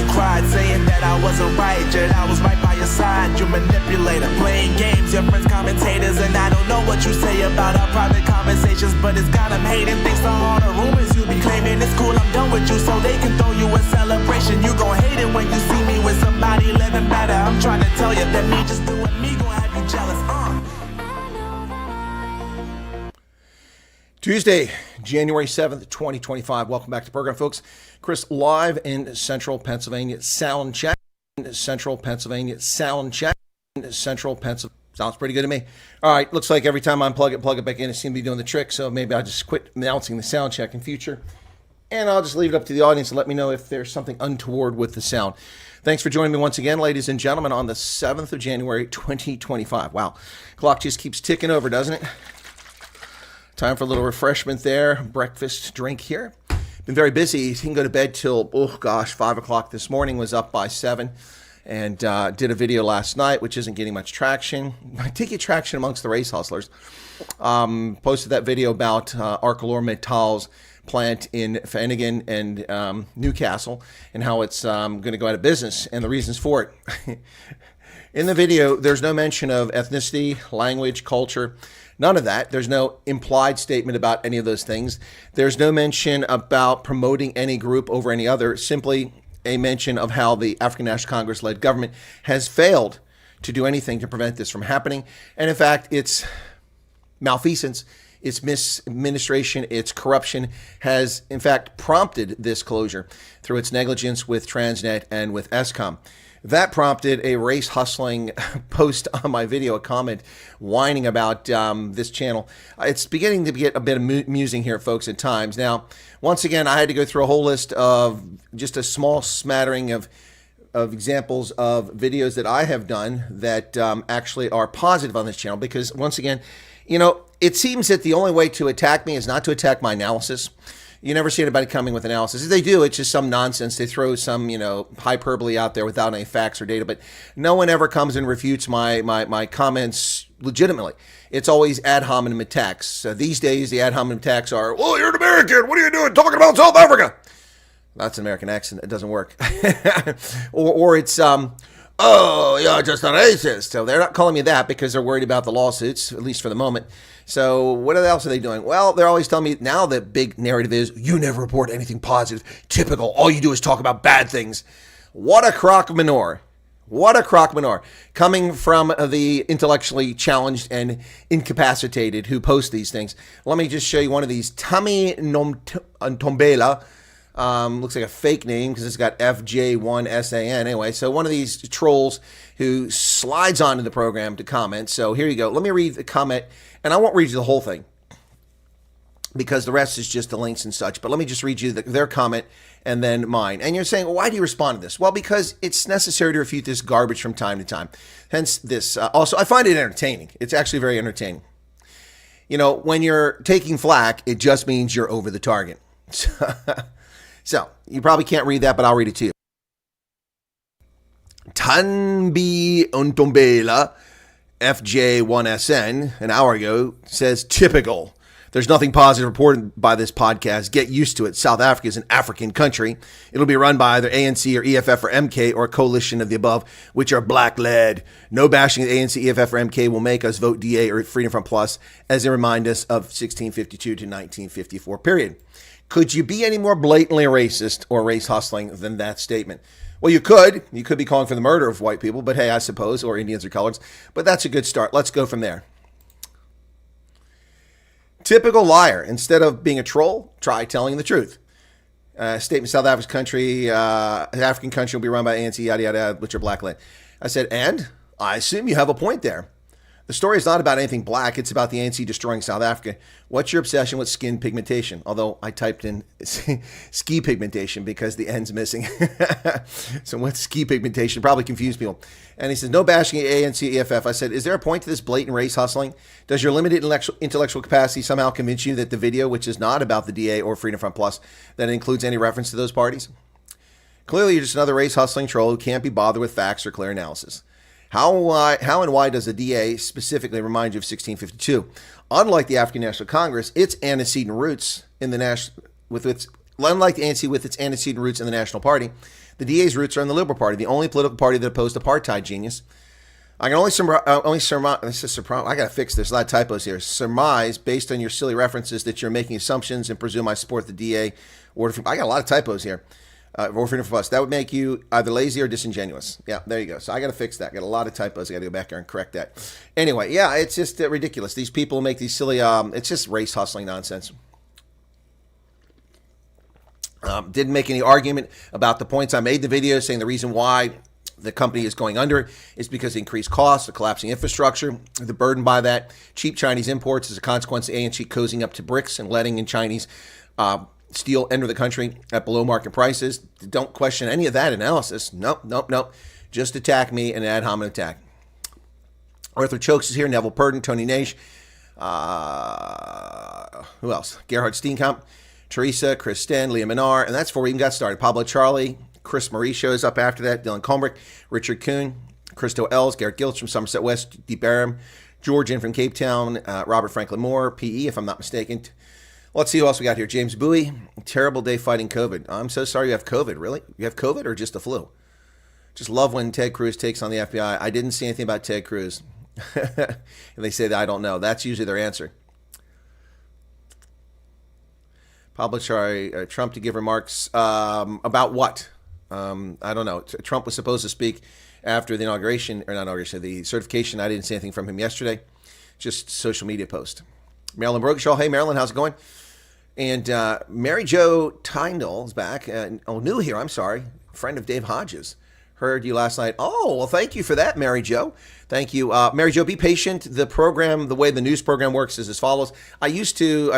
You cried saying that I wasn't right, yet I was right by your side. You manipulator, playing games, your friends commentators, and I don't know what you say about our private conversations, but it's got them hating. Thanks to all the rumors you be claiming. It's cool, I'm done with you, so they can throw you a celebration. You gon' hate it when you see me with somebody living better. I'm trying to tell you that me just doing me gon' have you jealous. Tuesday, January 7th, 2025. Welcome back to the program, folks. Chris, live in Central Pennsylvania. Sound check. Central Pennsylvania. Sound check. Central Pennsylvania. Sounds pretty good to me. All right. Looks like every time I plug it back in, it seems to be doing the trick. So maybe I'll just quit announcing the sound check in future. And I'll just leave it up to the audience and let me know if there's something untoward with the sound. Thanks for joining me once again, ladies and gentlemen, on the 7th of January, 2025. Wow. Clock just keeps ticking over, doesn't it? Time for a little refreshment there. Breakfast, drink here. Been very busy. Didn't go to bed till, 5 o'clock this morning. Was up by 7 and did a video last night, which isn't getting much traction. I did get traction amongst the race hustlers. Posted that video about ArcelorMittal's plant in Finnegan and Newcastle and how it's going to go out of business and the reasons for it. In the video, there's no mention of ethnicity, language, culture. None of that. There's no implied statement about any of those things. There's no mention about promoting any group over any other. Simply a mention of how the African National Congress-led government has failed to do anything to prevent this from happening. And in fact, its malfeasance, its misadministration, its corruption has in fact prompted this closure through its negligence with Transnet and with ESCOM. That prompted a race hustling post on my video, a comment whining about this channel. It's beginning to get a bit amusing here, folks, at times. Now, once again, I had to go through a whole list of just a small smattering of examples of videos that I have done that actually are positive on this channel. Because once again, you know, it seems that the only way to attack me is not to attack my analysis. You never see anybody coming with analysis. If they do, it's just some nonsense. They throw some, hyperbole out there without any facts or data. But no one ever comes and refutes my comments legitimately. It's always ad hominem attacks. These days, the ad hominem attacks are, well, you're an American. What are you doing talking about South Africa? That's an American accent. It doesn't work. or it's, oh, you're just a racist. So they're not calling me that because they're worried about the lawsuits, at least for the moment. So what else are they doing? Well, they're always telling me now the big narrative is you never report anything positive. Typical. All you do is talk about bad things. What a crock manure. What a crock manure. Coming from the intellectually challenged and incapacitated who post these things. Let me just show you one of these. Tami Ntombela. Looks like a fake name because it's got FJ1SAN. Anyway, so one of these trolls who slides onto the program to comment. So here you go. Let me read the comment, and I won't read you the whole thing because the rest is just the links and such. But let me just read you their comment and then mine. And you're saying, well, why do you respond to this? Well, because it's necessary to refute this garbage from time to time. Hence this. Also, I find it entertaining. It's actually very entertaining. You know, when you're taking flack, it just means you're over the target. So, you probably can't read that, but I'll read it to you. Tanbi Ntombela, FJ1SN, an hour ago, says, typical. There's nothing positive reported by this podcast. Get used to it. South Africa is an African country. It'll be run by either ANC or EFF or MK or a coalition of the above, which are black-led. No bashing of ANC, EFF, or MK will make us vote DA or Freedom Front Plus as they remind us of 1652 to 1954, period. Could you be any more blatantly racist or race hustling than that statement? Well, you could. You could be calling for the murder of white people, but hey, I suppose, or Indians or coloreds. But that's a good start. Let's go from there. Typical liar. Instead of being a troll, try telling the truth. Statement: South Africa's country, African country will be run by ANC, yada, yada, yada, which are black-led. I said, and I assume you have a point there. The story is not about anything black. It's about the ANC destroying South Africa. What's your obsession with skin pigmentation? Although I typed in ski pigmentation because the N's missing. So what's ski pigmentation? Probably confused people. And he says, no bashing ANC, EFF. I said, is there a point to this blatant race hustling? Does your limited intellectual capacity somehow convince you that the video, which is not about the DA or Freedom Front Plus, that includes any reference to those parties? Clearly, you're just another race hustling troll who can't be bothered with facts or clear analysis. How and why does the DA specifically remind you of 1652? Unlike the African National Congress, its antecedent roots in the unlike the ANC with its antecedent roots in the National Party, The DA's roots are in the Liberal Party, the only political party that opposed apartheid, genius. I can only surmise, this is surprise, I gotta fix this, a lot of typos here. Surmise, based on your silly references, that you're making assumptions and presume I support the DA. I got a lot of typos here. Or Freedom for Us. That would make you either lazy or disingenuous. Yeah, there you go. So I gotta fix that. Got a lot of typos. I gotta go back there and correct that. Anyway, yeah, it's just ridiculous. These people make these silly, it's just race hustling nonsense. Didn't make any argument about the points I made in the video, saying the reason why the company is going under is because of increased costs, the collapsing infrastructure, the burden by that, cheap Chinese imports as a consequence of ANC cozying up to BRICS and letting in Chinese steel enter the country at below market prices. Don't question any of that analysis. Nope. Just attack me, an ad hominem attack. Arthur Chokes is here, Neville Purdon, Tony Naish, who else? Gerhard Steenkamp, Teresa, Chris Sten, Leah Minar, and that's before we even got started. Pablo Charlie, Chris Marie shows up after that, Dylan Combrick, Richard Kuhn, Christo Els, Garrett Gilch from Somerset West, Dee Barham, George in from Cape Town, Robert Franklin Moore, PE, if I'm not mistaken. Let's see who else we got here. James Bowie, terrible day fighting COVID. I'm so sorry you have COVID. Really? You have COVID or just the flu? Just love when Ted Cruz takes on the FBI. I didn't see anything about Ted Cruz. And they say that I don't know. That's usually their answer. Pablo Chari, Trump to give remarks about what? I don't know. Trump was supposed to speak after the the certification. I didn't see anything from him yesterday. Just social media post. Marilyn Brokershaw. Hey, Marilyn, how's it going? And Mary Jo Tyndall is back. New here, I'm sorry. Friend of Dave Hodges. Heard you last night. Oh, well, thank you for that, Mary Jo. Thank you. Mary Jo, be patient. The program, the way the news program works is as follows. I've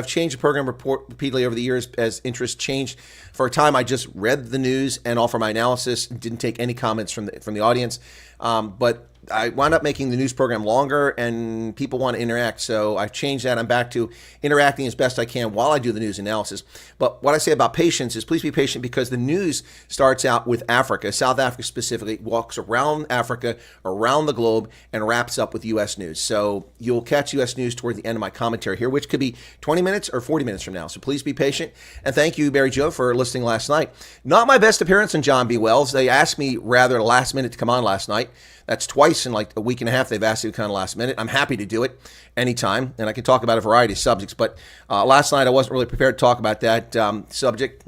changed the program repeatedly over the years as interest changed. For a time, I just read the news and offer my analysis. Didn't take any comments from the audience. But I wound up making the news program longer and people want to interact. So I've changed that. I'm back to interacting as best I can while I do the news analysis. But what I say about patience is please be patient because the news starts out with Africa, South Africa specifically, walks around Africa, around the globe, and wraps up with U.S. news. So you'll catch U.S. news toward the end of my commentary here, which could be 20 minutes or 40 minutes from now. So please be patient. And thank you, Mary Jo, for listening last night. Not my best appearance on John B. Wells. They asked me rather last minute to come on last night. That's twice in like a week and a half they've asked me to come on last minute. I'm happy to do it anytime, and I can talk about a variety of subjects. But last night I wasn't really prepared to talk about that subject,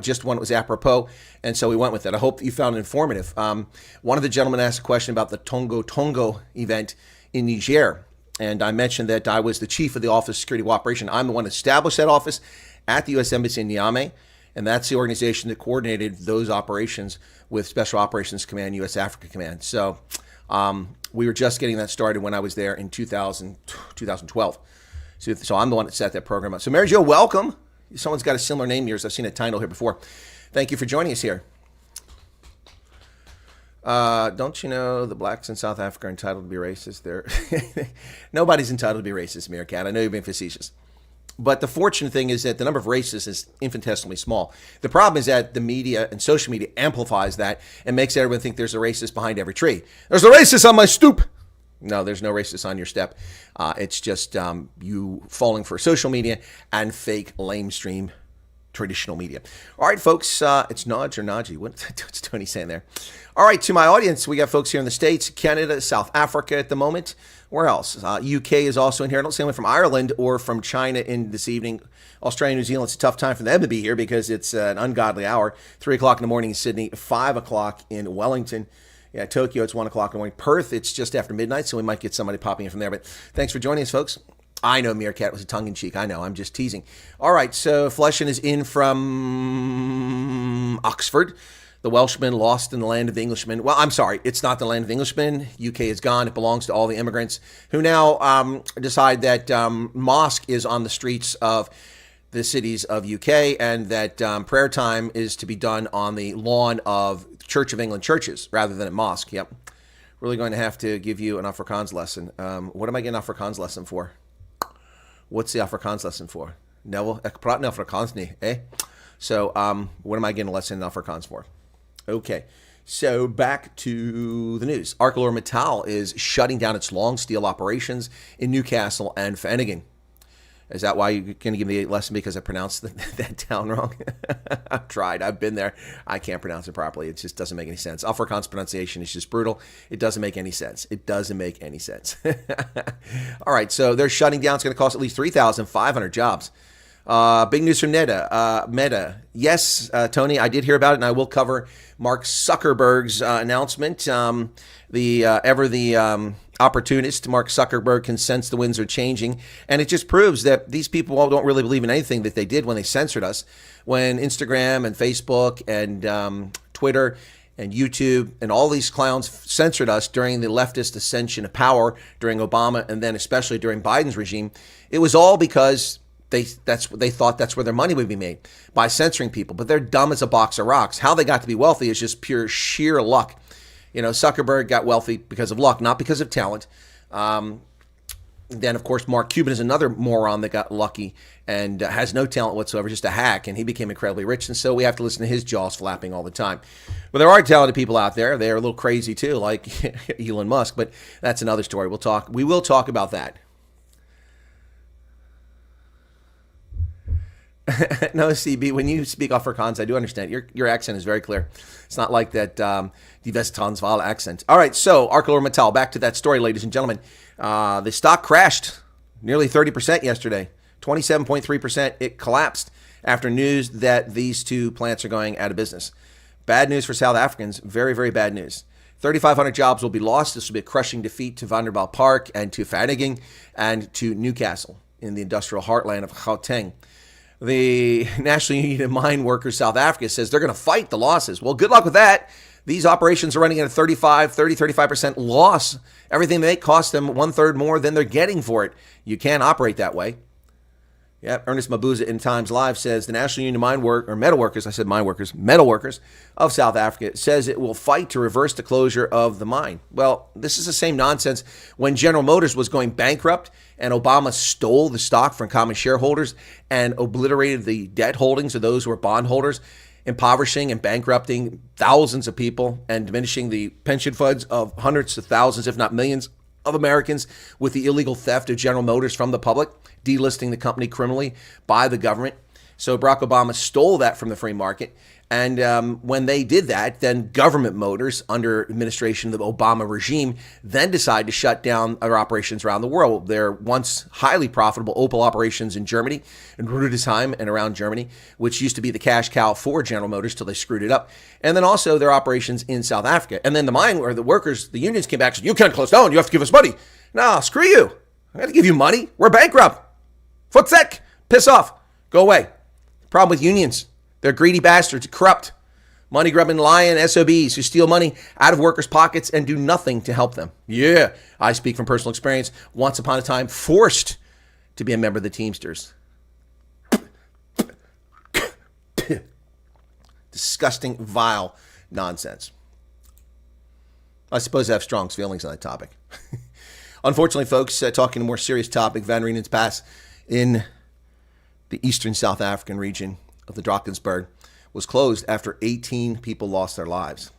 just when it was apropos, and so we went with it. I hope that you found it informative. One of the gentlemen asked a question about the Tongo event in Niger, and I mentioned that I was the chief of the Office of Security Cooperation. I'm the one that established that office at the U.S. Embassy in Niamey, and that's the organization that coordinated those operations with Special Operations Command, U.S. Africa Command. So we were just getting that started when I was there in 2012. So I'm the one that set that program up. So Mary Jo, welcome. Someone's got a similar name to yours. I've seen a title here before. Thank you for joining us here. Don't you know the blacks in South Africa are entitled to be racist? Nobody's entitled to be racist, Meerkat. I know you've been facetious. But the fortunate thing is that the number of racists is infinitesimally small. The problem is that the media and social media amplifies that and makes everyone think there's a racist behind every tree. There's a racist on my stoop. No, there's no racist on your step. It's just you falling for social media and fake lamestream traditional media. All right, folks, it's Nodge or Naji. What's Tony saying there? All right, to my audience, we got folks here in the States, Canada, South Africa at the moment. Where else? UK is also in here. I don't see anyone from Ireland or from China in this evening. Australia, New Zealand, it's a tough time for them to be here because it's an ungodly hour. 3 o'clock in the morning in Sydney, 5 o'clock in Wellington. Yeah, Tokyo, it's 1 o'clock in the morning. Perth, it's just after midnight, so we might get somebody popping in from there. But thanks for joining us, folks. I know Meerkat was a tongue-in-cheek. I know. I'm just teasing. All right, so Fleshin is in from Oxford. The Welshman lost in the land of the Englishmen. Well, I'm sorry. It's not the land of the Englishmen. UK is gone. It belongs to all the immigrants who now decide that mosque is on the streets of the cities of UK and that prayer time is to be done on the lawn of Church of England churches rather than at mosque. Yep. Really going to have to give you an Afrikaans lesson. What am I getting an Afrikaans lesson for? What's the Afrikaans lesson for? Neville, ek praat nie Afrikaans nie, eh? So, what am I getting a lesson in Afrikaans for? Okay, so back to the news. ArcelorMittal is shutting down its long steel operations in Newcastle and Finnegan. Is that why you're going to give me a lesson because I pronounced that town wrong? I've tried. I've been there. I can't pronounce it properly. It just doesn't make any sense. Afrikaans pronunciation is just brutal. It doesn't make any sense. It doesn't make any sense. All right, so they're shutting down. It's going to cost at least 3,500 jobs. Big news from Meta. Yes, Tony, I did hear about it, and I will cover Mark Zuckerberg's announcement. The opportunist, Mark Zuckerberg, can sense the winds are changing, and it just proves that these people don't really believe in anything that they did when they censored us. When Instagram and Facebook and Twitter and YouTube and all these clowns censored us during the leftist ascension of power during Obama and then especially during Biden's regime, it was all because they thought that's where their money would be made, by censoring people. But they're dumb as a box of rocks. How they got to be wealthy is just pure sheer luck. You know, Zuckerberg got wealthy because of luck, not because of talent. Then, of course, Mark Cuban is another moron that got lucky and has no talent whatsoever, just a hack, and he became incredibly rich. And so we have to listen to his jaws flapping all the time. But there are talented people out there. They're a little crazy too, like Elon Musk. But that's another story. We will talk about that. No, CB, when you speak Afrikaans, I do understand. Your accent is very clear. It's not like that Die West-Transvaal accent. All right, so ArcelorMittal, back to that story, ladies and gentlemen. The stock crashed nearly 30% yesterday, 27.3%. It collapsed after news that these two plants are going out of business. Bad news for South Africans, very, very bad news. 3,500 jobs will be lost. This will be a crushing defeat to Vanderbijl Park and to Vereniging and to Newcastle in the industrial heartland of Gauteng. The National Union of Mine Workers South Africa says they're going to fight the losses. Well, good luck with that. These operations are running at a 35% loss. Everything they make costs them 1/3 more than they're getting for it. You can't operate that way. Yep, Ernest Mabuza in Times Live says the National Union of Metal Workers of South Africa says it will fight to reverse the closure of the mine. Well, this is the same nonsense when General Motors was going bankrupt and Obama stole the stock from common shareholders and obliterated the debt holdings of those who were bondholders, impoverishing and bankrupting thousands of people and diminishing the pension funds of hundreds of thousands, if not millions, of Americans with the illegal theft of General Motors from the public, delisting the company criminally by the government. So Barack Obama stole that from the free market. And when they did that, then government motors under administration of the Obama regime then decided to shut down their operations around the world. Their once highly profitable Opel operations in Germany, in Rudesheim and around Germany, which used to be the cash cow for General Motors till they screwed it up. And then also their operations in South Africa. And then the mine where the workers, the unions came back and said, you can't close down, you have to give us money. No, screw you. I got to give you money. We're bankrupt. Foot thick. Piss off. Go away. Problem with unions. They're greedy bastards, corrupt, money-grubbing lion SOBs who steal money out of workers' pockets and do nothing to help them. Yeah, I speak from personal experience. Once upon a time, forced to be a member of the Teamsters. Disgusting, vile nonsense. I suppose I have strong feelings on that topic. Unfortunately, folks, talking a more serious topic, Van Riemen's Pass in the eastern South African region of the Drakensberg was closed after 18 people lost their lives.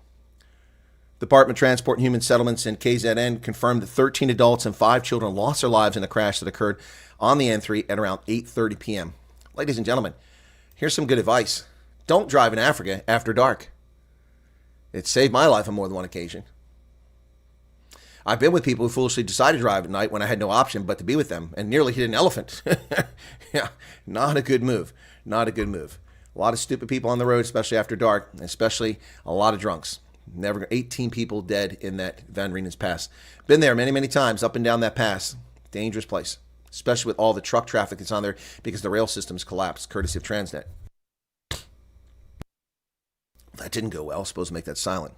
Department of Transport and Human Settlements and KZN confirmed that 13 adults and 5 children lost their lives in a crash that occurred on the N3 at around 8:30 p.m. Ladies and gentlemen, here's some good advice. Don't drive in Africa after dark. It saved my life on more than one occasion. I've been with people who foolishly decided to drive at night when I had no option but to be with them and nearly hit an elephant. Yeah, not a good move. Not a good move. A lot of stupid people on the road, especially after dark, especially a lot of drunks. 18 people dead in that Van Riemen's Pass. Been there many, many times, up and down that pass. Dangerous place, especially with all the truck traffic that's on there because the rail system's collapsed, courtesy of Transnet. That didn't go well. Supposed to make that silent.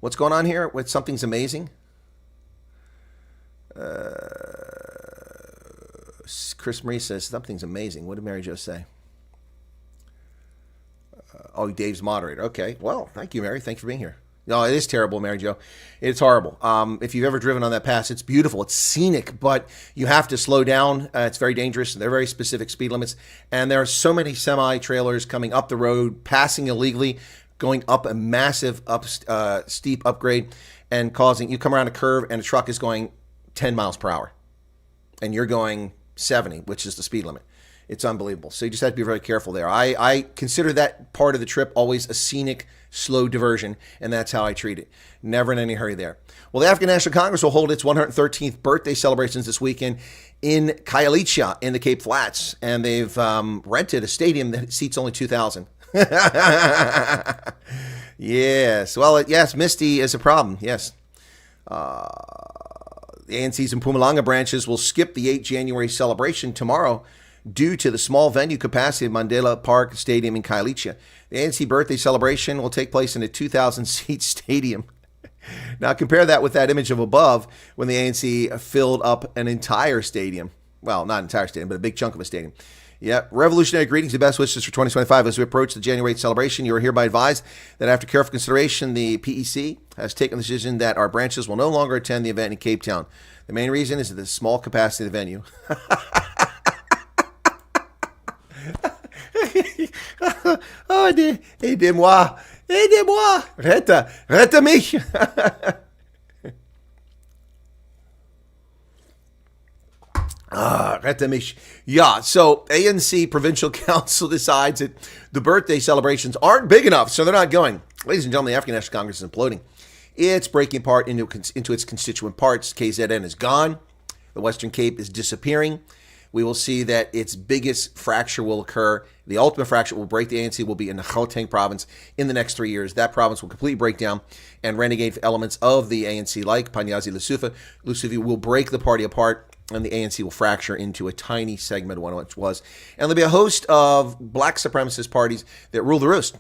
What's going on here with Something's Amazing? Chris Marie says, something's amazing. What did Mary Jo say? Dave's moderator. Okay. Well, thank you, Mary. Thank you for being here. No, it is terrible, Mary Jo. It's horrible. If you've ever driven on that pass, it's beautiful. It's scenic, but you have to slow down. It's very dangerous. They're very specific speed limits. And there are so many semi-trailers coming up the road, passing illegally, going up a massive steep upgrade and causing, you come around a curve and a truck is going 10 miles per hour. And you're going 70, which is the speed limit. It's unbelievable. So you just have to be very careful there. I consider that part of the trip always a scenic, slow diversion, and that's how I treat it. Never in any hurry there. Well, the African National Congress will hold its 113th birthday celebrations this weekend in Khayelitsha in the Cape Flats, and they've rented a stadium that seats only 2,000. Yes. Well, yes, Misty is a problem. Yes. The ANC's and Mpumalanga branches will skip the 8 January celebration tomorrow due to the small venue capacity of Mandela Park Stadium in Khayelitsha. The ANC birthday celebration will take place in a 2,000-seat stadium. Now compare that with that image of above when the ANC filled up an entire stadium. Well, not an entire stadium, but a big chunk of a stadium. Yep. Revolutionary greetings and best wishes for 2025. As we approach the January 8th celebration, you are hereby advised that after careful consideration, the PEC has taken the decision that our branches will no longer attend the event in Cape Town. The main reason is the small capacity of the venue. Oh, aidez-moi, rette mich. Rette mich. Yeah, so ANC Provincial Council decides that the birthday celebrations aren't big enough, so they're not going. Ladies and gentlemen, the African National Congress is imploding. It's breaking apart into its constituent parts. KZN is gone. The Western Cape is disappearing. We will see that its biggest fracture will occur. The ultimate fracture will break the ANC will be in the Gauteng province in the next 3 years. That province will completely break down, and renegade elements of the ANC, like Panyazi Lesufi, will break the party apart, and the ANC will fracture into a tiny segment of what it was. And there'll be a host of black supremacist parties that rule the roost.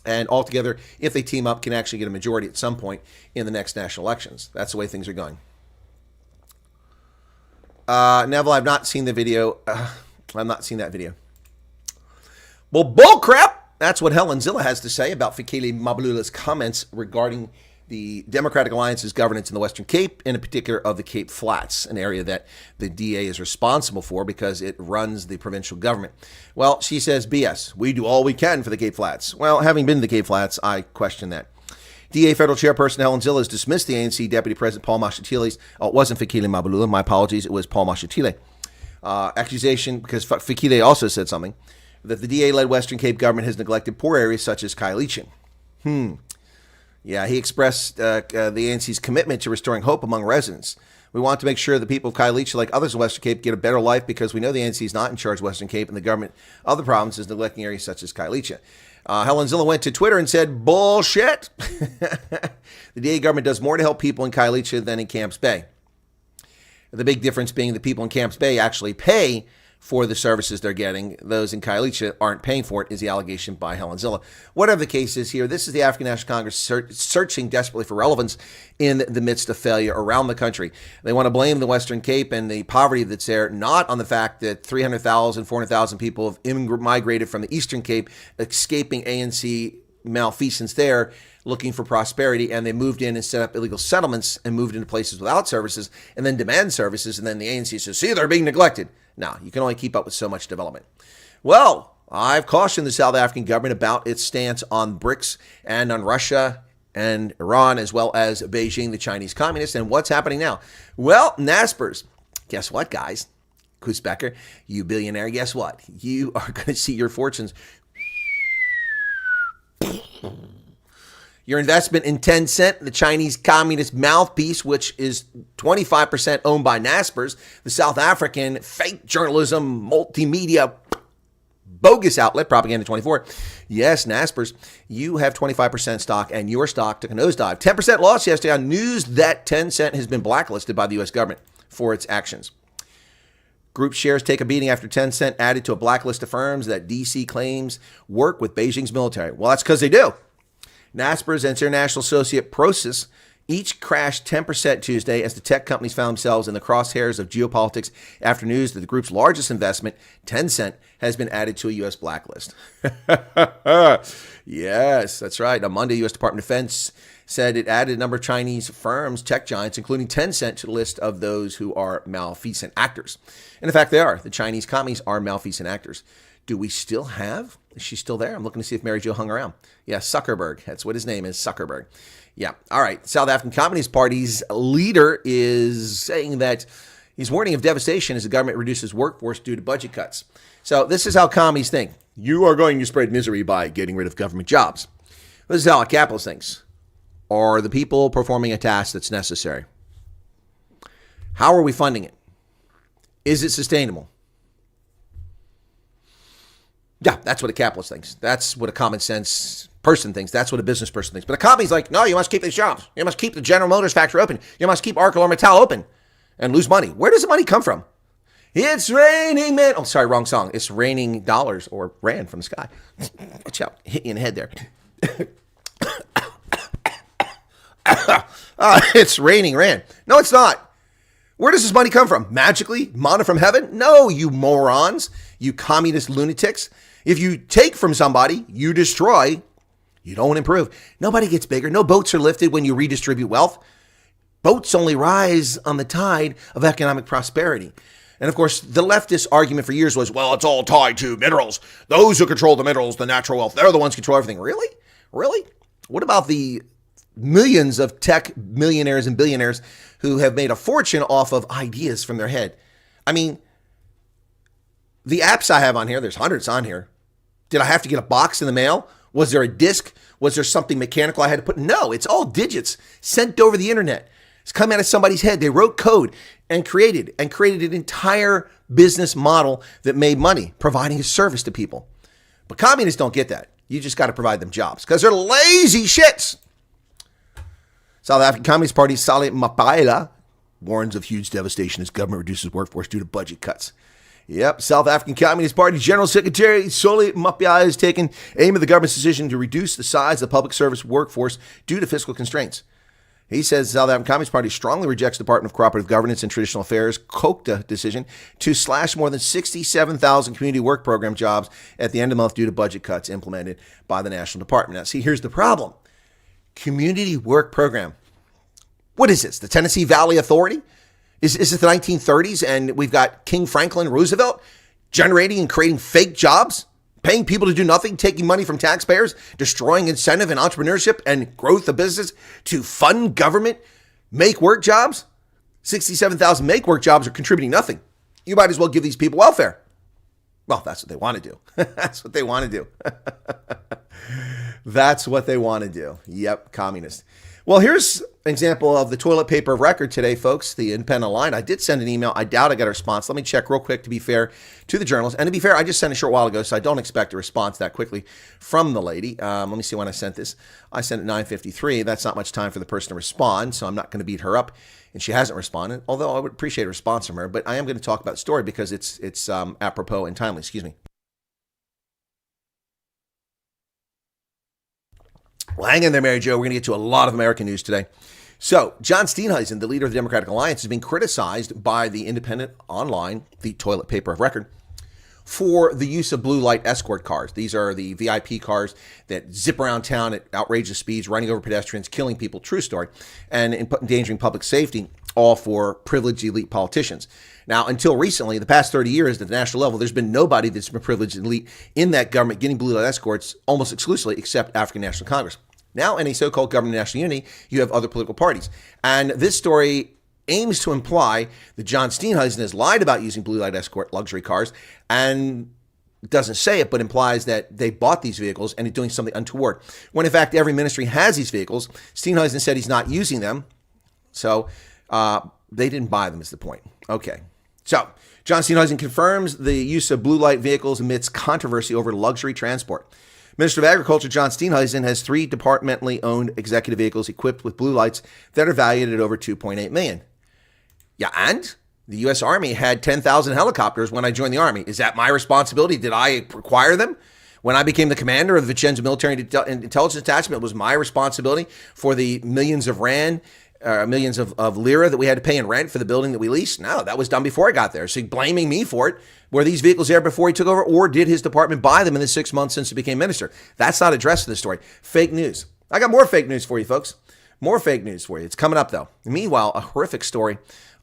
And altogether, if they team up, can actually get a majority at some point in the next national elections. That's the way things are going. Neville, I've not seen the video. I've not seen that video. Well, bullcrap! That's what Helen Zilla has to say about Fikile Mbalula's comments regarding the Democratic Alliance's governance in the Western Cape, and in particular of the Cape Flats, an area that the DA is responsible for because it runs the provincial government. Well, she says, BS, we do all we can for the Cape Flats. Well, having been to the Cape Flats, I question that. DA Federal Chairperson Helen Zilla has dismissed the ANC Deputy President Paul Mashatile's, it wasn't Fikile Mbalula, my apologies, it was Paul Mashatile. Accusation, because Fikile also said something, that the DA-led Western Cape government has neglected poor areas such as Khayelitsha. Yeah, he expressed the ANC's commitment to restoring hope among residents. We want to make sure the people of Khayelitsha, like others in Western Cape, get a better life because we know the ANC is not in charge of Western Cape and the government of the province is neglecting areas such as Khayelitsha. Helen Zilla went to Twitter and said, bullshit. The DA government does more to help people in Khayelitsha than in Camps Bay. The big difference being the people in Camps Bay actually pay for the services they're getting. Those in Khayelitsha aren't paying for it, is the allegation by Helen Zilla. Whatever the case is here, this is the African National Congress searching desperately for relevance in the midst of failure around the country. They want to blame the Western Cape and the poverty that's there, not on the fact that 300,000, 400,000 people have migrated from the Eastern Cape, escaping ANC malfeasance there, looking for prosperity, and they moved in and set up illegal settlements and moved into places without services and then demand services, and then the ANC says, see, they're being neglected. No, you can only keep up with so much development. Well, I've cautioned the South African government about its stance on BRICS and on Russia and Iran, as well as Beijing, the Chinese communists. And what's happening now? Well, Naspers, guess what, guys? Koos Becker, you billionaire, guess what? You are going to see your fortunes. Your investment in Tencent, the Chinese communist mouthpiece, which is 25% owned by Naspers, the South African fake journalism, multimedia, bogus outlet, Propaganda 24. Yes, Naspers, you have 25% stock, and your stock took a nosedive. 10% loss yesterday on news that Tencent has been blacklisted by the U.S. government for its actions. Group shares take a beating after Tencent added to a blacklist of firms that D.C. claims work with Beijing's military. Well, that's because they do. Naspers and its international associate Prosus each crashed 10% Tuesday as the tech companies found themselves in the crosshairs of geopolitics after news that the group's largest investment, Tencent, has been added to a U.S. blacklist. Yes, that's right. On Monday, U.S. Department of Defense said it added a number of Chinese firms, tech giants, including Tencent, to the list of those who are malfeasant actors. And in fact, they are. The Chinese commies are malfeasant actors. Do we still have? Is she still there? I'm looking to see if Mary Jo hung around. Yeah, Zuckerberg. That's what his name is, Zuckerberg. Yeah. All right. South African Communist Party's leader is saying that He's warning of devastation as the government reduces workforce due to budget cuts. So this is how commies think. You are going to spread misery by getting rid of government jobs. This is how a capitalist thinks. Are the people performing a task that's necessary? How are we funding it? Is it sustainable? Yeah, that's what a capitalist thinks. That's what a common sense person thinks. That's what a business person thinks. But a commie's like, no, you must keep these jobs. You must keep the General Motors factory open. You must keep ArcelorMittal open and lose money. Where does the money come from? It's raining men. Oh, sorry, wrong song. It's raining dollars or rand from the sky. Watch out. Hit you in the head there. It's raining rand. No, it's not. Where does this money come from? Magically? Manna from heaven? No, you morons. You communist lunatics. If you take from somebody, you destroy. You don't improve. Nobody gets bigger. No boats are lifted when you redistribute wealth. Boats only rise on the tide of economic prosperity. And of course, the leftist argument for years was, well, it's all tied to minerals. Those who control the minerals, the natural wealth, they're the ones who control everything. Really? Really? What about the millions of tech millionaires and billionaires who have made a fortune off of ideas from their head? I mean, the apps I have on here, there's hundreds on here. Did I have to get a box in the mail? Was there a disc? Was there something mechanical I had to put? No, it's all digits sent over the internet. It's come out of somebody's head. They wrote code and created an entire business model that made money, providing a service to people. But communists don't get that. You just got to provide them jobs because they're lazy shits. South African Communist Party Saleh Mapaela warns of huge devastation as government reduces workforce due to budget cuts. Yep, South African Communist Party General Secretary Saleh Mapaela has taken aim at the government's decision to reduce the size of the public service workforce due to fiscal constraints. He says the South African Communist Party strongly rejects the Department of Cooperative Governance and Traditional Affairs COCTA decision to slash more than 67,000 community work program jobs at the end of the month due to budget cuts implemented by the National Department. Now, see, here's the problem. Community work program. What is this? The Tennessee Valley Authority? Is it the 1930s and we've got King Franklin Roosevelt generating and creating fake jobs, paying people to do nothing, taking money from taxpayers, destroying incentive and entrepreneurship and growth of business to fund government make work jobs? 67,000 make work jobs are contributing nothing. You might as well give these people welfare. Well, that's what they want to do. That's what they want to do. That's what they want to do. Yep, communist. Well, here's an example of the toilet paper of record today, folks, the independent line. I did send an email. I doubt I got a response. Let me check real quick to be fair to the journalists. And to be fair, I just sent a short while ago, so I don't expect a response that quickly from the lady. Let me see when I sent this. I sent it at 9:53. That's not much time for the person to respond, so I'm not going to beat her up. And she hasn't responded, although I would appreciate a response from her. But I am going to talk about the story because it's apropos and timely. Excuse me. Well, hang in there, Mary Jo. We're going to get to a lot of American news today. So, John Steenhuisen, the leader of the Democratic Alliance, is being criticized by the independent online, the toilet paper of record, for the use of blue light escort cars. These are the VIP cars that zip around town at outrageous speeds, running over pedestrians, killing people, true story, and endangering public safety, all for privileged elite politicians. Now, until recently, the past 30 years at the national level, there's been nobody that's been privileged elite in that government getting blue light escorts almost exclusively except African National Congress. Now, in a so-called government of national unity, you have other political parties. And this story aims to imply that John Steenhuisen has lied about using blue light escort luxury cars and doesn't say it, but implies that they bought these vehicles and is doing something untoward. When in fact, every ministry has these vehicles. Steenhuisen said he's not using them. So they didn't buy them is the point. Okay. So John Steenhuisen confirms the use of blue light vehicles amidst controversy over luxury transport. Minister of Agriculture John Steenhuisen has 3 departmentally owned executive vehicles equipped with blue lights that are valued at over $2.8 million. Yeah, and the U.S. Army had 10,000 helicopters when I joined the Army. Is that my responsibility? Did I acquire them? When I became the commander of the Vicenza Military Intelligence Detachment, it was my responsibility for the millions of rand, millions of lira that we had to pay in rent for the building that we leased? No, that was done before I got there. So blaming me for it. Were these vehicles there before he took over, or did his department buy them in the 6 months since he became minister? That's not addressed in this story. Fake news. I got more fake news for you, folks. More fake news for you. It's coming up, though. Meanwhile, a horrific story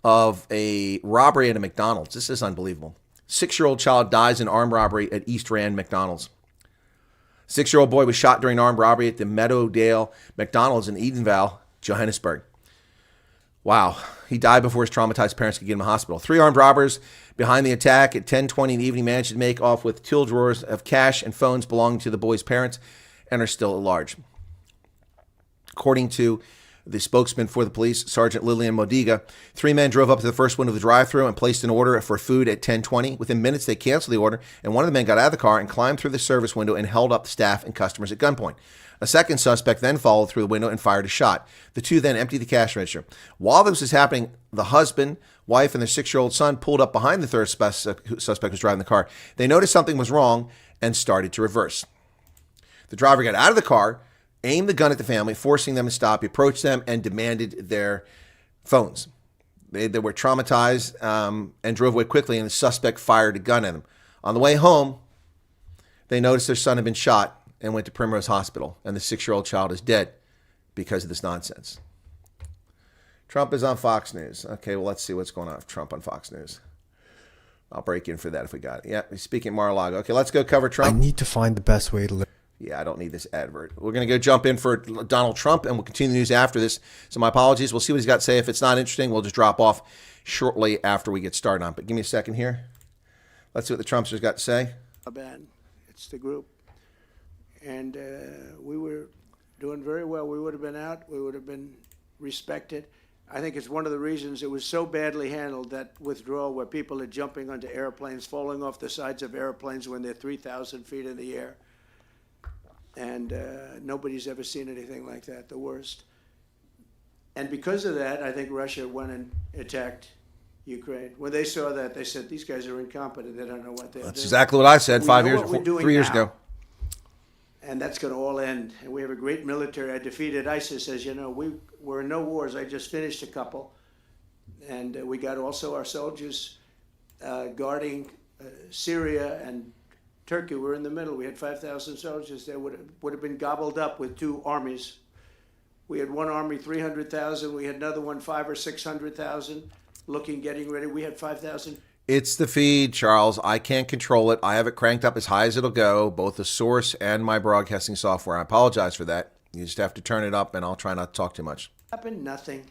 of a robbery at a McDonald's. This is unbelievable. 6-year-old child dies in armed robbery at East Rand McDonald's. 6-year-old boy was shot during an armed robbery at the Meadowdale McDonald's in Edenvale, Johannesburg. Wow. He died before his traumatized parents could get him to the hospital. 3 armed robbers behind the attack at 10:20 in the evening managed to make off with tool drawers of cash and phones belonging to the boy's parents and are still at large. According to the spokesman for the police, Sergeant Lillian Modiga, 3 men drove up to the first window of the drive-thru and placed an order for food at 10:20. Within minutes, they canceled the order, and one of the men got out of the car and climbed through the service window and held up the staff and customers at gunpoint. A second suspect then followed through the window and fired a shot. The 2 then emptied the cash register. While this was happening, the husband, wife, and their 6-year-old son pulled up behind the third suspect who was driving the car. They noticed something was wrong and started to reverse. The driver got out of the car, aimed the gun at the family, forcing them to stop. He approached them and demanded their phones. They were traumatized and drove away quickly, and the suspect fired a gun at them. On the way home, they noticed their son had been shot and went to Primrose Hospital, and the 6-year-old child is dead because of this nonsense. Trump is on Fox News. Okay, well, let's see what's going on with Trump on Fox News. I'll break in for that if we got it. Yeah, he's speaking at Mar-a-Lago. Okay, let's go cover Trump. I need to find the best way to live. Yeah, I don't need this advert. We're going to go jump in for Donald Trump, and we'll continue the news after this. So my apologies. We'll see what he's got to say. If it's not interesting, we'll just drop off shortly after we get started on it. But give me a second here. Let's see what the Trumpster's got to say. Band. It's the group. And we were doing very well. We would have been out. We would have been respected. I think it's one of the reasons it was so badly handled, that withdrawal where people are jumping onto airplanes, falling off the sides of airplanes when they're 3,000 feet in the air. And nobody's ever seen anything like that, the worst. And because of that, I think Russia went and attacked Ukraine. When they saw that, they said, these guys are incompetent. They don't know what they're doing. That's exactly what I said 3 years ago. And that's going to all end. And we have a great military. I defeated ISIS, as you know. We're in no wars. I just finished a couple. And we got also our soldiers guarding Syria and Turkey. We're in the middle. We had 5,000 soldiers there. Would have been gobbled up with 2 armies. We had one army, 300,000. We had another one, 500,000 or 600,000, getting ready. We had 5,000. It's the feed, Charles. I can't control it. I have it cranked up as high as it'll go, both the source and my broadcasting software. I apologize for that. You just have to turn it up, and I'll try not to talk too much. Happened nothing.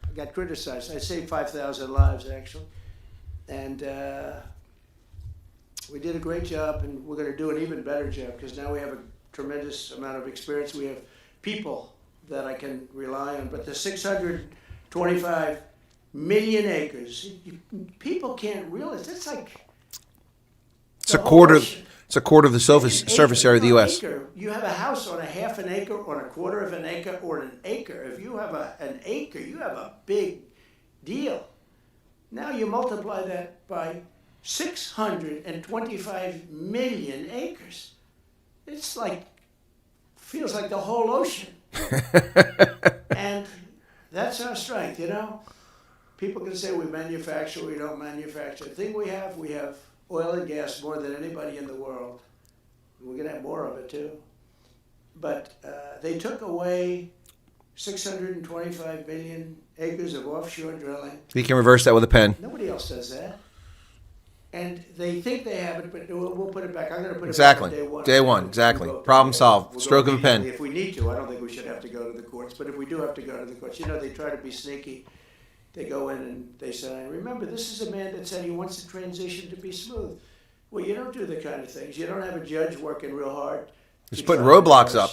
I got criticized. I saved 5,000 lives, actually. And we did a great job, and we're going to do an even better job, because now we have a tremendous amount of experience. We have people that I can rely on. But the 625 million acres, people can't realize. It's like it's a quarter. It's a quarter of the surface area of the U.S. You have a house on a half an acre, or a quarter of an acre, or an acre. If you have an acre, you have a big deal. Now you multiply that by 625 million acres. It's like, feels like the whole ocean. And that's our strength, you know? People can say we manufacture, we don't manufacture. The thing we have oil and gas more than anybody in the world. We're going to have more of it, too. But they took away 625 million acres of offshore drilling. You can reverse that with a pen. Nobody else does that. And they think they have it, but we'll put it back. I'm going to put it back on day one. Day one, exactly. Problem solved. Stroke of a pen. If we need to. I don't think we should have to go to the courts. But if we do have to go to the courts, you know, they try to be sneaky. They go in and they say, remember, this is a man that said he wants the transition to be smooth. Well, you don't do the kind of things. You don't have a judge working real hard. He's putting roadblocks up.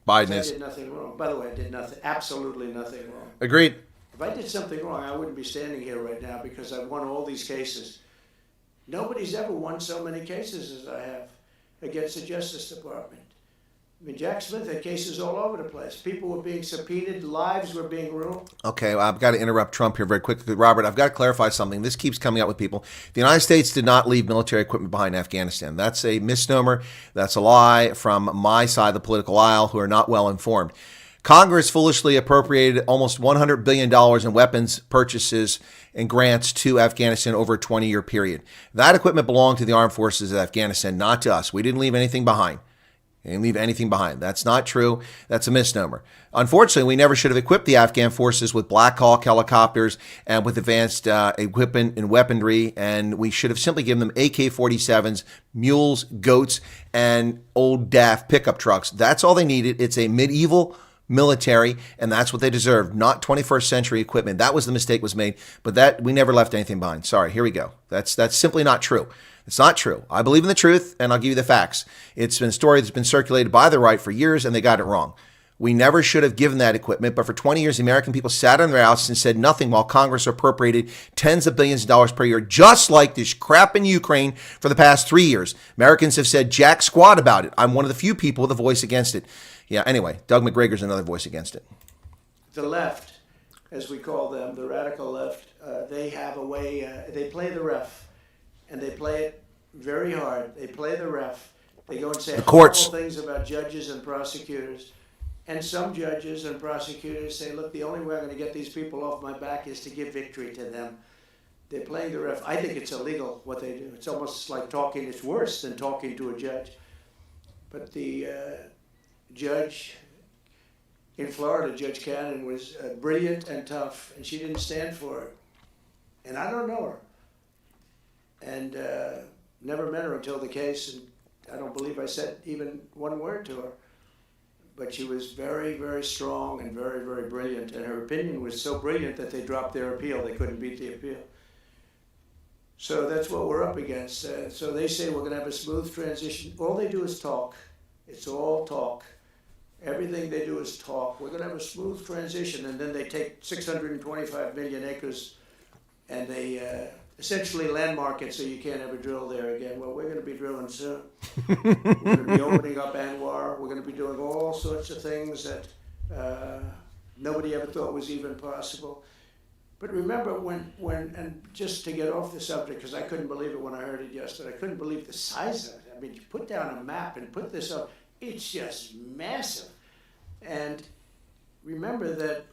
Biden is. I did nothing wrong. By the way, I did nothing, absolutely nothing wrong. Agreed. If I did something wrong, I wouldn't be standing here right now, because I've won all these cases. Nobody's ever won so many cases as I have against the Justice Department. I mean, Jack Smith had cases all over the place. People were being subpoenaed, lives were being ruined. Okay, well, I've got to interrupt Trump here very quickly. Robert, I've got to clarify something. This keeps coming up with people. The United States did not leave military equipment behind in Afghanistan. That's a misnomer. That's a lie from my side of the political aisle, who are not well informed. Congress foolishly appropriated almost $100 billion in weapons purchases and grants to Afghanistan over a 20-year period. That equipment belonged to the armed forces of Afghanistan, not to us. We didn't leave anything behind. We didn't leave anything behind. That's not true. That's a misnomer. Unfortunately, we never should have equipped the Afghan forces with Black Hawk helicopters and with advanced equipment and weaponry, and we should have simply given them AK-47s, mules, goats, and old DAF pickup trucks. That's all they needed. It's a medieval military, and that's what they deserve, not 21st century equipment. That was the mistake was made, but that we never left anything behind. Sorry, here we go. That's simply not true. It's not true. I believe in the truth, and I'll give you the facts. It's been a story that's been circulated by the right for years, and they got it wrong. We never should have given that equipment, but for 20 years, the American people sat on their houses and said nothing while Congress appropriated tens of billions of dollars per year, just like this crap in Ukraine for the past 3 years. Americans have said jack squat about it. I'm one of the few people with a voice against it. Yeah, anyway, Doug McGregor's another voice against it. The left, as we call them, the radical left, they have a way, they play the ref, and they play it very hard. They play the ref. They go and say horrible things about judges and prosecutors. And some judges and prosecutors say, look, the only way I'm going to get these people off my back is to give victory to them. They're playing the ref. I think it's illegal what they do. It's almost like talking. It's worse than talking to a judge. But the judge in Florida, Judge Cannon, was brilliant and tough, and she didn't stand for it. And I don't know her. And never met her until the case, and I don't believe I said even one word to her. But she was very, very strong and very, very brilliant. And her opinion was so brilliant that they dropped their appeal. They couldn't beat the appeal. So that's what we're up against. So they say we're going to have a smooth transition. All they do is talk. It's all talk. Everything they do is talk. We're going to have a smooth transition. And then they take 625 million acres and they essentially landmark it so you can't ever drill there again. Well, we're going to be drilling soon. We're going to be opening up Anwar. We're going to be doing all sorts of things that nobody ever thought was even possible. But remember when, and just to get off the subject, because I couldn't believe it when I heard it yesterday, I couldn't believe the size of it. I mean, you put down a map and put this up, it's just massive. And remember that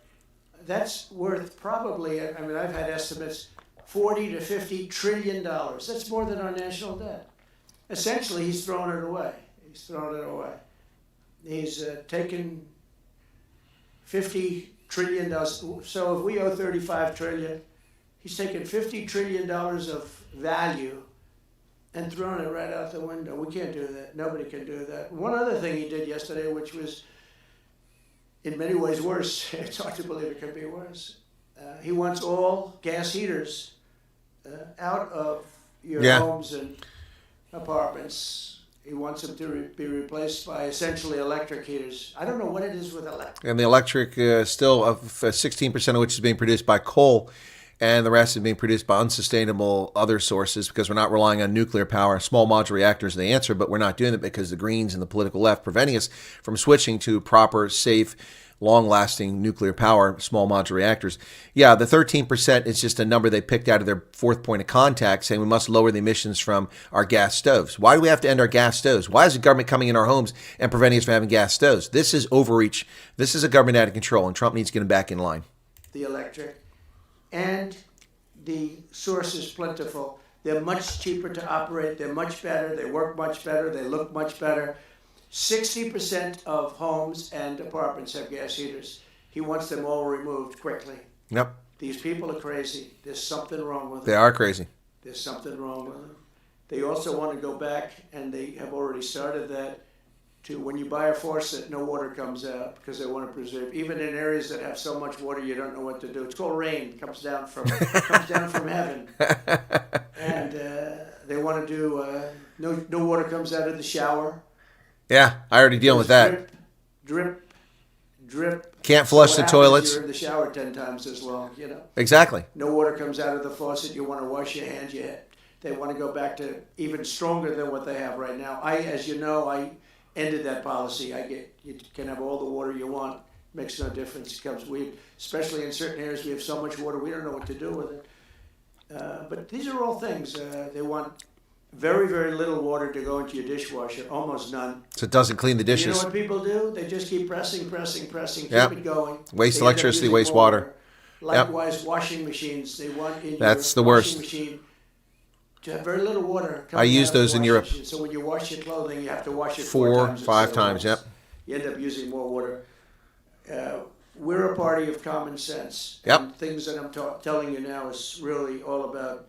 that's worth probably, I mean, I've had estimates, $40 to $50 trillion. That's more than our national debt. Essentially, he's thrown it away. He's thrown it away. He's taken $50 trillion. So if we owe $35 trillion, he's taken $50 trillion of value and thrown it right out the window. We can't do that. Nobody can do that. One other thing he did yesterday, which was in many ways worse. It's hard to believe it could be worse. He wants all gas heaters out of your homes and apartments. He wants them to be replaced by essentially electric heaters. I don't know what it is with electric. And the electric still, 16% of which is being produced by coal, and the rest is being produced by unsustainable other sources because we're not relying on nuclear power. Small modular reactors are the answer, but we're not doing it because the Greens and the political left preventing us from switching to proper, safe, long-lasting nuclear power, small modular reactors. Yeah, the 13% is just a number they picked out of their fourth point of contact saying we must lower the emissions from our gas stoves. Why do we have to end our gas stoves? Why is the government coming in our homes and preventing us from having gas stoves? This is overreach. This is a government out of control, and Trump needs to get them back in line. The electric and the source is plentiful. They're much cheaper to operate. They're much better. They work much better. They look much better. 60% of homes and apartments have gas heaters. He wants them all removed quickly. Yep. These people are crazy. There's something wrong with them. They are crazy. There's something wrong with them. They also want to go back, and they have already started that, to when you buy a faucet, no water comes out because they want to preserve. Even in areas that have so much water, you don't know what to do. It's called rain. It comes down from heaven. And they want to do, no water comes out of the shower. Yeah, I already deal with that. Drip. Can't flush the toilets. You're in the shower 10 times as long, you know. Exactly. No water comes out of the faucet. You want to wash your hands. They want to go back to even stronger than what they have right now. As you know, I ended that policy. You can have all the water you want. Makes no difference. Especially in certain areas, we have so much water, we don't know what to do with it. But these are all things. They want very, very little water to go into your dishwasher, almost none. So it doesn't clean the dishes. You know what people do? They just keep pressing, keep it going. Waste electricity, waste water. Likewise, washing machines. They want in That's your the worst. washing machine to have very little water. I use those in Europe. Machine. So when you wash your clothing, you have to wash it 5 times. Yep. You end up using more water. We're a party of common sense. Yep. And things that I'm telling you now is really all about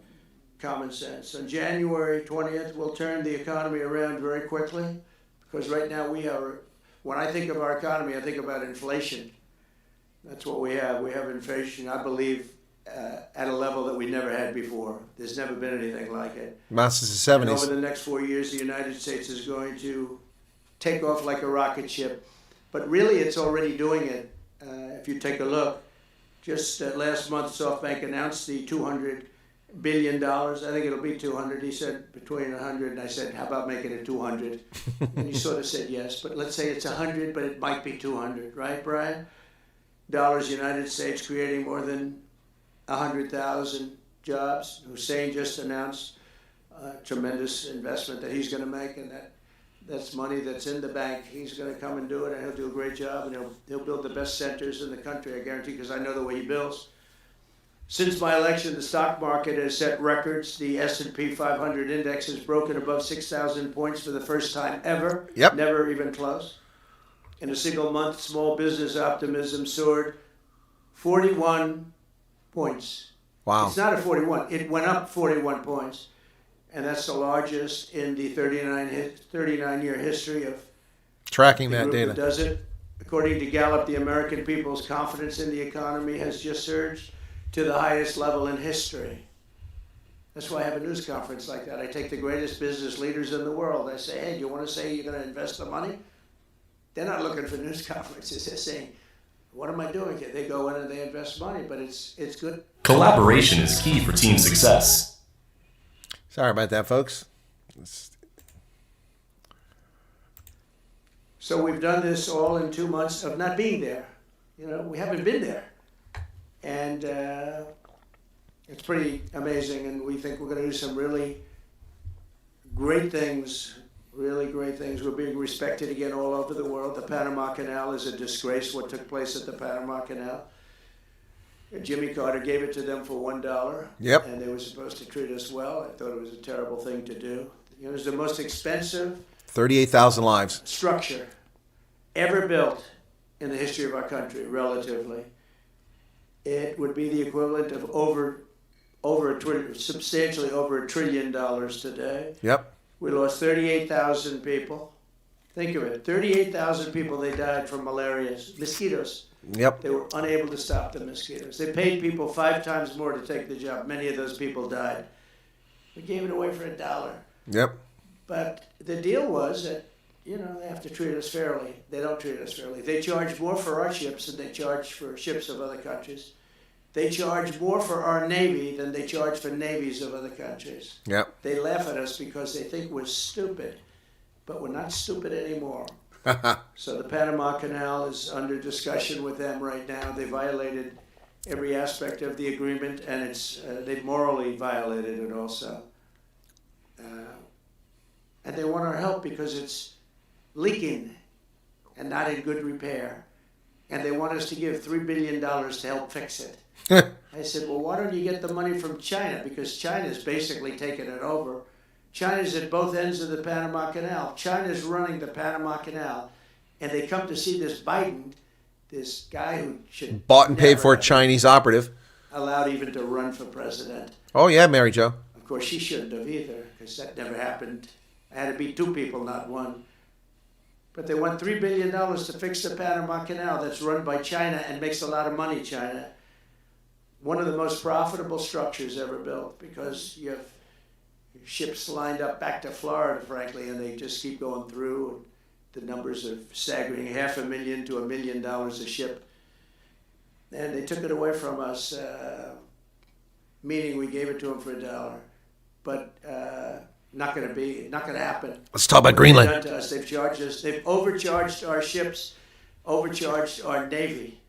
common sense. On January 20th, we'll turn the economy around very quickly because right now we are When I think of our economy, I think about inflation. That's what we have. We have inflation, I believe, at a level that we never had before. There's never been anything like it. Since the And 70s. over the next 4 years, the United States is going to take off like a rocket ship. But really, it's already doing it. If you take a look, just last month, SoftBank announced the $200 billion. I think it'll be 200. He said between 100, and I said, how about making it 200? And he sort of said yes, but let's say it's 100, but it might be 200, right, Brian? Dollars, United States creating more than 100,000 jobs. Hussein just announced a tremendous investment that he's going to make, and that's money that's in the bank. He's going to come and do it, and he'll do a great job, and he'll build the best centers in the country, I guarantee, because I know the way he builds. Since my election, the stock market has set records. The S&P 500 index has broken above 6,000 points for the first time ever. Yep. Never even close. In a single month, small business optimism soared 41 points. Wow. It's not a 41. It went up 41 points. And that's the largest in the 39-year history of Tracking the that group data. that does it. According to Gallup, the American people's confidence in the economy has just surged to the highest level in history. That's why I have a news conference like that. I take the greatest business leaders in the world. I say, hey, do you want to say you're going to invest the money? They're not looking for news conferences. They're saying, what am I doing here? They go in and they invest money, but it's good. Collaboration is key for team success. Sorry about that, folks. So we've done this all in 2 months of not being there. You know, we haven't been there. And it's pretty amazing, and we think we're going to do some really great things, really great things. We're being respected again all over the world. The Panama Canal is a disgrace, what took place at the Panama Canal. Jimmy Carter gave it to them for $1. Yep. And they were supposed to treat us well. I thought it was a terrible thing to do. It was the most expensive 38,000 lives. structure ever built in the history of our country, relatively. It would be the equivalent of substantially over $1 trillion today. Yep. We lost 38,000 people. Think of it, 38,000 people, they died from malaria, mosquitoes. Yep. They were unable to stop the mosquitoes. They paid people 5 times more to take the job. Many of those people died. We gave it away for $1. Yep. But the deal was that, you know, they have to treat us fairly. They don't treat us fairly. They charge more for our ships than they charge for ships of other countries. They charge more for our Navy than they charge for navies of other countries. Yep. They laugh at us because they think we're stupid, but we're not stupid anymore. So the Panama Canal is under discussion with them right now. They violated every aspect of the agreement, and they've morally violated it also. And they want our help because it's leaking and not in good repair. And they want us to give $3 billion to help fix it. I said, well, why don't you get the money from China? Because China's basically taken it over. China's at both ends of the Panama Canal. China's running the Panama Canal. And they come to see this Biden, this guy who should Bought and paid never for a have Chinese operative. allowed even to run for president. Oh, yeah, Mary Jo. Of course, she shouldn't have either, because that never happened. It had to be 2 people, not 1. But they want $3 billion to fix the Panama Canal that's run by China and makes a lot of money, China. One of the most profitable structures ever built, because you have ships lined up back to Florida, frankly, and they just keep going through. The numbers are staggering, $500,000 to $1 million a ship. And they took it away from us, meaning we gave it to them for $1. But not going to happen. Let's talk about What Greenland. they've done to us, they've charged us, they've overcharged our ships, overcharged our Navy.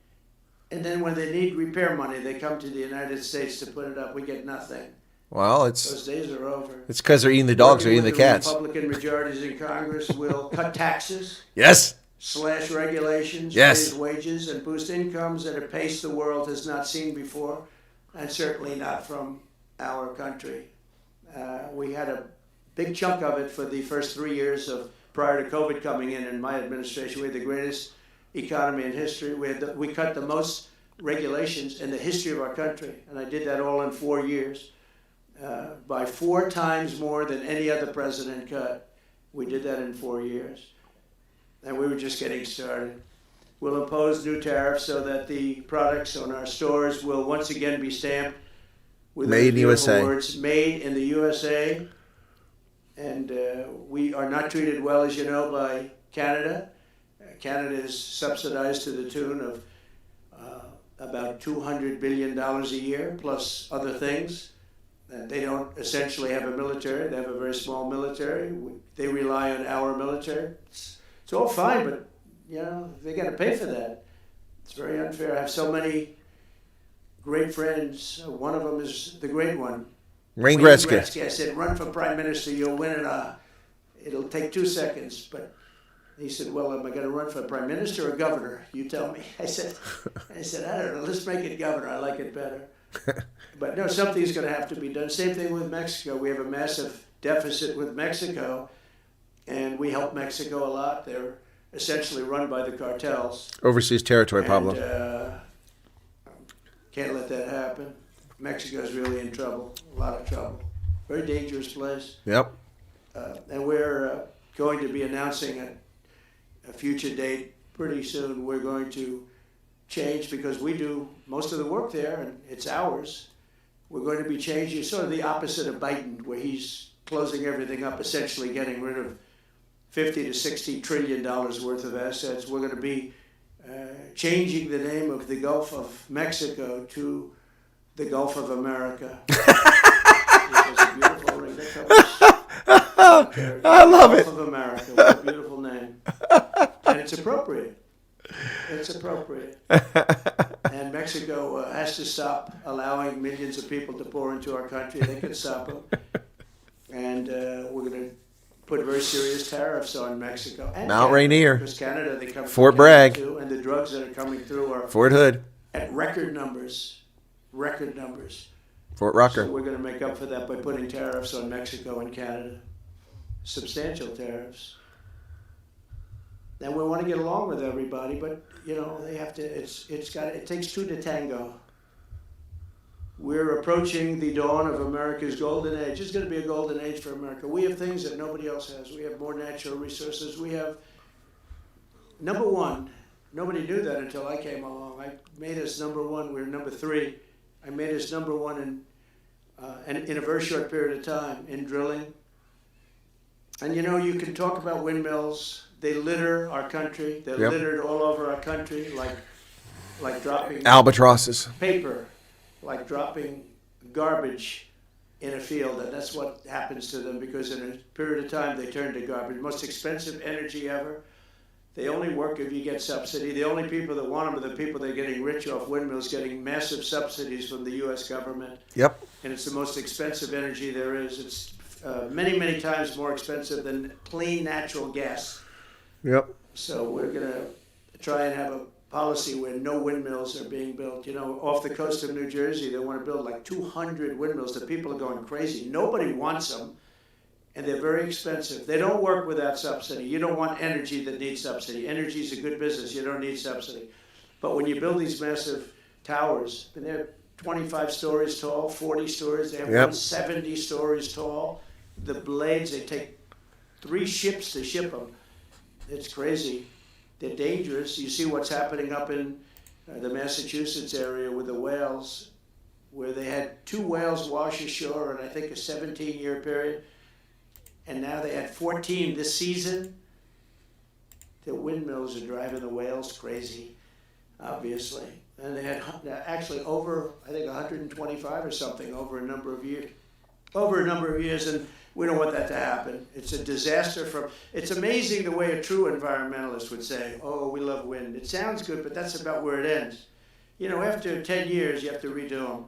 And then when they need repair money, they come to the United States to put it up. We get nothing. Well, Those days are over. it's because they're eating the dogs or Working eating the with cats. Republican majorities in Congress will cut taxes, Yes. slash regulations, Yes. raise wages, and boost incomes at a pace the world has not seen before, and certainly not from our country. We had a big chunk of it for the first 3 years prior to COVID coming in my administration. We had the greatest economy in history. We cut the most regulations in the history of our country, and I did that all in 4 years. By 4 times more than any other president cut. We did that in 4 years. and we were just getting started. We'll impose new tariffs so that the products on our stores will once again be stamped with Made in the beautiful USA. words, made in the USA. And we are not treated well, as you know, by Canada. Canada is subsidized to the tune of about $200 billion a year, plus other things. They don't essentially have a military. They have a very small military. They rely on our military. It's all fine, but you know they got to pay for that. It's very unfair. I have so many great friends. One of them is the great one, Wayne Gretzky. I said, run for prime minister. You'll win it'll take 2 seconds. But he said, well, am I going to run for prime minister or governor? You tell me. I said, I don't know. Let's make it governor. I like it better. But no, something's going to have to be done. Same thing with Mexico. We have a massive deficit with Mexico, and we help Mexico a lot. They're essentially run by the cartels. Overseas territory, Pablo. And, can't let that happen. Mexico's really in trouble, a lot of trouble. Very dangerous place. Yep. And we're going to be announcing a future date pretty soon. We're going to change because we do most of the work there and it's ours. We're going to be changing sort of the opposite of Biden, where he's closing everything up, essentially getting rid of $50 to $60 trillion worth of assets. We're going to be changing the name of the Gulf of Mexico to the Gulf of America. It's a beautiful ring. I love it. Gulf of America. What a beautiful name. And it's appropriate. It's appropriate. And Mexico has to stop allowing millions of people to pour into our country. They can stop them. And we're going to put very serious tariffs on Mexico. And Mount Canada, Rainier. because Canada, they come from Fort Canada Bragg. too, and the drugs that are coming through are Fort Hood. at record numbers. Record numbers. Fort So Rucker. we're going to make up for that by putting tariffs on Mexico and Canada. Substantial tariffs. And we want to get along with everybody, but you know they have to. It takes two to tango. We're approaching the dawn of America's golden age. It's going to be a golden age for America. We have things that nobody else has. We have more natural resources. We have number one. Nobody knew that until I came along. I made us number one. We're number three. I made us number one in a very short period of time in drilling. And you know, you can talk about windmills. They litter our country. They're Yep. littered all over our country, like dropping Albatrosses. paper, like dropping garbage in a field. And that's what happens to them because in a period of time they turn to garbage. Most expensive energy ever. They only work if you get subsidy. The only people that want them are the people that are getting rich off windmills, getting massive subsidies from the U.S. government. Yep. And it's the most expensive energy there is. It's many, many times more expensive than clean natural gas. Yep. So we're going to try and have a policy where no windmills are being built. You know, off the coast of New Jersey, they want to build like 200 windmills. The people are going crazy. Nobody wants them, and they're very expensive. They don't work without subsidy. You don't want energy that needs subsidy. Energy is a good business. You don't need subsidy. But when you build these massive towers, and they're 25 stories tall, 40 stories, they have Yep. 170 stories tall. The blades, they take 3 ships to ship them. It's crazy. They're dangerous. You see what's happening up in the Massachusetts area with the whales, where they had 2 whales wash ashore in, I think, a 17-year period. And now they had 14 this season. The windmills are driving the whales crazy, obviously. And they had actually over, I think, 125 or something over a number of years. And we don't want that to happen. It's a disaster. It's amazing the way a true environmentalist would say, oh, we love wind. It sounds good, but that's about where it ends. You know, after 10 years, you have to redo them.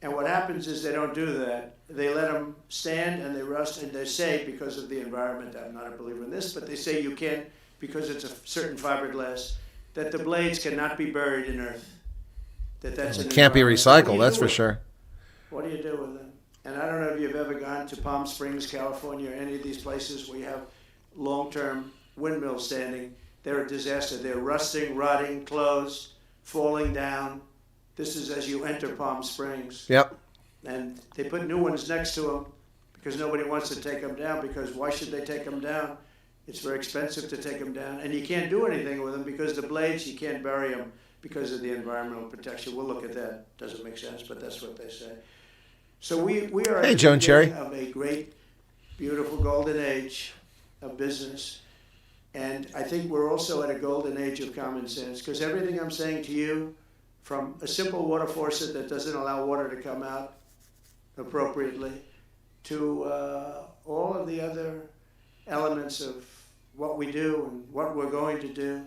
And what happens is they don't do that. They let them stand and they rust, and they say, because of the environment, I'm not a believer in this, but they say you can't, because it's a certain fiberglass, that the blades cannot be buried in earth. That's It can't be recycled, that's for sure. What do you do with them? And I don't know if you've ever gone to Palm Springs, California, or any of these places where you have long-term windmills standing. They're a disaster. They're rusting, rotting, closed, falling down. This is as you enter Palm Springs. Yep. And they put new ones next to them because nobody wants to take them down, because why should they take them down? It's very expensive to take them down, and you can't do anything with them because the blades, you can't bury them because of the environmental protection. We'll look at that. Doesn't make sense, but that's what they say. So we are Hey, at the Joan Cherry. beginning of a great, beautiful golden age of business. And I think we're also at a golden age of common sense, because everything I'm saying to you, from a simple water faucet that doesn't allow water to come out appropriately, to all of the other elements of what we do and what we're going to do,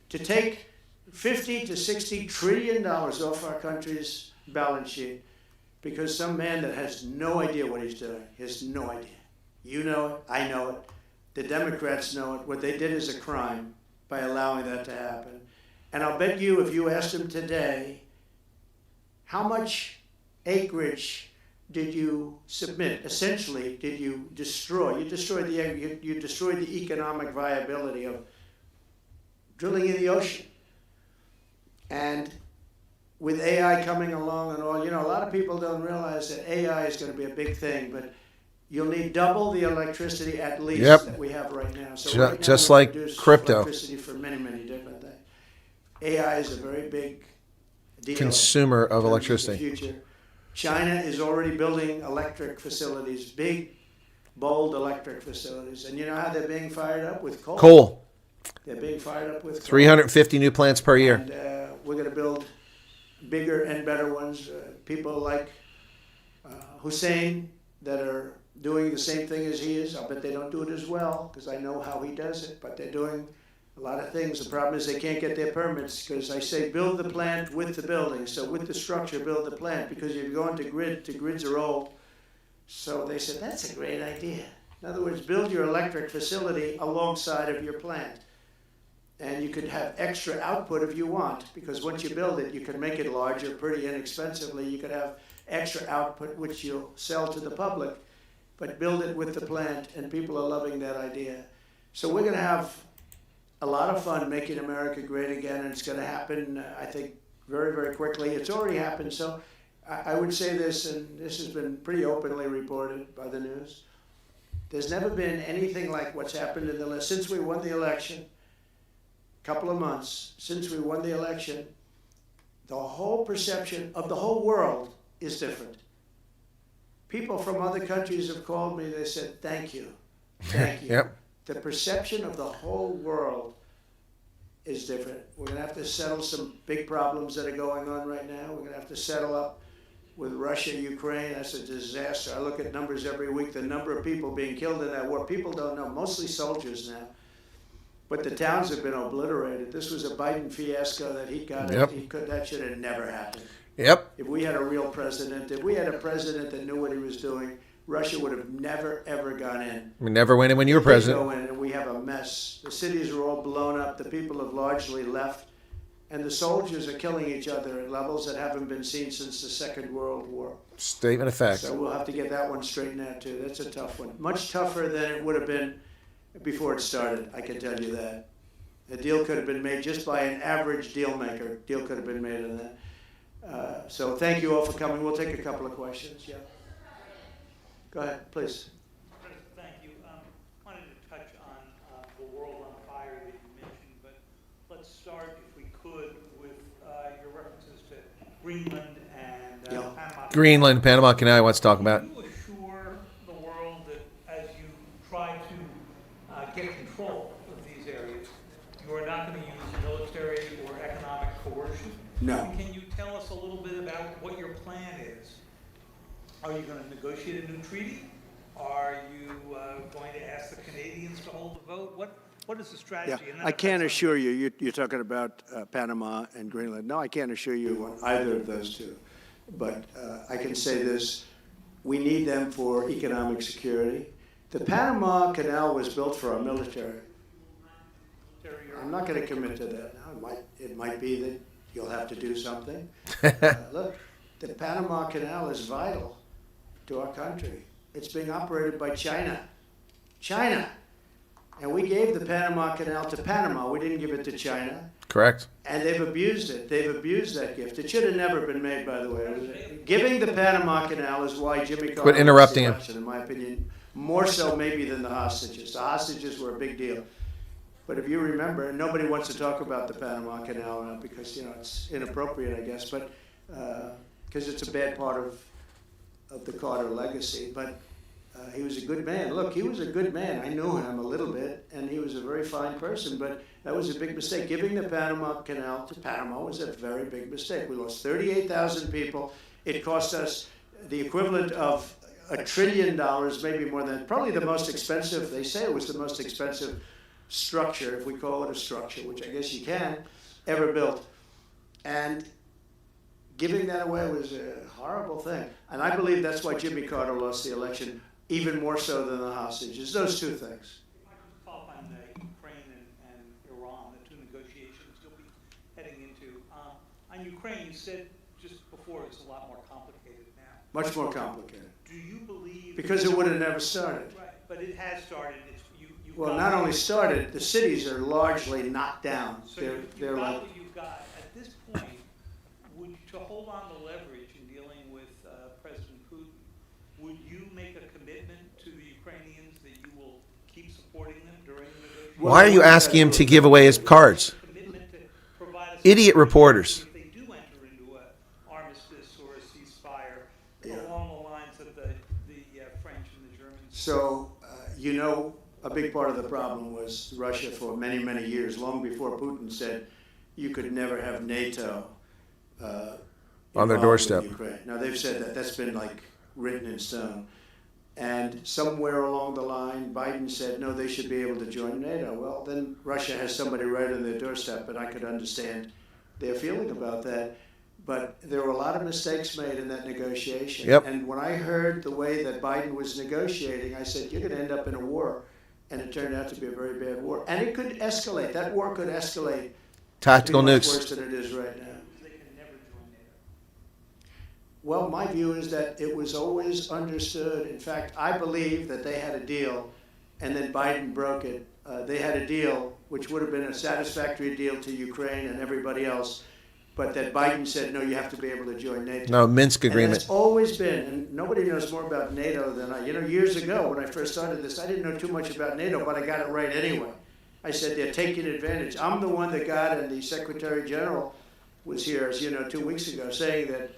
to take $50 to $60 trillion off our country's balance sheet because some man that has no idea what he's doing, has no idea. You know it, I know it, the Democrats know it. What they did is a crime by allowing that to happen. And I'll bet you, if you asked them today, how much acreage did you submit? Essentially, did you destroy? You destroyed the economic viability of drilling in the ocean. And with AI coming along and all, you know, a lot of people don't realize that AI is going to be a big thing, but you'll need double the electricity at least that we have right now. So right now just we like produce crypto. electricity for many, many different things. AI is a very big deal. Consumer of in terms the electricity. future. China is already building electric facilities, big, bold electric facilities. And you know how they're being fired up? With coal. Coal. They're being fired up with coal. 350 new plants per year. And we're going to build bigger and better ones. People like Hussein that are doing the same thing as he is. I bet they don't do it as well because I know how he does it, but they're doing a lot of things. The problem is they can't get their permits because I say build the plant with the building. So with the structure, build the plant, because you're going to grids are old. So they said, that's a great idea. In other words, build your electric facility alongside of your plant. And you could have extra output if you want, because once you build it, you can make it larger pretty inexpensively. You could have extra output, which you'll sell to the public, but build it with the plant, and people are loving that idea. So we're going to have a lot of fun making America great again, and it's going to happen, I think, very, very quickly. It's already happened. So I would say this, and this has been pretty openly reported by the news. There's never been anything like what's happened in the last, since we won the election, couple of months since we won the election, the whole perception of the whole world is different. People from other countries have called me, they said, thank you, thank you. Yep. The perception of the whole world is different. We're going to have to settle some big problems that are going on right now. We're going to have to settle up with Russia, Ukraine. That's a disaster. I look at numbers every week, the number of people being killed in that war. People don't know, mostly soldiers now. But the towns have been obliterated. This was a Biden fiasco that he got. That should have never happened. Yep. If we had a real president, if we had a president that knew what he was doing, Russia would have never, ever gone in. We never went in when you were They president. go in and we have a mess. The cities are all blown up. The people have largely left. And the soldiers are killing each other at levels that haven't been seen since the Second World War. Statement of fact. So we'll have to get that one straightened out too. That's a tough one. Much tougher than it would have been before it started, I can tell you that. A deal could have been made just by an average deal maker. Deal could have been made on that. So thank you all for coming. We'll take a couple of questions. Yeah. Go ahead, please. Chris, thank you. Wanted to touch on the world on fire that you mentioned, but let's start, if we could, with your references to Greenland and Panama. Greenland, Panama Canal, wants to talk about. Can you assure the world that as you try to get control of these areas, you are not going to use military or economic coercion? No. And can you tell us a little bit about what your plan is? Are you going to negotiate a new treaty? Are you going to ask the Canadians to hold the vote? What is the strategy? Yeah, And then I if can't that's assure you, you're talking about Panama and Greenland. No, I can't assure you on either of those two. But I can say this, we need them for economic security. The Panama Canal was built for our military. I'm not going to commit to that now. It might be that you'll have to do something. Look, the Panama Canal is vital to our country. It's being operated by China. China. And we gave the Panama Canal to Panama. We didn't give it to China. Correct. And they've abused it. They've abused that gift. It should have never been made, by the way. Giving the Panama Canal is why Jimmy Carter Quit interrupting him. lost the election, in my opinion, more so maybe than the hostages. The hostages were a big deal. But if you remember, nobody wants to talk about the Panama Canal now because, you know, it's inappropriate, I guess, but because it's a bad part of the Carter legacy. But he was a good man. Look, he was a good man. I knew him a little bit, and he was a very fine person, but that was a big mistake. Giving the Panama Canal to Panama was a very big mistake. We lost 38,000 people. It cost us the equivalent of $1 trillion, maybe more than, probably the most expensive, they say it was the most expensive structure, if we call it a structure, which I guess you can, ever built. And giving that away was a horrible thing. And I believe that's why Jimmy Carter lost the election, even more so than the hostages. Those two things. If I could follow up on Ukraine and Iran, the two negotiations you'll be heading into. On Ukraine, you said just before it's a lot more complicated now. Much more complicated. Do you believe... Because it would have never started. Right, but it has started. Well, not only started, the cities are largely knocked down. So they're like... what you've got. At this point, to hold on to leverage in dealing with President Putin, would you make a commitment to the Ukrainians that you will keep supporting them during the negotiations? Why are you asking him to give away his cards? Idiot reporters. If they do enter into an armistice or a ceasefire along the lines of the French and the Germans. So, you know, a big part of the problem was Russia for many, many years, long before Putin said you could never have NATO on their doorstep. Ukraine. Now, they've said that. That's been like written in stone. And somewhere along the line, Biden said, no, they should be able to join NATO. Well, then Russia has somebody right on their doorstep, and I could understand their feeling about that. But there were a lot of mistakes made in that negotiation. Yep. And when I heard the way that Biden was negotiating, I said, you're going to end up in a war. And it turned out to be a very bad war. And it could escalate. That war could escalate. Tactical to be much nukes. worse than it is right now. They can never join NATO. Well, my view is that it was always understood. In fact, I believe that they had a deal, and then Biden broke it. They had a deal, which would have been a satisfactory deal to Ukraine and everybody else, but that Biden said, no, you have to be able to join NATO. No, Minsk And agreement. it's always been, and nobody knows more about NATO than I. You know, years ago when I first started this, I didn't know too much about NATO, but I got it right anyway. I said they're taking advantage. I'm the one that got, and the Secretary General was here, as you know, 2 weeks ago, saying that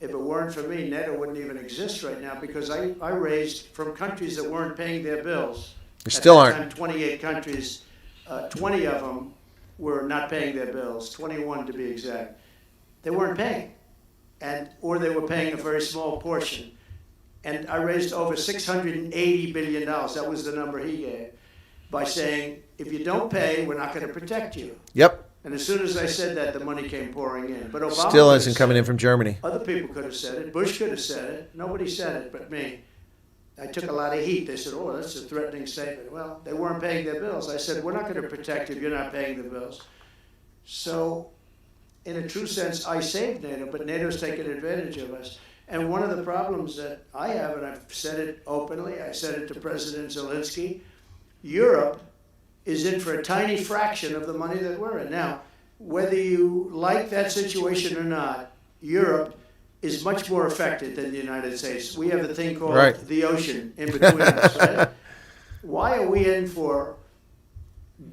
if it weren't for me, NATO wouldn't even exist right now, because I raised from countries that weren't paying their bills. They still At that aren't. time, 28 countries, 20 of them were not paying their bills, 21 to be exact. They weren't paying, or they were paying a very small portion. And I raised over $680 billion. That was the number he gave, by saying, if you don't pay, we're not going to protect you. Yep. And as soon as I said that, the money came pouring in. But Obama Still could have isn't said coming it. in from Germany. Other people could have said it. Bush could have said it. Nobody said it but me. I took a lot of heat. They said, oh, that's a threatening statement. Well, they weren't paying their bills. I said, we're not going to protect you if you're not paying the bills. So, in a true sense, I saved NATO, but NATO's taken advantage of us. And one of the problems that I have, and I've said it openly, I said it to President Zelensky, Europe is in for a tiny fraction of the money that we're in. Now, whether you like that situation or not, Europe is much more affected than the United States. We have a thing called Right. the ocean in between us, right? Why are we in for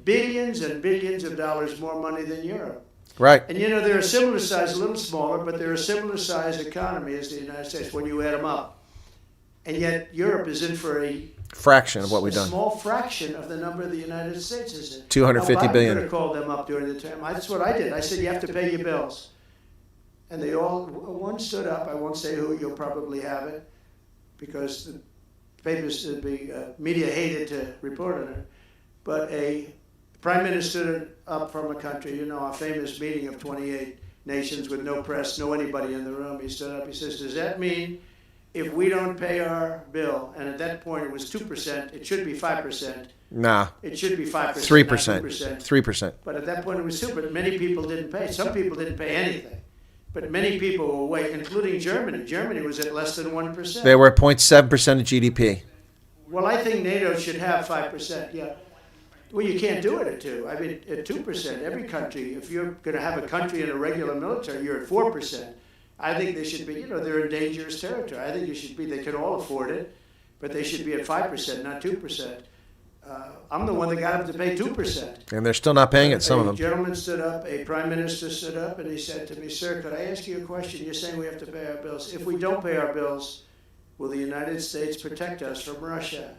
billions and billions of dollars more money than Europe? Right. And you know, they're a similar size, a little smaller, but they're a similar size economy as the United States when you add them up. And yet Europe is in for a Fraction of what we've done. small fraction of the number the United States is in. 250 now, Biden billion. could have called them up during the term. That's what I did. I said, you have to pay your bills. And they all, one stood up. I won't say who, you'll probably have it, because the papers, the media hated to report on it. But a prime minister stood up from a country, you know, our famous meeting of 28 nations with no press, no anybody in the room. He stood up, he says, does that mean if we don't pay our bill, and at that point it was 2%, it should be 5%. Nah. It should be 5%. 3%. not 2%. 3%. But at that point it was 2%, but many people didn't pay. Some people didn't pay anything. But many people were way, including Germany. Germany was at less than 1%. They were at 0.7% of GDP. Well, I think NATO should have 5%, yeah. Well, you can't do it at 2. I mean, at 2%, every country, if you're going to have a country in a regular military, you're at 4%. I think they should be, they're in dangerous territory. I think you should be, they can all afford it, but they should be at 5%, not 2%. I'm the one that got them to pay 2%. And they're still not paying it, some of them. A gentleman stood up, a prime minister stood up, and he said to me, "Sir, could I ask you a question? You're saying we have to pay our bills. If we don't pay our bills, will the United States protect us from Russia?"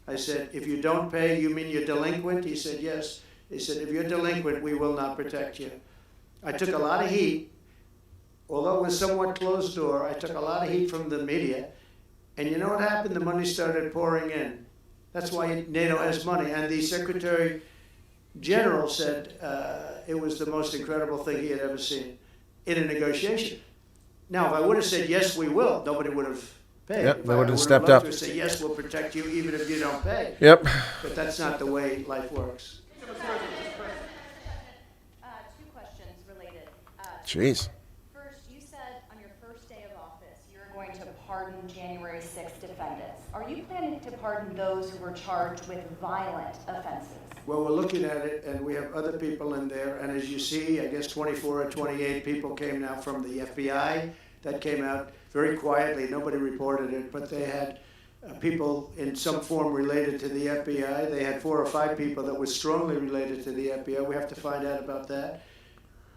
I said, "If you don't pay, you mean you're delinquent?" He said, "Yes." He said, "If you're delinquent, we will not protect you." I took a lot of heat. Although it was somewhat closed door, I took a lot of heat from the media. And you know what happened? The money started pouring in. That's why NATO has money. And the Secretary General said it was the most incredible thing he had ever seen in a negotiation. Now, if I would have said, "Yes, we will," nobody would have paid. Yep, If they I would have would stepped loved up. to say, "Yes, we'll protect you even if you don't pay." Yep. But that's not the way life works. Two questions related. Jeez. First, you said on your first day of office you're going to pardon January 6th defendants. Are you planning to pardon those who were charged with violent offenses? Well, we're looking at it, and we have other people in there. And as you see, I guess 24 or 28 people came now from the FBI. That came out very quietly. Nobody reported it, but they had people in some form related to the FBI. They had 4 or 5 people that were strongly related to the FBI. We have to find out about that.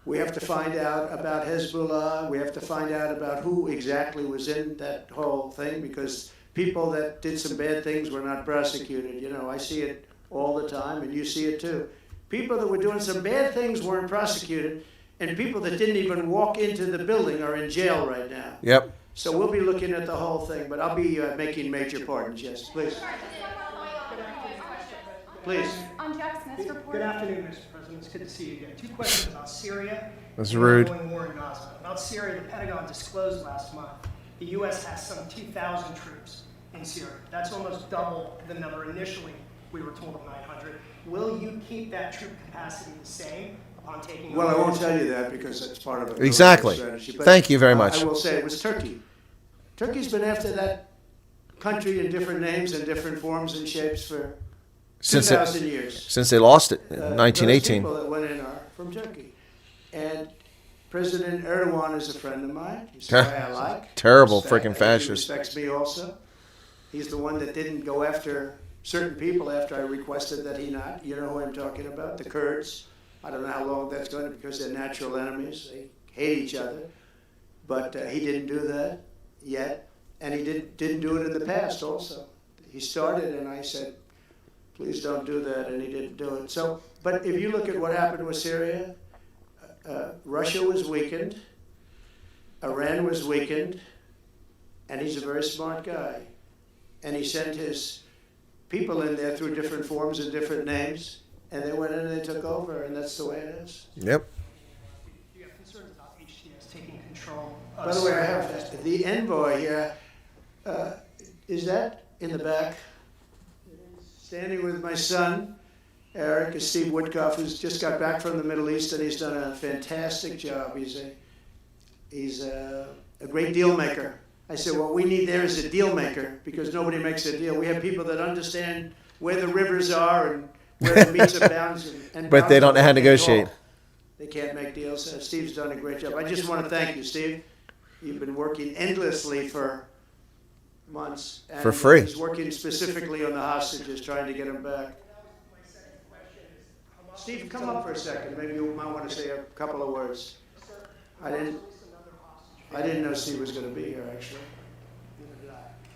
We have to find out about Hezbollah. We have to find out about who exactly was in that whole thing, because people that did some bad things were not prosecuted. I see it all the time, and you see it too. People that were doing some bad things weren't prosecuted, and people that didn't even walk into the building are in jail right now. Yep. So we'll be looking at the whole thing, but I'll be making major pardons, yes, please. Please. On Jack Smith's report. Good afternoon, Mr. President. It's good to see you again. 2 questions about Syria. That's and rude. the ongoing war in Gaza. About Syria, the Pentagon disclosed last month the U.S. has some 2,000 troops in Syria. That's almost double the number initially we were told of 900. Will you keep that troop capacity the same upon taking Well, I over? won't tell you that because it's part of a Exactly. strategy. But Thank you very much. I will say it was Turkey. Turkey's been after that country in different names and different forms and shapes for 2,000 years. Since they lost it in Those 1918. people that went in are from Turkey. And President Erdogan is a friend of mine. He's the guy I like. Terrible Respect. freaking He fascist. respects me also. He's the one that didn't go after certain people after I requested that he not. You know who I'm talking about, the Kurds. I don't know how long that's going to, because they're natural enemies. They hate each other. But he didn't do that yet. And he didn't do it in the past also. He started, and I said, "Please don't do that," and he didn't do it. So, but if you look at what happened with Syria, Russia was weakened, Iran was weakened, and he's a very smart guy. And he sent his people in there through different forms and different names, and they went in and they took over, and that's the way it is. Yep. Do you have concerns about HTS taking control of By the way, I Syria? have the envoy here. Is that in the back? Standing with my son, Eric, is Steve Woodcock, who's just got back from the Middle East, and he's done a fantastic job. He's a great deal maker. I said, what we need there is a deal maker, because nobody makes a deal. We have people that understand where the rivers are and where the meets and bounds. And But they don't know how to negotiate. They can't make deals. Steve's done a great job. I just want to thank you, Steve. You've been working endlessly for months. And For free. He's working specifically on the hostages, trying to get them back. Steve, come up for a second. Maybe you might want to say a couple of words. I didn't know Steve was going to be here, actually.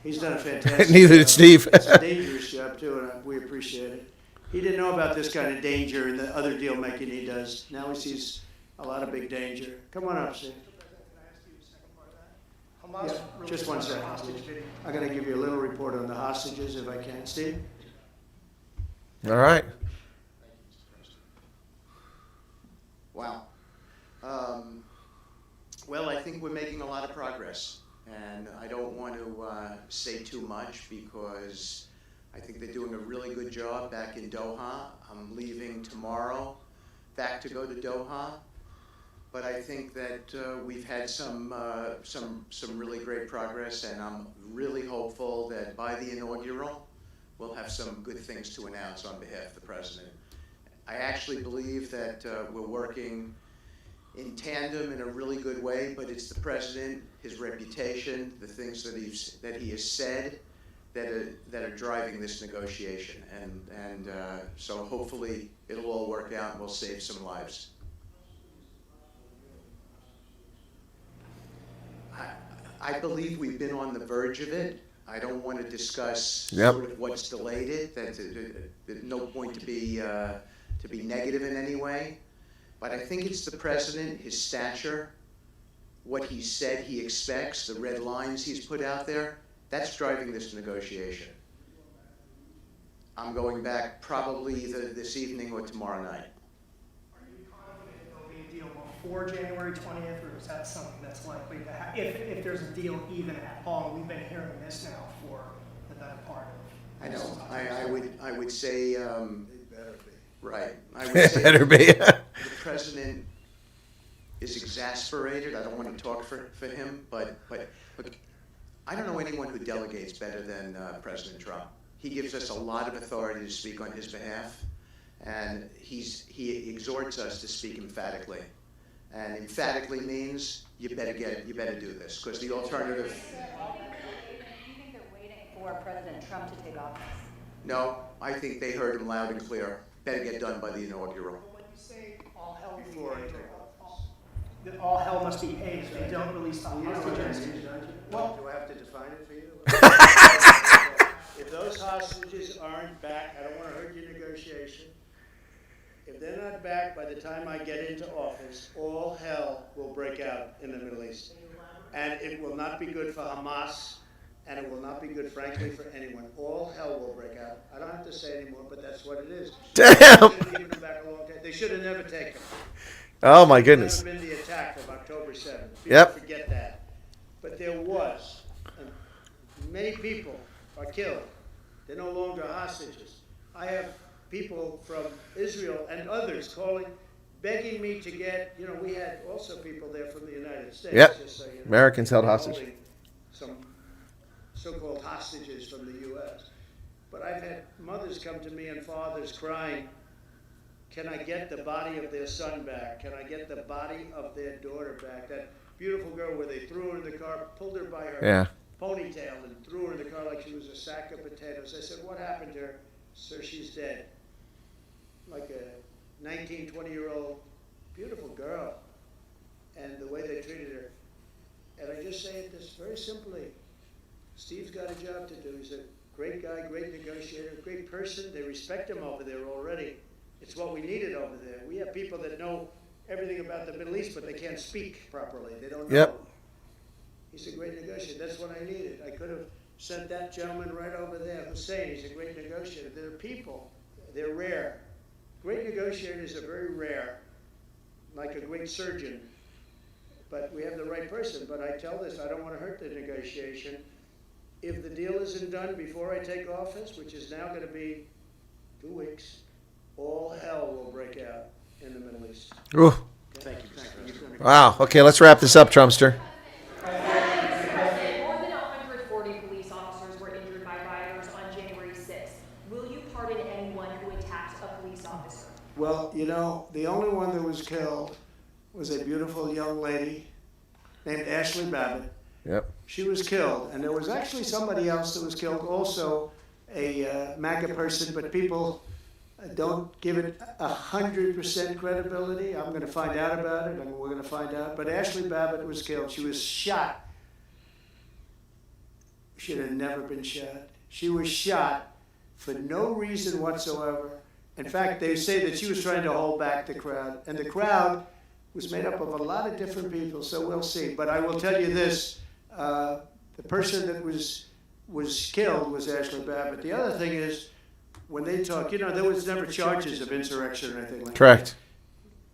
He's done a fantastic Neither did job. Steve. It's a dangerous job, too, and we appreciate it. He didn't know about this kind of danger and the other deal making he does. Now he sees a lot of big danger. Come on up, Steve. Yeah, just one second. I'm going to give you a little report on the hostages, if I can. Steve? All right. Wow. Well, I think we're making a lot of progress, and I don't want to say too much because I think they're doing a really good job back in Doha. I'm leaving tomorrow back to go to Doha, but I think that we've had some really great progress, and I'm really hopeful that by the inaugural, we'll have some good things to announce on behalf of the president. I actually believe that we're working in tandem in a really good way, but it's the president, his reputation, the things that he has said that are driving this negotiation, and so hopefully it'll all work out and we'll save some lives. I believe we've been on the verge of it. I don't want to discuss sort of what's delayed it. There's no point to be negative in any way. But I think it's the president, his stature, what he said he expects, the red lines he's put out there, that's driving this negotiation. I'm going back probably either this evening or tomorrow night. Are you confident there'll be a deal before January 20th, or is that something that's likely to happen? If there's a deal even at all, we've been hearing this now for the better part of. I know. I would say. Right. I would say Better be. the president is exasperated. I don't want to talk for him, but look, I don't know anyone who delegates better than President Trump. He gives us a lot of authority to speak on his behalf, and he exhorts us to speak emphatically. And emphatically means you better do this, because the alternative. Do you think they're waiting for President Trump to take office? No, I think they heard him loud and clear. Better get done by the inaugural. When you say all hell must be paid, all hell must be paid if they don't release the hostages. Well, do I have to define it for you? If those hostages aren't back, I don't want to hurt your negotiation. If they're not back by the time I get into office, all hell will break out in the Middle East. And it will not be good for Hamas, and it will not be good, frankly, for anyone. All hell will break out. I don't have to say anymore, but that's what it is. Damn. They should have given them back a long time. They should have never taken them. Oh my goodness. It would have been the attack of October 7th. People Yep. forget that. But there was. And many people are killed. They're no longer hostages. I have people from Israel and others calling, begging me to get, we had also people there from the United States. Yep. Just so you know. Americans held hostage. Holding some so-called hostages from the U.S. But I've had mothers come to me and fathers crying, can I get the body of their son back? Can I get the body of their daughter back? That beautiful girl where they threw her in the car, pulled her by her ponytail and threw her in the car like she was a sack of potatoes. I said, what happened to her? Sir, she's dead. Like a 19, 20-year-old beautiful girl. And the way they treated her. And I just say it this very simply. Steve's got a job to do. He's a great guy, great negotiator, great person. They respect him over there already. It's what we needed over there. We have people that know everything about the Middle East, but they can't speak properly. They don't know. Yep. He's a great negotiator. That's what I needed. I could have sent that gentleman right over there, Hussein. He's a great negotiator. There are people. They're rare. Great negotiators are very rare, like a great surgeon. But we have the right person. But I tell this, I don't want to hurt the negotiation. If the deal isn't done before I take office, which is now going to be 2 weeks, all hell will break out in the Middle East. Ooh. Thank you. Wow. Okay, let's wrap this up, Trumpster. More than 140 police officers were injured by rioters on January 6th. Will you pardon anyone who attacked a police officer? Well, the only one that was killed was a beautiful young lady named Ashley Babbitt. Yep. She was killed, and there was actually somebody else that was killed, also a MAGA person, but people don't give it 100% credibility. I'm going to find out about it, and we're going to find out. But Ashley Babbitt was killed. She was shot. Should have never been shot. She was shot for no reason whatsoever. In fact, they say that she was trying to hold back the crowd, and the crowd was made up of a lot of different people, so we'll see. But I will tell you this, the person that was killed was Ashley Babbitt. The other thing is, when they talk, there was never charges of insurrection or anything like that. Correct.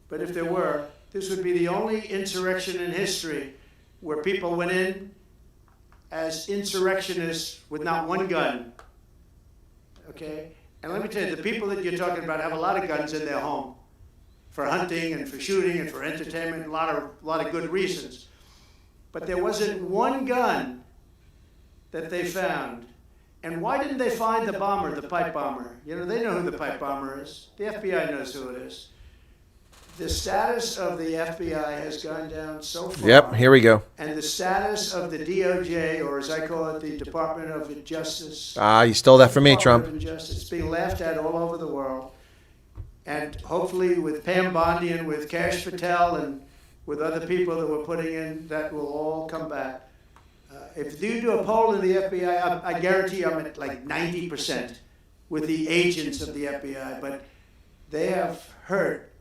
But if there were, this would be the only insurrection in history where people went in as insurrectionists with not one gun. Okay? And let me tell you, the people that you're talking about have a lot of guns in their home for hunting and for shooting and for entertainment, a lot of good reasons. But there wasn't one gun that they found And why didn't they find the bomber, the pipe bomber? You know, they know who the pipe bomber is. The FBI knows who it is. The status of the FBI has gone down so far. Yep, here we go. And the status of the DOJ, or as I call it, the Department of Justice. Ah, you stole that from me, Trump. Department of Justice, it's being laughed at all over the world. And hopefully with Pam Bondi and with Kash Patel and with other people that we're putting in, that will all come back. If you do a poll in the FBI, I guarantee I'm at like 90% with the agents of the FBI, but they have hurt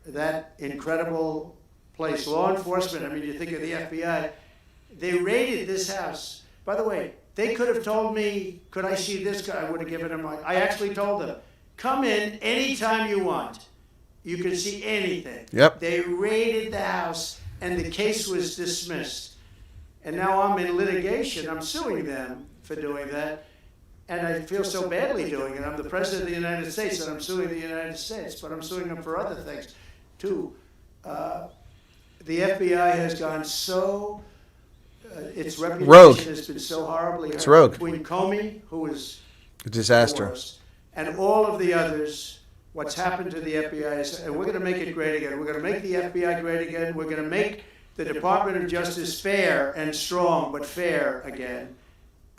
that incredible place. Law enforcement, I mean, you think of the FBI, they raided this house. By the way, they could have told me, could I see this guy? I would have given them, I actually told them, come in anytime you want. You can see anything. Yep. They raided the house and the case was dismissed. And now I'm in litigation. I'm suing them for doing that. And I feel so badly doing it. I'm the President of the United States and I'm suing the United States, but I'm suing them for other things too. The FBI has gone so, its reputation rogue. has been so horribly It's hurt. rogue. Between Comey, who was A disaster. the worst, and all of the others, what's happened to the FBI is, and we're going to make it great again. We're going to make the FBI great again. We're going to make the Department of Justice fair and strong, but fair again.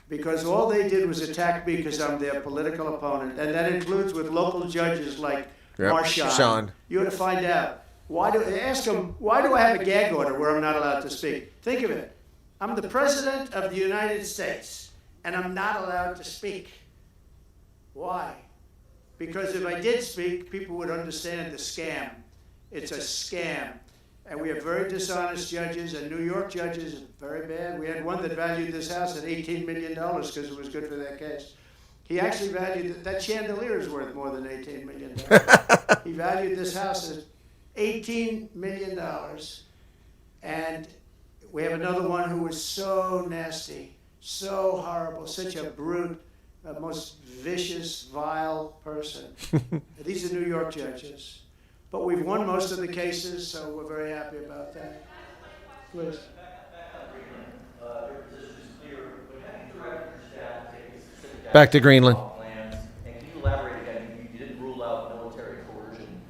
Because all they did was attack me because I'm their political opponent. And that includes with local judges like Marshawn. Sean. You ought to find out. Ask them, why do I have a gag order where I'm not allowed to speak? Think of it. I'm the President of the United States, and I'm not allowed to speak. Why? Because if I did speak, people would understand the scam. It's a scam. And we have very dishonest judges, and New York judges, very bad. We had one that valued this house at $18 million because it was good for that case. He actually valued, that chandelier is worth more than $18 million. He valued this house at $18 million. And we have another one who was so nasty, so horrible, such a brute, a most vicious, vile person. These are New York judges. But we've won most of the cases, so we're very happy about that. Please. Back to Greenland. And can you elaborate again? You didn't rule out military coercion.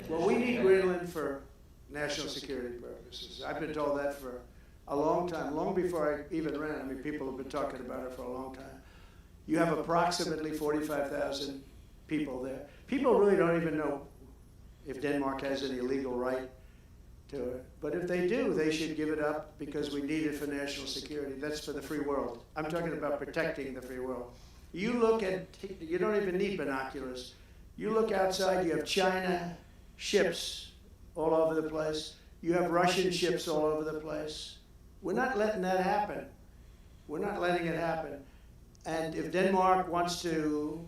Well, we need Greenland for national security purposes. I've been told that for a long time, long before I even ran. I mean, people have been talking about it for a long time. You have approximately 45,000 people there. People really don't even know if Denmark has any legal right to it. But if they do, they should give it up because we need it for national security. That's for the free world. I'm talking about protecting the free world. You look at, you don't even need binoculars. You look outside, you have China ships all over the place. You have Russian ships all over the place. We're not letting that happen. We're not letting it happen. And if Denmark wants to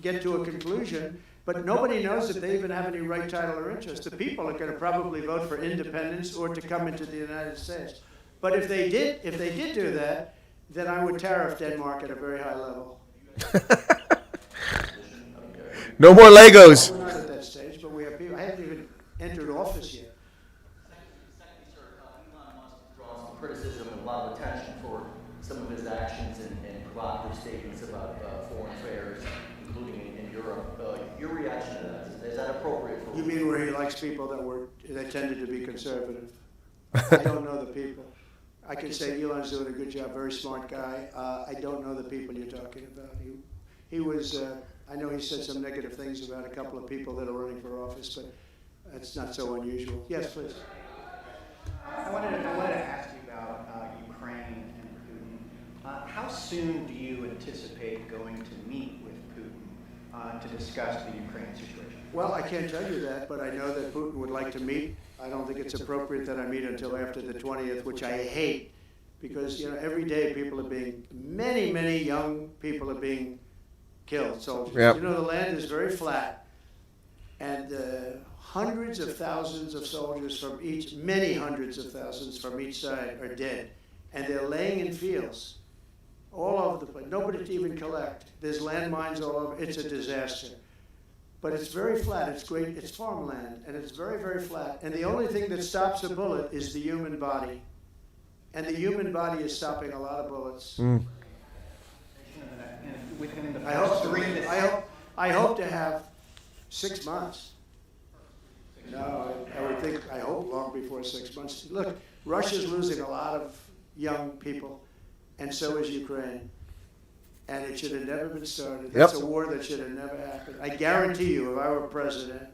get to a conclusion, but nobody knows if they even have any right, title, or interest. The people are going to probably vote for independence or to come into the United States. But if they did do that, then I would tariff Denmark at a very high level. No more Legos. We're not at that stage, but we have people. I haven't even entered office yet. Secondly, sir, Elon Musk has drawn some criticism and a lot of attention for some of his actions and provocative statements about foreign affairs, including in Europe. Your reaction to that, is that appropriate for You mean where he likes people that tended to be conservative? I don't know the people. I can say Elon's doing a good job, very smart guy. I don't know the people you're talking about. He was, I know he said some negative things about a couple of people that are running for office, but that's not so unusual. Yes, please. I wanted to ask you about Ukraine and Putin. How soon do you anticipate going to meet with Putin to discuss the Ukraine situation? Well, I can't tell you that, but I know that Putin would like to meet. I don't think it's appropriate that I meet until after the 20th, which I hate, because every day people are being, many young people are being killed. Soldiers. Yep. The land is very flat, and hundreds of thousands of soldiers from each, many hundreds of thousands from each side are dead, and they're laying in fields all over the place. Nobody to even collect. There's landmines all over. It's a disaster. But it's very flat. It's great. It's farmland, and it's very, very flat. And the only thing that stops a bullet is the human body. And the human body is stopping a lot of bullets. I hope to have 6 months. No, I would think, I hope long before 6 months. Look, Russia's losing a lot of young people, and so is Ukraine. And it should have never been started. That's a war that should have never happened. I guarantee you, if I were president,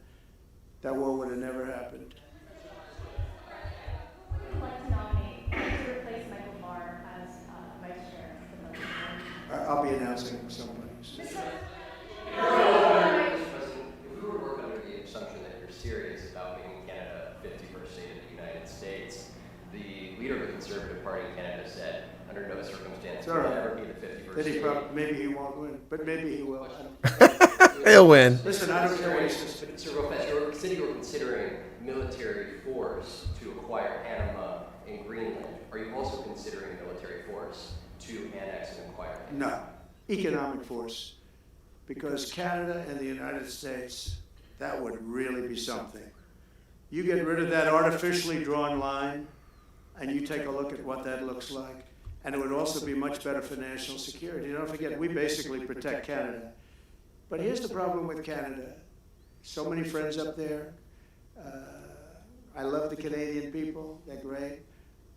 that war would have never happened. Who would you like to nominate to replace Michael Barr as vice chair of the President? I'll be announcing somebody. Mr. President, if we were to work under the assumption that you're serious about making Canada a 51st state of the United States, the leader of the Conservative Party in Canada said, under no circumstance will it ever be the 51st state. Maybe he won't win, but maybe he will. He'll win. Listen, I don't care what he says. Sir, real fast, you said you were considering military force to acquire Panama and Greenland. Are you also considering military force to annex and acquire? No, economic force. Because Canada and the United States, that would really be something. You get rid of that artificially drawn line, and you take a look at what that looks like. And it would also be much better for national security. Don't forget, we basically protect Canada. But here's the problem with Canada. So many friends up there. I love the Canadian people, they're great.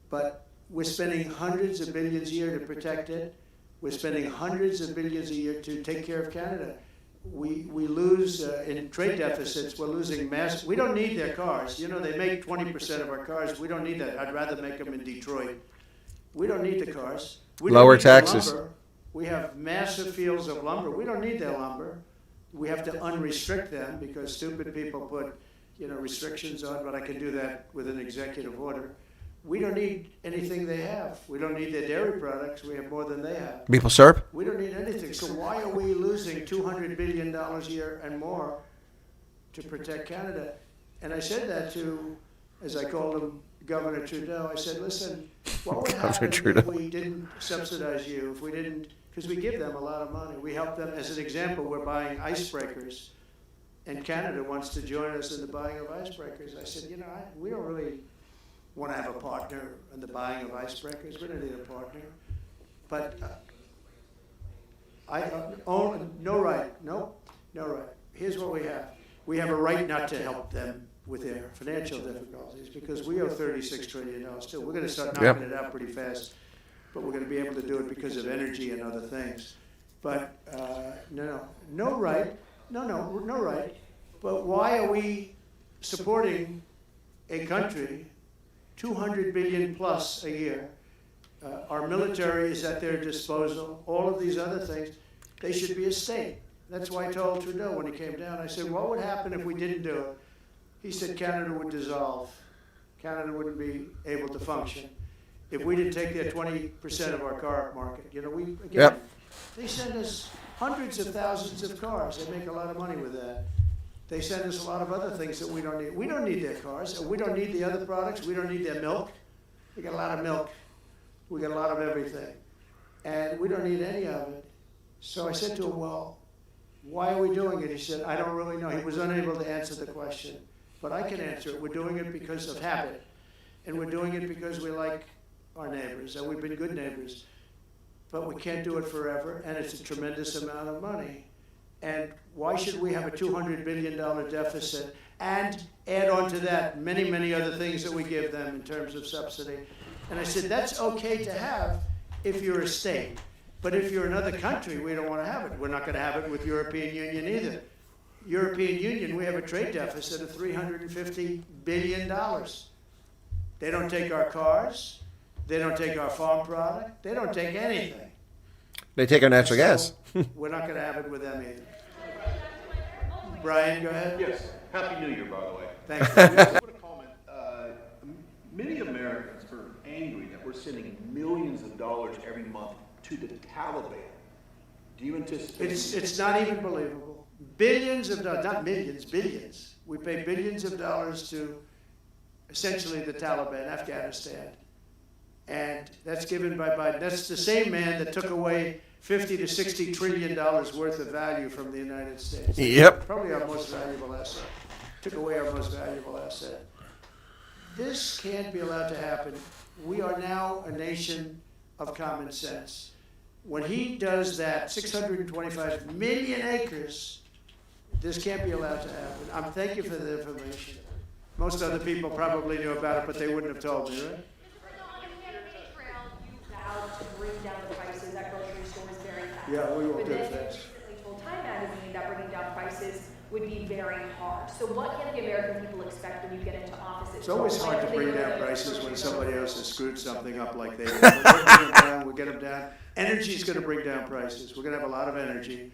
But we're spending hundreds of billions a year to protect it. We're spending hundreds of billions a year to take care of Canada. We lose in trade deficits, we're losing mass. We don't need their cars. You know, they make 20% of our cars. We don't need that. I'd rather make them in Detroit. We don't need the cars. We don't Lower need their taxes. lumber. We have massive fields of lumber. We don't need their lumber. We have to unrestrict them because stupid people put, restrictions on, but I can do that with an executive order. We don't need anything they have. We don't need their dairy products. We have more than they have. Maple syrup? We don't need anything. So why are we losing $200 billion a year and more to protect Canada? And I said that to, as I called him, Governor Trudeau. I said, listen, what would happen if we didn't subsidize you, if we didn't, because we give them a lot of money. We help them. As an example, we're buying icebreakers, and Canada wants to join us in the buying of icebreakers. I said, we don't really want to have a partner in the buying of icebreakers. We don't need a partner. But no right. Here's what we have. We have a right not to help them with their financial difficulties because we owe $36 trillion still. We're going to start knocking it out pretty fast, but we're going to be able to do it because of energy and other things. But no right. But why are we supporting a country $200 billion plus a year? Our military is at their disposal. All of these other things, they should be a state. That's why I told Trudeau when he came down. I said, what would happen if we didn't do it? He said Canada would dissolve. Canada wouldn't be able to function if we didn't take their 20% of our car market. They send us hundreds of thousands of cars. They make a lot of money with that. They send us a lot of other things that we don't need. We don't need their cars, and we don't need the other products. We don't need their milk. We got a lot of milk. We got a lot of everything. And we don't need any of it. So I said to him, well, why are we doing it? He said, I don't really know. He was unable to answer the question. But I can answer it. We're doing it because of habit. And we're doing it because we like our neighbors, and we've been good neighbors. But we can't do it forever, and it's a tremendous amount of money. And why should we have a $200 billion deficit and add on to that many, many other things that we give them in terms of subsidy? And I said, that's okay to have if you're a state. But if you're another country, we don't want to have it. We're not going to have it with European Union either. European Union, we have a trade deficit of $350 billion. They don't take our cars. They don't take our farm product. They don't take anything. They take our natural gas. We're not going to have it with them either. Brian, go ahead. Yes. Happy New Year, by the way. Thank you. I want to comment. Many Americans are angry that we're sending millions of dollars every month to the Taliban. Do you anticipate? It's not even believable. Billions of dollars, not millions, billions. We pay billions of dollars to essentially the Taliban, Afghanistan. And that's given by Biden. That's the same man that took away $50 to $60 trillion worth of value from the United States. Yep. Probably our most valuable asset. Took away our most valuable asset. This can't be allowed to happen. We are now a nation of common sense. When he does that, 625 million acres This can't be allowed to happen. Thank you for the information. Most other people probably knew about it, but they wouldn't have told me, right? On the campaign trail, you vowed to bring down the prices at grocery stores very fast. Yeah, we will But do then it fast. you recently told Time Magazine that bringing down prices would be very hard. So what can the American people expect when you get into office? It's always hard to bring down prices when somebody else has screwed something up like they did. We'll bring them down, we'll get them down. Energy is going to bring down prices. We're going to have a lot of energy,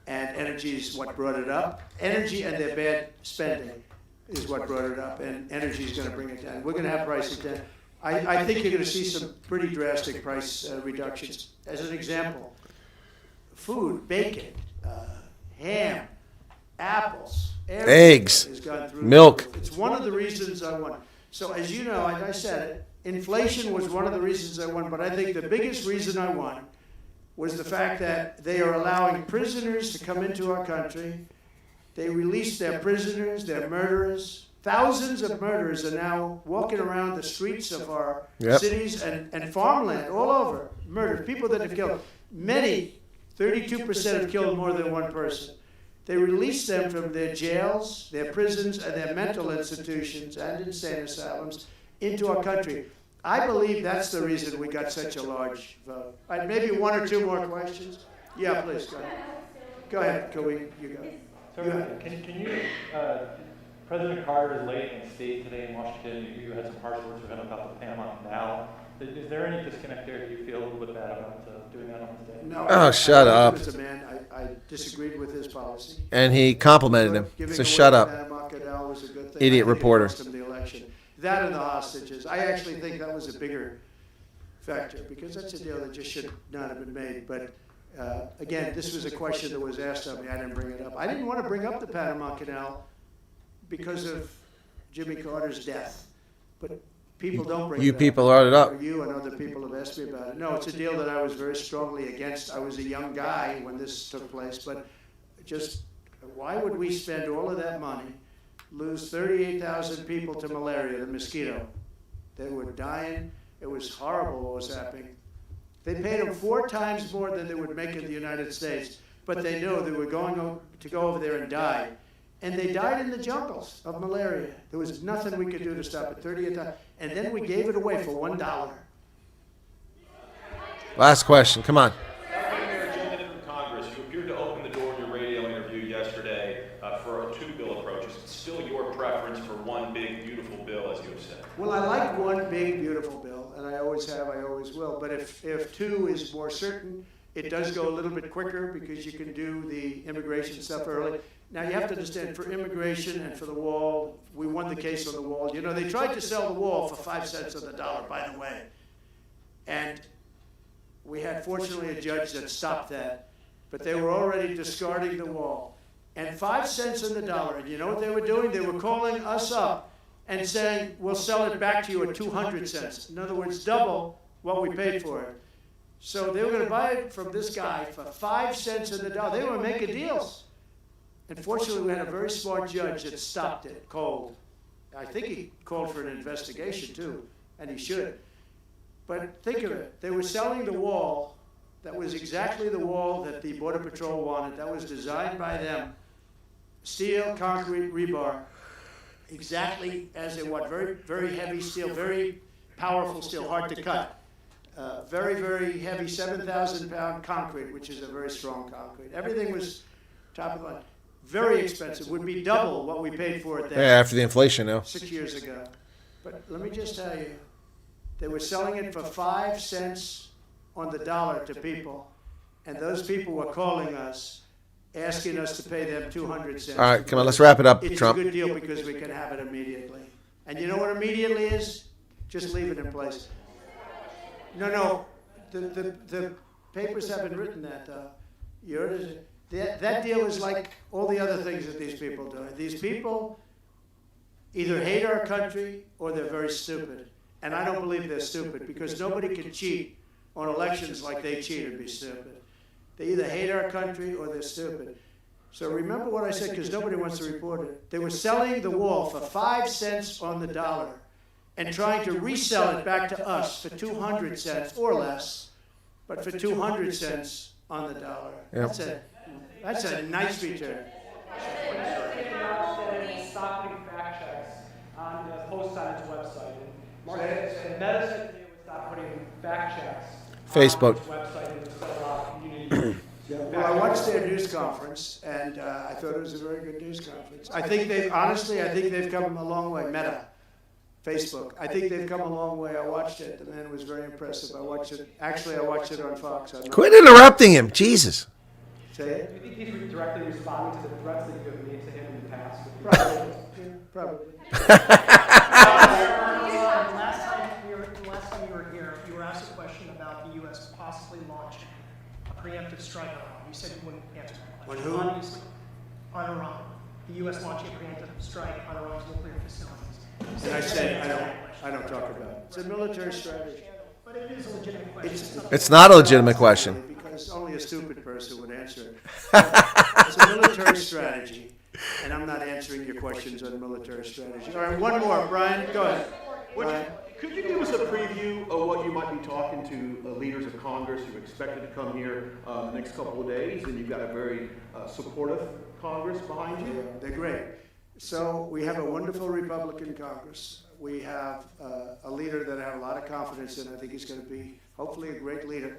and energy is what brought it up. Energy and their bad spending is what brought it up, and energy is going to bring it down. We're going to have prices down. I think you're going to see some pretty drastic price reductions. As an example, food, bacon, ham, apples, eggs, has gone through milk. It's one of the reasons I won. So as you know, like I said, inflation was one of the reasons I won, but I think the biggest reason I won was the fact that they are allowing prisoners to come into our country. They released their prisoners, their murderers. Thousands of murderers are now walking around the streets of our cities and farmland all over, murdered, people that have killed. Many, 32% have killed more than one person. They released them from their jails, their prisons, and their mental institutions and insane asylums into our country. I believe that's the reason we got such a large vote. All right, maybe one or two more questions? Yeah, please, go ahead. Go ahead, Coey, you go. So, can you, President Carter is late in state today in Washington. You had some harsh words for him about the Panama Canal. Is there any disconnect there? Do you feel a little bit bad about doing that on this day? No. Oh, shut up. Mr. Man, I disagreed with his policy. And he complimented him. Giving So away shut the up. Panama Canal was a good thing. Idiot I think it reporter. cost him the election. That and the hostages. I actually think that was a bigger factor because that's a deal that just should not have been made. But again, this was a question that was asked of me. I didn't bring it up. I didn't want to bring up the Panama Canal because of Jimmy Carter's death. But people don't bring it up. You people brought it up. You and other people have asked me about it. No, it's a deal that I was very strongly against. I was a young guy when this took place, but just why would we spend all of that money, lose 38,000 people to malaria, the mosquito? They were dying. It was horrible what was happening. They paid them 4 times more than they would make in the United States, but they knew they were going to go over there and die. And they died in the jungles of malaria. There was nothing we could do to stop it. 38,000. And then we gave it away for $1. Last question. Come on. Congress, you appeared to open the door in your radio interview yesterday for a 2-bill approach. Is it still your preference for one big, beautiful bill, as you have said? Well, I like one big, beautiful bill, and I always have, I always will. But if 2 is more certain, it does go a little bit quicker because you can do the immigration stuff early. Now, you have to understand, for immigration and for the wall, we won the case on the wall. You know, they tried to sell the wall for 5 cents on the dollar, by the way. And we had, fortunately, a judge that stopped that. But they were already discarding the wall. And 5 cents on the dollar, and you know what they were doing? They were calling us up and saying, we'll sell it back to you at 200 cents. In other words, double what we paid for it. So they were going to buy it from this guy for 5 cents on the dollar. They were making deals. And fortunately, we had a very smart judge that stopped it cold. I think he called for an investigation, too, and he should. But think of it. They were selling the wall that was exactly the wall that the Border Patrol wanted. That was designed by them. Steel, concrete, rebar, exactly as they want. Very, very heavy steel, very powerful steel, hard to cut. Very, very heavy 7,000-pound concrete, which is a very strong concrete. Everything was top of the line. Very expensive. Would be double what we paid for it then. Yeah, after the inflation now. 6 years ago. But let me just tell you, they were selling it for 5 cents on the dollar to people, and those people were calling us, asking us to pay them 200 cents. All right, come on, let's wrap it up, it's Trump. It's a good deal because we can have it immediately. And you know what immediately is? Just leave it in place. No, the papers haven't written that, though. That deal is like all the other things that these people do. These people either hate our country or they're very stupid. And I don't believe they're stupid because nobody can cheat on elections like they cheat and be stupid. They either hate our country or they're stupid. So remember what I said because nobody wants to report it. They were selling the wall for 5 cents on the dollar and trying to resell it back to us for 200 cents or less, but for 200 cents on the dollar. Yep. That's a nice return. coincided to website. And Meta said today would stop putting fact checks Facebook. on its website and set up community. Well, I watched their news conference, and I thought it was a very good news conference. I think they've come a long way. Meta, Facebook. I think they've come a long way. I watched it. The man was very impressive. I watched it on Fox. Quit interrupting him. Jesus. Say it? Do you think he's directly responding to the threats that you have made to him in the past? Probably. Probably. Last time you were here, you were asked a question about the U.S. possibly launching a preemptive strike on Iran. You said you wouldn't answer that question. On who? Obviously, on Iran. The U.S. launching a preemptive strike on Iran's nuclear facilities. And I said, I don't talk about it. It's a military strategy. But it is a legitimate question. It's not a legitimate question. Because only a stupid person would answer it. It's a military strategy, and I'm not answering your questions on military strategy. All right, one more. Brian, go ahead. Brian. Could you give us a preview of what you might be talking to leaders of Congress who are expected to come here the next couple of days? And you've got a very supportive Congress behind you. They're great. So we have a wonderful Republican Congress. We have a leader that I have a lot of confidence in. I think he's going to be hopefully a great leader,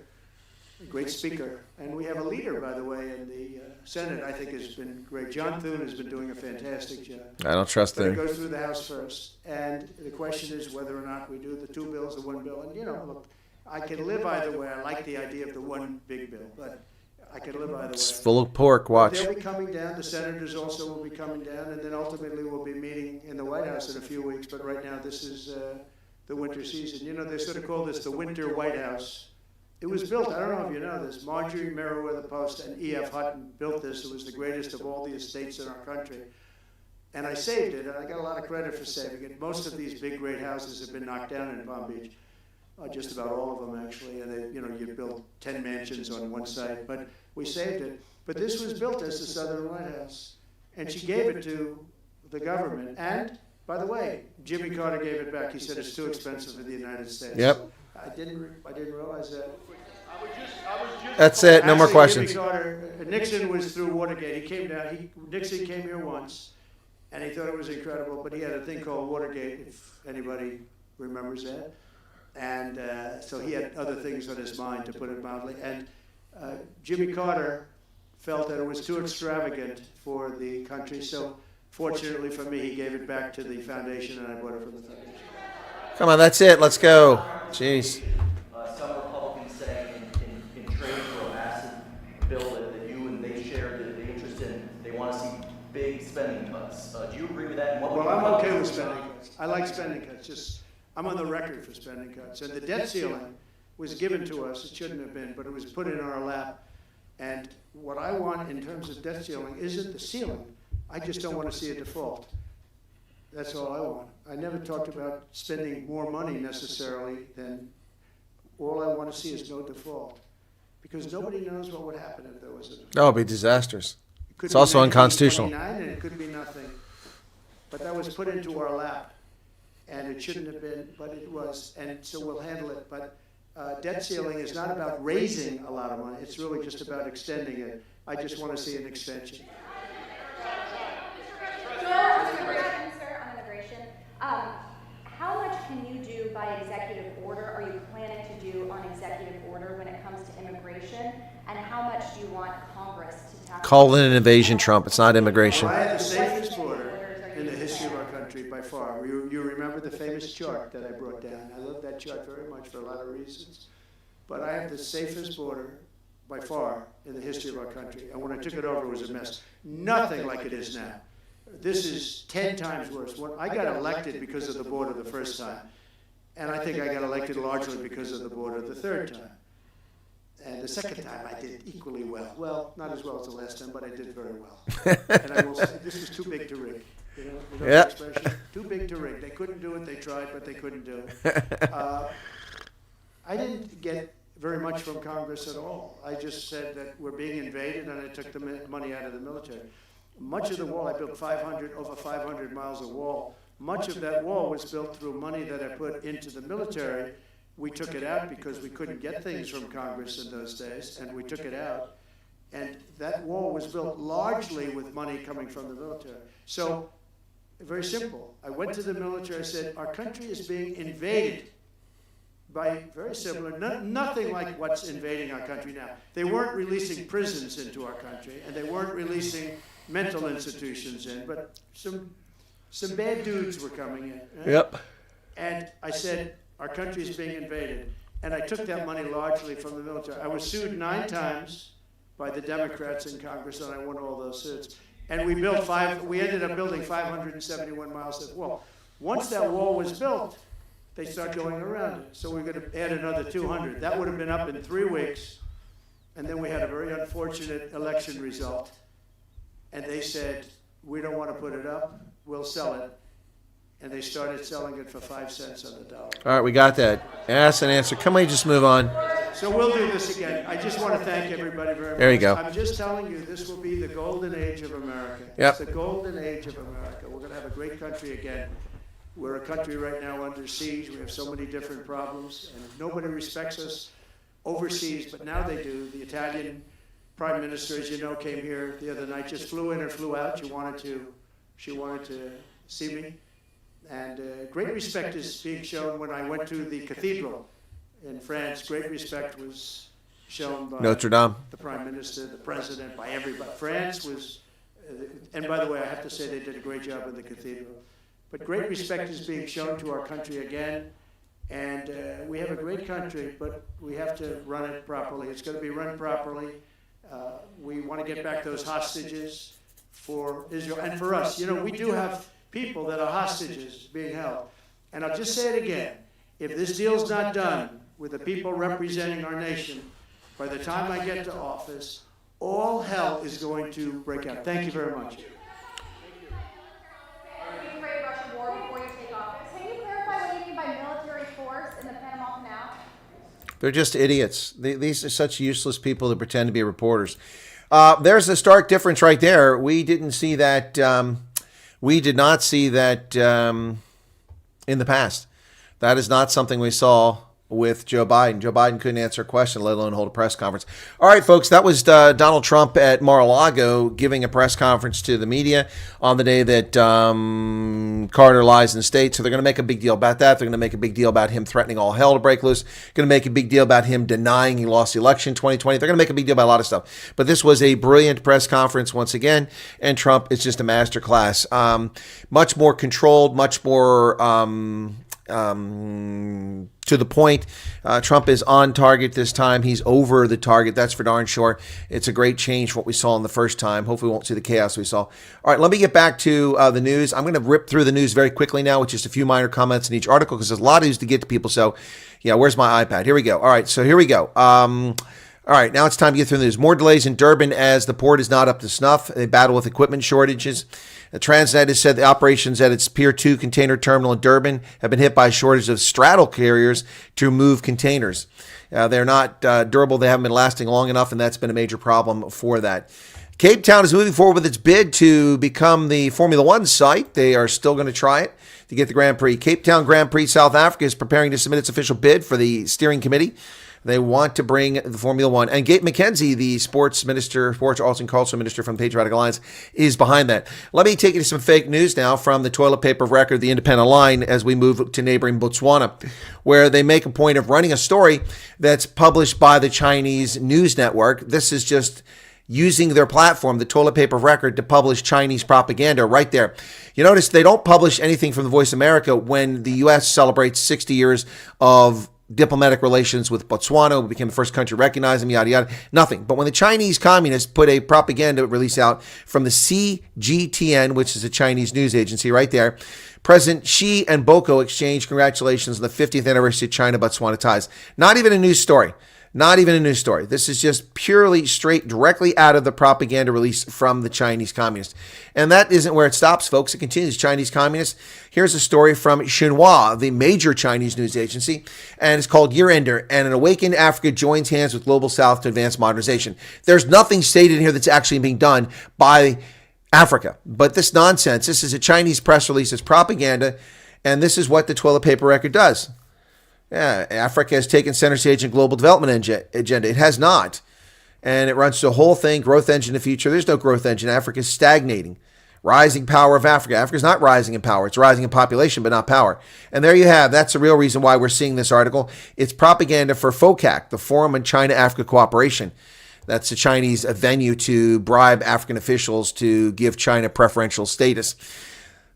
a great speaker. And we have a leader, by the way, in the Senate I think has been great. John Thune has been doing a fantastic job. I don't trust But it Thune. goes through the House first. And the question is whether or not we do the two bills, the one bill. And, look, I can live either way. I like the idea of the one big bill, but I can live either way. It's full of pork. Watch. They'll be coming down. The senators also will be coming down, and then ultimately we'll be meeting in the White House in a few weeks. But right now, this is the winter season. They sort of call this the winter White House. It was built, I don't know if you know this, Marjorie Meriwether Post and E.F. Hutton built this. It was the greatest of all the estates in our country. And I saved it, and I got a lot of credit for saving it. Most of these big, great houses have been knocked down in Palm Beach. Just about all of them, actually. And they, you build 10 mansions on one site. But we saved it. But this was built as the Southern White House. And she gave it to the government. And, by the way, Jimmy Carter gave it back. He said it's too expensive for the United States. Yep. I didn't realize that. That's it. No more questions. Jimmy Carter, Nixon was through Watergate. He came down. Nixon came here once, and he thought it was incredible. But he had a thing called Watergate, if anybody remembers that. And so he had other things on his mind, to put it mildly. And Jimmy Carter felt that it was too extravagant for the country. So fortunately for me, he gave it back to the foundation, and I bought it from the foundation. Come on, that's it. Let's go. Jeez. Some Republicans say in trade for a massive bill that you and they share the interest in, they want to see big spending cuts. Do you agree with that? Well, I'm okay with spending cuts. I like spending cuts. I'm on the record for spending cuts. And the debt ceiling was given to us. It shouldn't have been, but it was put in our lap. And what I want in terms of debt ceiling isn't the ceiling. I just don't want to see a default. That's all I want. I never talked about spending more money necessarily than all I want to see is no default. Because nobody knows what would happen if there was a default. That would be disastrous. It's also unconstitutional. And it could be nothing. But that was put into our lap. And it shouldn't have been, but it was. And so we'll handle it. But debt ceiling is not about raising a lot of money. It's really just about extending it. I just want to see an extension. How much can you do by executive order, are you planning to do on executive order when it comes to immigration? And how much do you want Congress to tackle? Call it an invasion, Trump. It's not immigration. Well, I have the safest border in the history of our country by far. You remember the famous chart that I brought down. I love that chart very much for a lot of reasons. But I have the safest border by far in the history of our country. And when I took it over, it was a mess. Nothing like it is now. This is 10 times worse. When I got elected because of the border the first time, and I think I got elected largely because of the border the third time. And the second time I did equally well. Well, not as well as the last time, but I did very well. And I will say, this was too big to rig. You know the expression? Too big to rig. They couldn't do it. They tried, but they couldn't do it. I didn't get very much from Congress at all. I just said that we're being invaded, and I took the money out of the military. Much of the wall, I built over 500 miles of wall. Much of that wall was built through money that I put into the military. We took it out because we couldn't get things from Congress in those days, and we took it out. And that wall was built largely with money coming from the military. So Very simple. I went to the military, I said, our country is being invaded by very similar, nothing like what's invading our country now. They weren't releasing prisons into our country, and they weren't releasing mental institutions in, but some bad dudes were coming in. Right? Yep. And I said, our country is being invaded. And I took that money largely from the military. I was sued 9 times by the Democrats in Congress, and I won all those suits. And we ended up building 571 miles of wall. Once that wall was built, they start going around it. So we're going to add another 200. That would have been up in 3 weeks. And then we had a very unfortunate election result. And they said, we don't want to put it up, we'll sell it. And they started selling it for 5 cents on the dollar. All right, we got that. Ask and answer. Can we just move on? So we'll do this again. I just want to thank everybody very much. There you go. I'm just telling you, this will be the golden age of America. Yep. It's the golden age of America. We're going to have a great country again. We're a country right now under siege. We have so many different problems, and nobody respects us overseas, but now they do. The Italian Prime Minister, as you know, came here the other night, just flew in or flew out. She wanted to see me. And great respect is being shown when I went to the cathedral in France. Great respect was shown by Notre Dame, the Prime Minister, the President, by everybody. France was, and by the way, I have to say they did a great job in the cathedral. But great respect is being shown to our country again. And we have a great country, but we have to run it properly. It's going to be run properly. We want to get back those hostages for Israel and for us. You know, we do have people that are hostages being held. And I'll just say it again. If this deal's not done with the people representing our nation, by the time I get to office, all hell is going to break out. Thank you very much. Russian war before you take office. Can you clarify what you mean by military force in the Panama Canal? They're just idiots. These are such useless people that pretend to be reporters. There's a stark difference right there. We didn't see that. We did not see that in the past. That is not something we saw with Joe Biden. Joe Biden couldn't answer a question, let alone hold a press conference. All right, folks, that was Donald Trump at Mar-a-Lago giving a press conference to the media on the day that Carter lies in state. So they're going to make a big deal about that. They're going to make a big deal about him threatening all hell to break loose. Going to make a big deal about him denying he lost the election in 2020. They're going to make a big deal about a lot of stuff. But this was a brilliant press conference once again, and Trump is just a master class. Much more controlled, much more to the point. Trump is on target this time. He's over the target. That's for darn sure. It's a great change from what we saw in the first time. Hopefully we won't see the chaos we saw. All right, let me get back to the news. I'm going to rip through the news very quickly now with just a few minor comments in each article because there's a lot of news to get to people. So, yeah, where's my iPad? Here we go. All right, so here we go. All right, now it's time to get through the news. More delays in Durban as the port is not up to snuff. They battle with equipment shortages. Transnet has said the operations at its Pier 2 container terminal in Durban have been hit by a shortage of straddle carriers to move containers. They're not durable. They haven't been lasting long enough, and that's been a major problem for that. Cape Town is moving forward with its bid to become the Formula One site. They are still going to try it to get the Grand Prix. Cape Town Grand Prix South Africa is preparing to submit its official bid for the steering committee. They want to bring the Formula One. And Gabe McKenzie, the sports arts and culture minister from the Patriotic Alliance, is behind that. Let me take you to some fake news now from the toilet paper of record, the Independent Line, as we move to neighboring Botswana, where they make a point of running a story that's published by the Chinese news network. This is just using their platform, the toilet paper of record, to publish Chinese propaganda right there. You notice they don't publish anything from the Voice of America when the U.S. celebrates 60 years of diplomatic relations with Botswana. We became the first country to recognize them, yada, yada. Nothing. But when the Chinese communists put a propaganda release out from the CGTN, which is a Chinese news agency right there, President Xi and Boko exchanged congratulations on the 50th anniversary of China-Botswana ties. Not even a news story. Not even a news story. This is just purely straight, directly out of the propaganda release from the Chinese communists. And that isn't where it stops, folks. It continues. Chinese communists. Here's a story from Xinhua, the major Chinese news agency, and it's called Year Ender, and an awakened Africa joins hands with Global South to advance modernization. There's nothing stated in here that's actually being done by Africa. But this nonsense, this is a Chinese press release, it's propaganda, and this is what the toilet paper record does. Yeah, Africa has taken center stage in global development agenda. It has not. And it runs the whole thing, growth engine of the future. There's no growth engine. Africa is stagnating Rising power of Africa. Africa's not rising in power. It's rising in population, but not power. And there you have. That's the real reason why we're seeing this article. It's propaganda for FOCAC, the Forum on China-Africa Cooperation. That's the Chinese venue to bribe African officials to give China preferential status.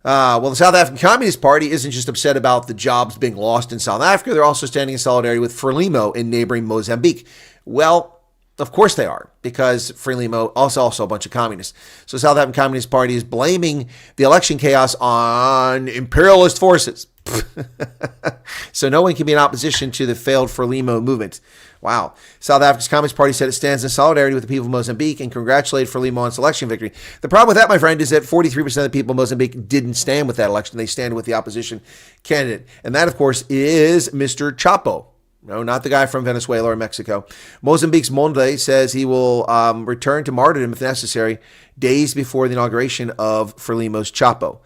Well, the South African Communist Party isn't just upset about the jobs being lost in South Africa. They're also standing in solidarity with Frelimo in neighboring Mozambique. Well, of course they are, because Frelimo also a bunch of communists. So the South African Communist Party is blaming the election chaos on imperialist forces. So no one can be in opposition to the failed Frelimo movement. Wow. South Africa's Communist Party said it stands in solidarity with the people of Mozambique and congratulated Frelimo on its election victory. The problem with that, my friend, is that 43% of the people of Mozambique didn't stand with that election. They stand with the opposition candidate. And that, of course, is Mr. Chapo. No, not the guy from Venezuela or Mexico. Mozambique's Monde says he will return to martyrdom if necessary, days before the inauguration of Frelimo's Chapo.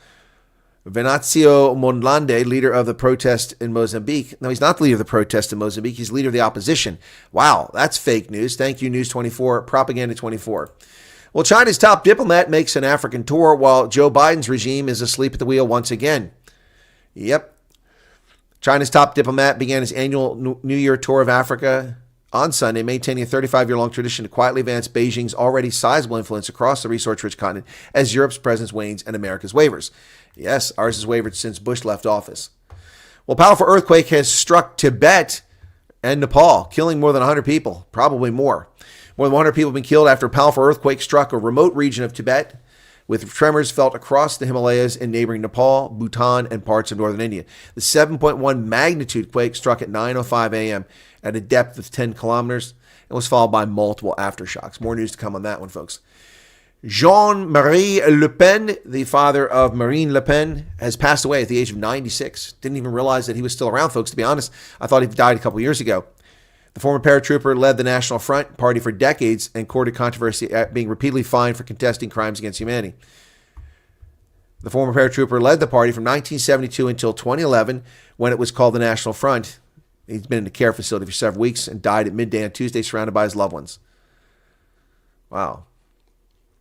Venancio Mondlane, leader of the protest in Mozambique. No, he's not the leader of the protest in Mozambique. He's leader of the opposition. Wow, that's fake news. Thank you, News 24, Propaganda 24. Well, China's top diplomat makes an African tour while Joe Biden's regime is asleep at the wheel once again. Yep. China's top diplomat began his annual New Year tour of Africa on Sunday, maintaining a 35-year-long tradition to quietly advance Beijing's already sizable influence across the resource-rich continent as Europe's presence wanes and America's wavers. Yes, ours has wavered since Bush left office. Well, a powerful earthquake has struck Tibet and Nepal, killing more than 100 people, probably more. More than 100 people have been killed after a powerful earthquake struck a remote region of Tibet, with tremors felt across the Himalayas in neighboring Nepal, Bhutan, and parts of northern India. The 7.1 magnitude quake struck at 9:05 a.m. at a depth of 10 kilometers and was followed by multiple aftershocks. More news to come on that one, folks. Jean-Marie Le Pen, the father of Marine Le Pen, has passed away at the age of 96. Didn't even realize that he was still around, folks, to be honest. I thought he died a couple years ago. The former paratrooper led the National Front Party for decades and courted controversy at being repeatedly fined for contesting crimes against humanity. The former paratrooper led the party from 1972 until 2011, when it was called the National Front. He's been in a care facility for several weeks and died at midday on Tuesday, surrounded by his loved ones. Wow.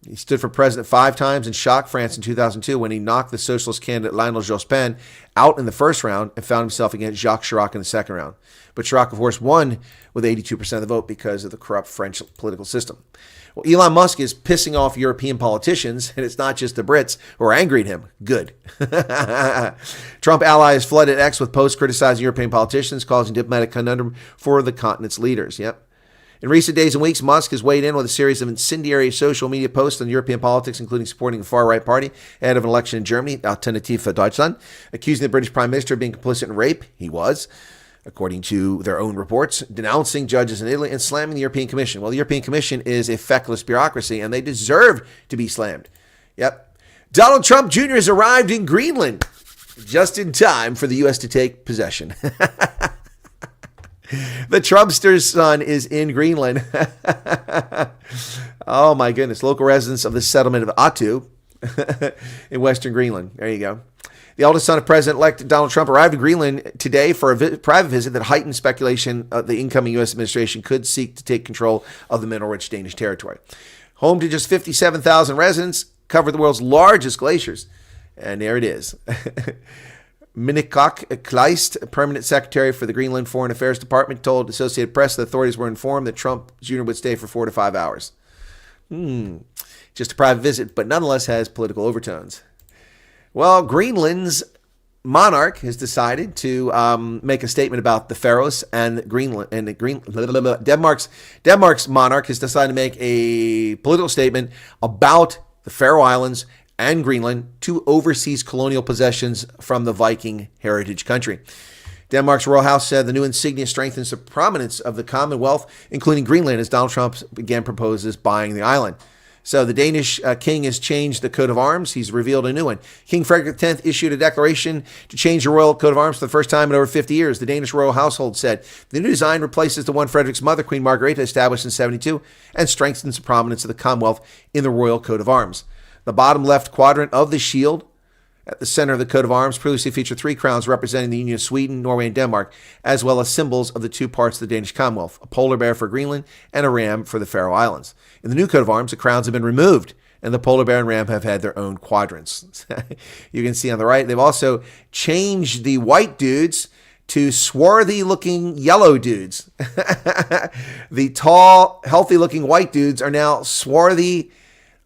He stood for president 5 times and shocked France in 2002 when he knocked the socialist candidate Lionel Jospin out in the first round and found himself against Jacques Chirac in the second round. But Chirac, of course, won with 82% of the vote because of the corrupt French political system. Well, Elon Musk is pissing off European politicians, and it's not just the Brits who are angry at him. Good. Trump allies flooded X with posts criticizing European politicians, causing diplomatic conundrum for the continent's leaders. Yep. In recent days and weeks, Musk has weighed in with a series of incendiary social media posts on European politics, including supporting the far-right party ahead of an election in Germany, Alternative für Deutschland, accusing the British Prime Minister of being complicit in rape. He was, according to their own reports, denouncing judges in Italy and slamming the European Commission. Well, the European Commission is a feckless bureaucracy, and they deserve to be slammed. Yep. Donald Trump Jr. has arrived in Greenland just in time for the U.S. to take possession. The Trumpster's son is in Greenland. Oh, my goodness. Local residents of the settlement of Atu in western Greenland. There you go. The eldest son of President-elect Donald Trump arrived in Greenland today for a private visit that heightened speculation the incoming U.S. administration could seek to take control of the mineral-rich Danish territory. Home to just 57,000 residents, covered the world's largest glaciers. And there it is. Minikok Kleist, permanent secretary for the Greenland Foreign Affairs Department, told Associated Press that authorities were informed that Trump Jr. would stay for 4 to 5 hours. Just a private visit, but nonetheless has political overtones. Well, Greenland's monarch has decided to make a statement about the Faroes and Greenland. And Denmark's monarch has decided to make a political statement about the Faroe Islands and Greenland, 2 overseas colonial possessions from the Viking heritage country. Denmark's royal house said the new insignia strengthens the prominence of the Commonwealth, including Greenland, as Donald Trump again proposes buying the island. So the Danish king has changed the coat of arms. He's revealed a new one. King Frederick X issued a declaration to change the royal coat of arms for the first time in over 50 years. The Danish royal household said the new design replaces the one Frederick's mother, Queen Margrethe, established in 1972 and strengthens the prominence of the Commonwealth in the royal coat of arms. The bottom left quadrant of the shield at the center of the coat of arms previously featured 3 crowns representing the Union of Sweden, Norway, and Denmark, as well as symbols of the 2 parts of the Danish Commonwealth, a polar bear for Greenland and a ram for the Faroe Islands. In the new coat of arms, the crowns have been removed. and the polar bear and ram have had their own quadrants. You can see on the right, they've also changed the white dudes to swarthy-looking yellow dudes. The tall, healthy-looking white dudes are now swarthy,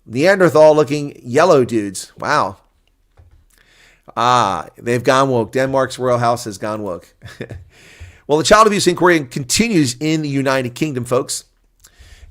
Neanderthal-looking yellow dudes. Wow. They've gone woke. Denmark's royal house has gone woke. Well, the child abuse inquiry continues in the United Kingdom, folks.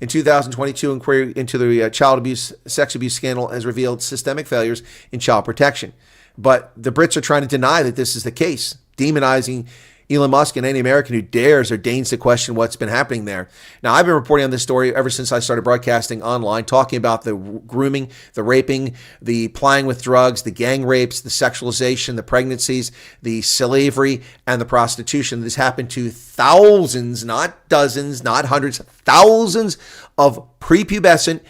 In 2022, inquiry into the child abuse, sex abuse scandal has revealed systemic failures in child protection. But the Brits are trying to deny that this is the case, demonizing Elon Musk and any American who dares or deigns to question what's been happening there. Now, I've been reporting on this story ever since I started broadcasting online, talking about the grooming, the raping, the plying with drugs, the gang rapes, the sexualization, the pregnancies, the slavery, and the prostitution. This happened to thousands, not dozens, not hundreds, thousands of prepubescent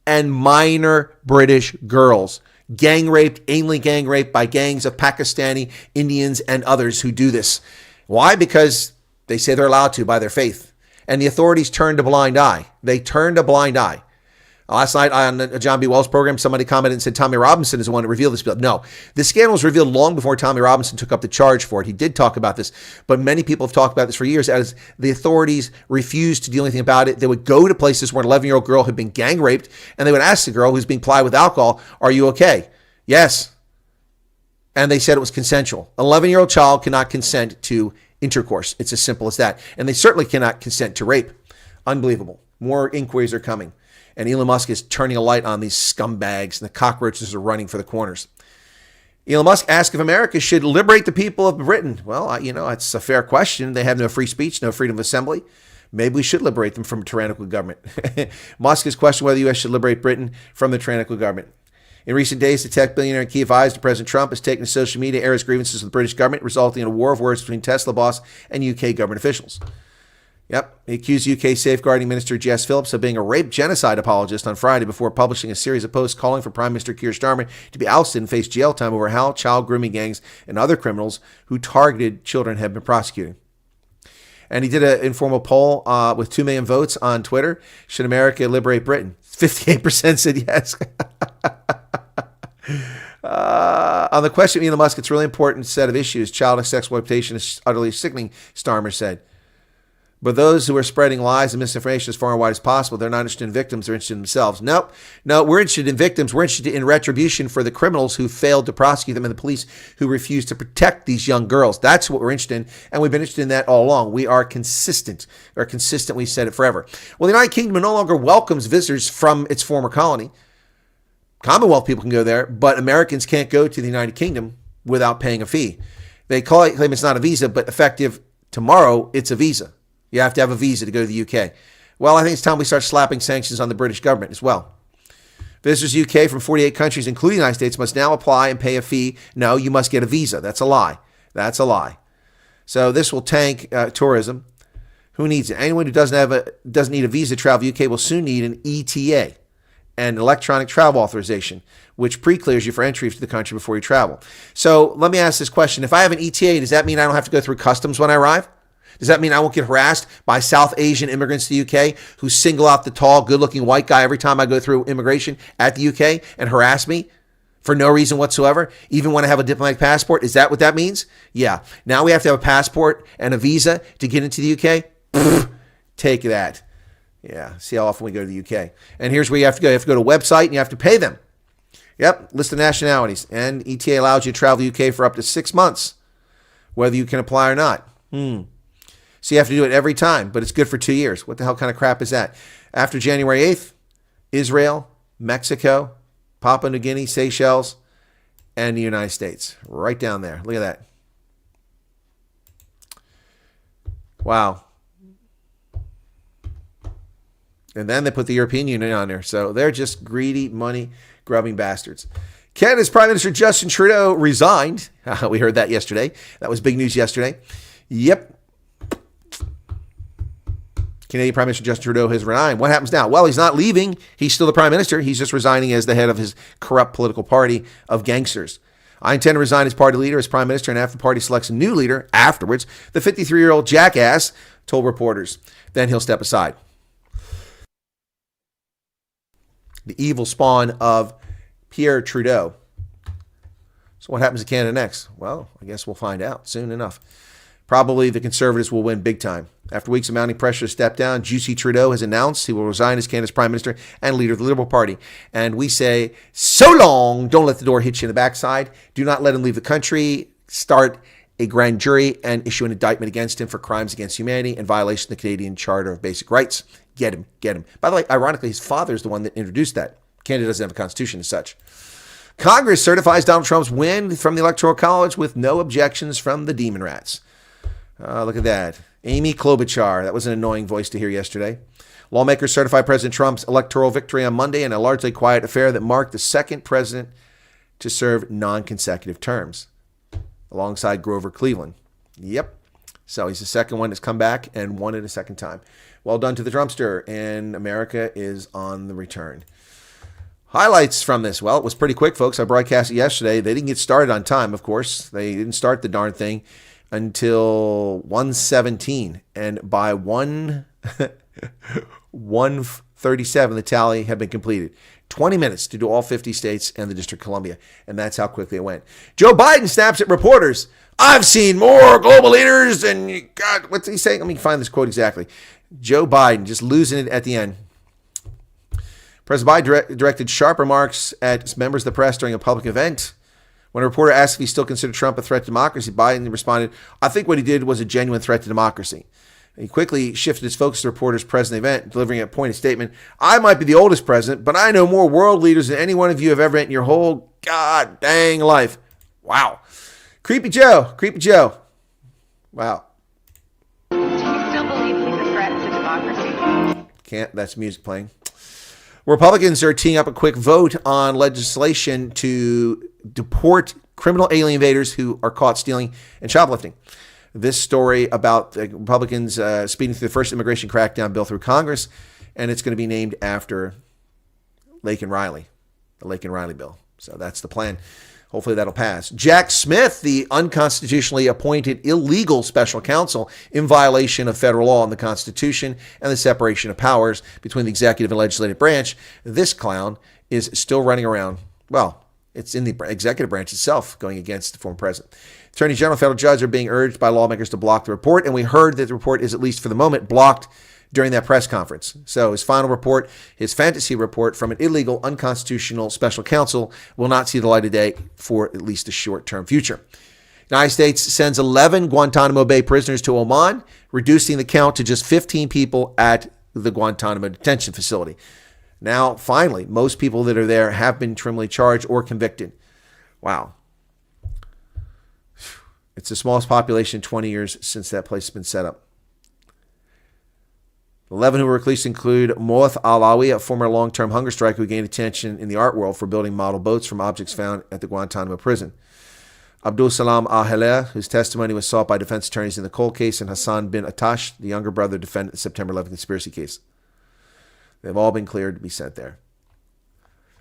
and minor British girls. Gang raped, anally gang raped by gangs of Pakistani, Indians, and others who do this. Why? Because they say they're allowed to by their faith. And the authorities turned a blind eye. They turned a blind eye. Last night on the John B. Wells program, somebody commented and said Tommy Robinson is the one to reveal this. No, this scandal was revealed long before Tommy Robinson took up the charge for it. He did talk about this, but many people have talked about this for years. As the authorities refused to do anything about it, they would go to places where an 11-year-old girl had been gang raped, and they would ask the girl who's being plied with alcohol, "Are you okay?" "Yes." And they said it was consensual. An 11-year-old child cannot consent to intercourse. It's as simple as that. And they certainly cannot consent to rape. Unbelievable. More inquiries are coming. And Elon Musk is turning a light on these scumbags, and the cockroaches are running for the corners. Elon Musk asked if America should liberate the people of Britain. Well, it's a fair question. They have no free speech, no freedom of assembly. Maybe we should liberate them from a tyrannical government. Musk has questioned whether the U.S. should liberate Britain from the tyrannical government. In recent days, the tech billionaire and key advisor to President Trump has taken to social media to air his grievances with the British government, resulting in a war of words between Tesla boss and UK government officials. Yep, he accused UK Safeguarding Minister Jess Phillips of being a rape genocide apologist on Friday before publishing a series of posts calling for Prime Minister Keir Starmer to be ousted and face jail time over how child grooming gangs and other criminals who targeted children have been prosecuted. And he did an informal poll with 2 million votes on Twitter. Should America liberate Britain? 58% said yes. On the question of Elon Musk, it's a really important set of issues. Child sex exploitation is utterly sickening, Starmer said. But those who are spreading lies and misinformation as far and wide as possible, they're not interested in victims, they're interested in themselves. No, we're interested in victims. We're interested in retribution for the criminals who failed to prosecute them and the police who refused to protect these young girls. That's what we're interested in, and we've been interested in that all along. We are consistent, or consistently said it forever. Well, the United Kingdom no longer welcomes visitors from its former colony. Commonwealth people can go there, but Americans can't go to the United Kingdom without paying a fee. They claim it's not a visa, but effective tomorrow, it's a visa. You have to have a visa to go to the UK. Well, I think it's time we start slapping sanctions on the British government as well. Visitors to the UK from 48 countries, including the United States, must now apply and pay a fee. No, you must get a visa. That's a lie. That's a lie. So this will tank tourism. Who needs it? Anyone who doesn't need a visa to travel to the UK will soon need an ETA, an electronic travel authorization, which pre-clears you for entry to the country before you travel. So let me ask this question. If I have an ETA, does that mean I don't have to go through customs when I arrive? Does that mean I won't get harassed by South Asian immigrants to the UK who single out the tall, good-looking white guy every time I go through immigration at the UK and harass me for no reason whatsoever, even when I have a diplomatic passport? Is that what that means? Yeah. Now we have to have a passport and a visa to get into the UK? Pfft, take that. Yeah, see how often we go to the UK. And here's where you have to go. You have to go to a website and you have to pay them. Yep, list of nationalities. And ETA allows you to travel to the UK for up to 6 months, whether you can apply or not. So you have to do it every time, but it's good for 2 years. What the hell kind of crap is that? After January 8th, Israel, Mexico, Papua New Guinea, Seychelles, and the United States. Right down there. Look at that. Wow. And then they put the European Union on there. So they're just greedy, money-grubbing bastards. Canada's Prime Minister Justin Trudeau resigned. We heard that yesterday. That was big news yesterday. Yep. Canadian Prime Minister Justin Trudeau has resigned. What happens now? Well, he's not leaving. He's still the Prime Minister. He's just resigning as the head of his corrupt political party of gangsters. I intend to resign as party leader, as Prime Minister, and after the party selects a new leader afterwards, the 53-year-old jackass told reporters. Then he'll step aside. the evil spawn of Pierre Trudeau. So what happens to Canada next? Well, I guess we'll find out soon enough. Probably the Conservatives will win big time. After weeks of mounting pressure to step down, Jussi Trudeau has announced he will resign as Canada's Prime Minister and leader of the Liberal Party. And we say, so long, don't let the door hit you in the backside. Do not let him leave the country. Start a grand jury and issue an indictment against him for crimes against humanity and violation of the Canadian Charter of Basic Rights. Get him, get him. By the way, ironically, his father is the one that introduced that. Canada doesn't have a constitution as such. Congress certifies Donald Trump's win from the Electoral College with no objections from the Demon Rats. Look at that. Amy Klobuchar. That was an annoying voice to hear yesterday. Lawmakers certify President Trump's electoral victory on Monday in a largely quiet affair that marked the second president to serve non-consecutive terms, alongside Grover Cleveland. Yep. So he's the second one that's come back and won it a second time. Well done to the Trumpster, and America is on the return. Highlights from this. Well, it was pretty quick, folks. I broadcast it yesterday. They didn't get started on time, of course. They didn't start the darn thing until 1:17, and by 1:37 the tally had been completed. 20 minutes to do all 50 states and the District of Columbia, and that's how quickly it went. Joe Biden snaps at reporters. I've seen more global leaders than God. What's he saying? Let me find this quote exactly. Joe Biden just losing it at the end. President Biden directed sharp remarks at members of the press during a public event. When a reporter asked if he still considered Trump a threat to democracy, Biden responded, I think what he did was a genuine threat to democracy. He quickly shifted his focus to reporters present at the event, delivering a pointed statement. I might be the oldest president, but I know more world leaders than any one of you have ever met in your whole god dang life. Wow. Creepy Joe. Creepy Joe. Wow. Do you still believe he's a threat to democracy? Can't. That's music playing. Republicans are teeing up a quick vote on legislation to deport criminal alien invaders who are caught stealing and shoplifting. This story about the Republicans speeding through the first immigration crackdown bill through Congress, and it's going to be named after Laken Riley, the Laken Riley bill. So that's the plan. Hopefully that'll pass. Jack Smith, the unconstitutionally appointed illegal special counsel in violation of federal law and the Constitution and the separation of powers between the executive and legislative branch. This clown is still running around. Well, it's in the executive branch itself going against the former president. Attorney General and federal judge are being urged by lawmakers to block the report, and we heard that the report is, at least for the moment, blocked during that press conference. So his final report, his fantasy report from an illegal, unconstitutional special counsel, will not see the light of day for at least a short-term future. The United States sends 11 Guantanamo Bay prisoners to Oman, reducing the count to just 15 people at the Guantanamo detention facility. Now, finally, most people that are there have been criminally charged or convicted. Wow. It's the smallest population in 20 years since that place has been set up. 11 who were released include Moath Alawi, a former long-term hunger striker who gained attention in the art world for building model boats from objects found at the Guantanamo prison. Abdul Salam Al-Haleh, whose testimony was sought by defense attorneys in the Cole case, and Hassan bin Atash, the younger brother defendant in the September 11th conspiracy case. They've all been cleared to be sent there.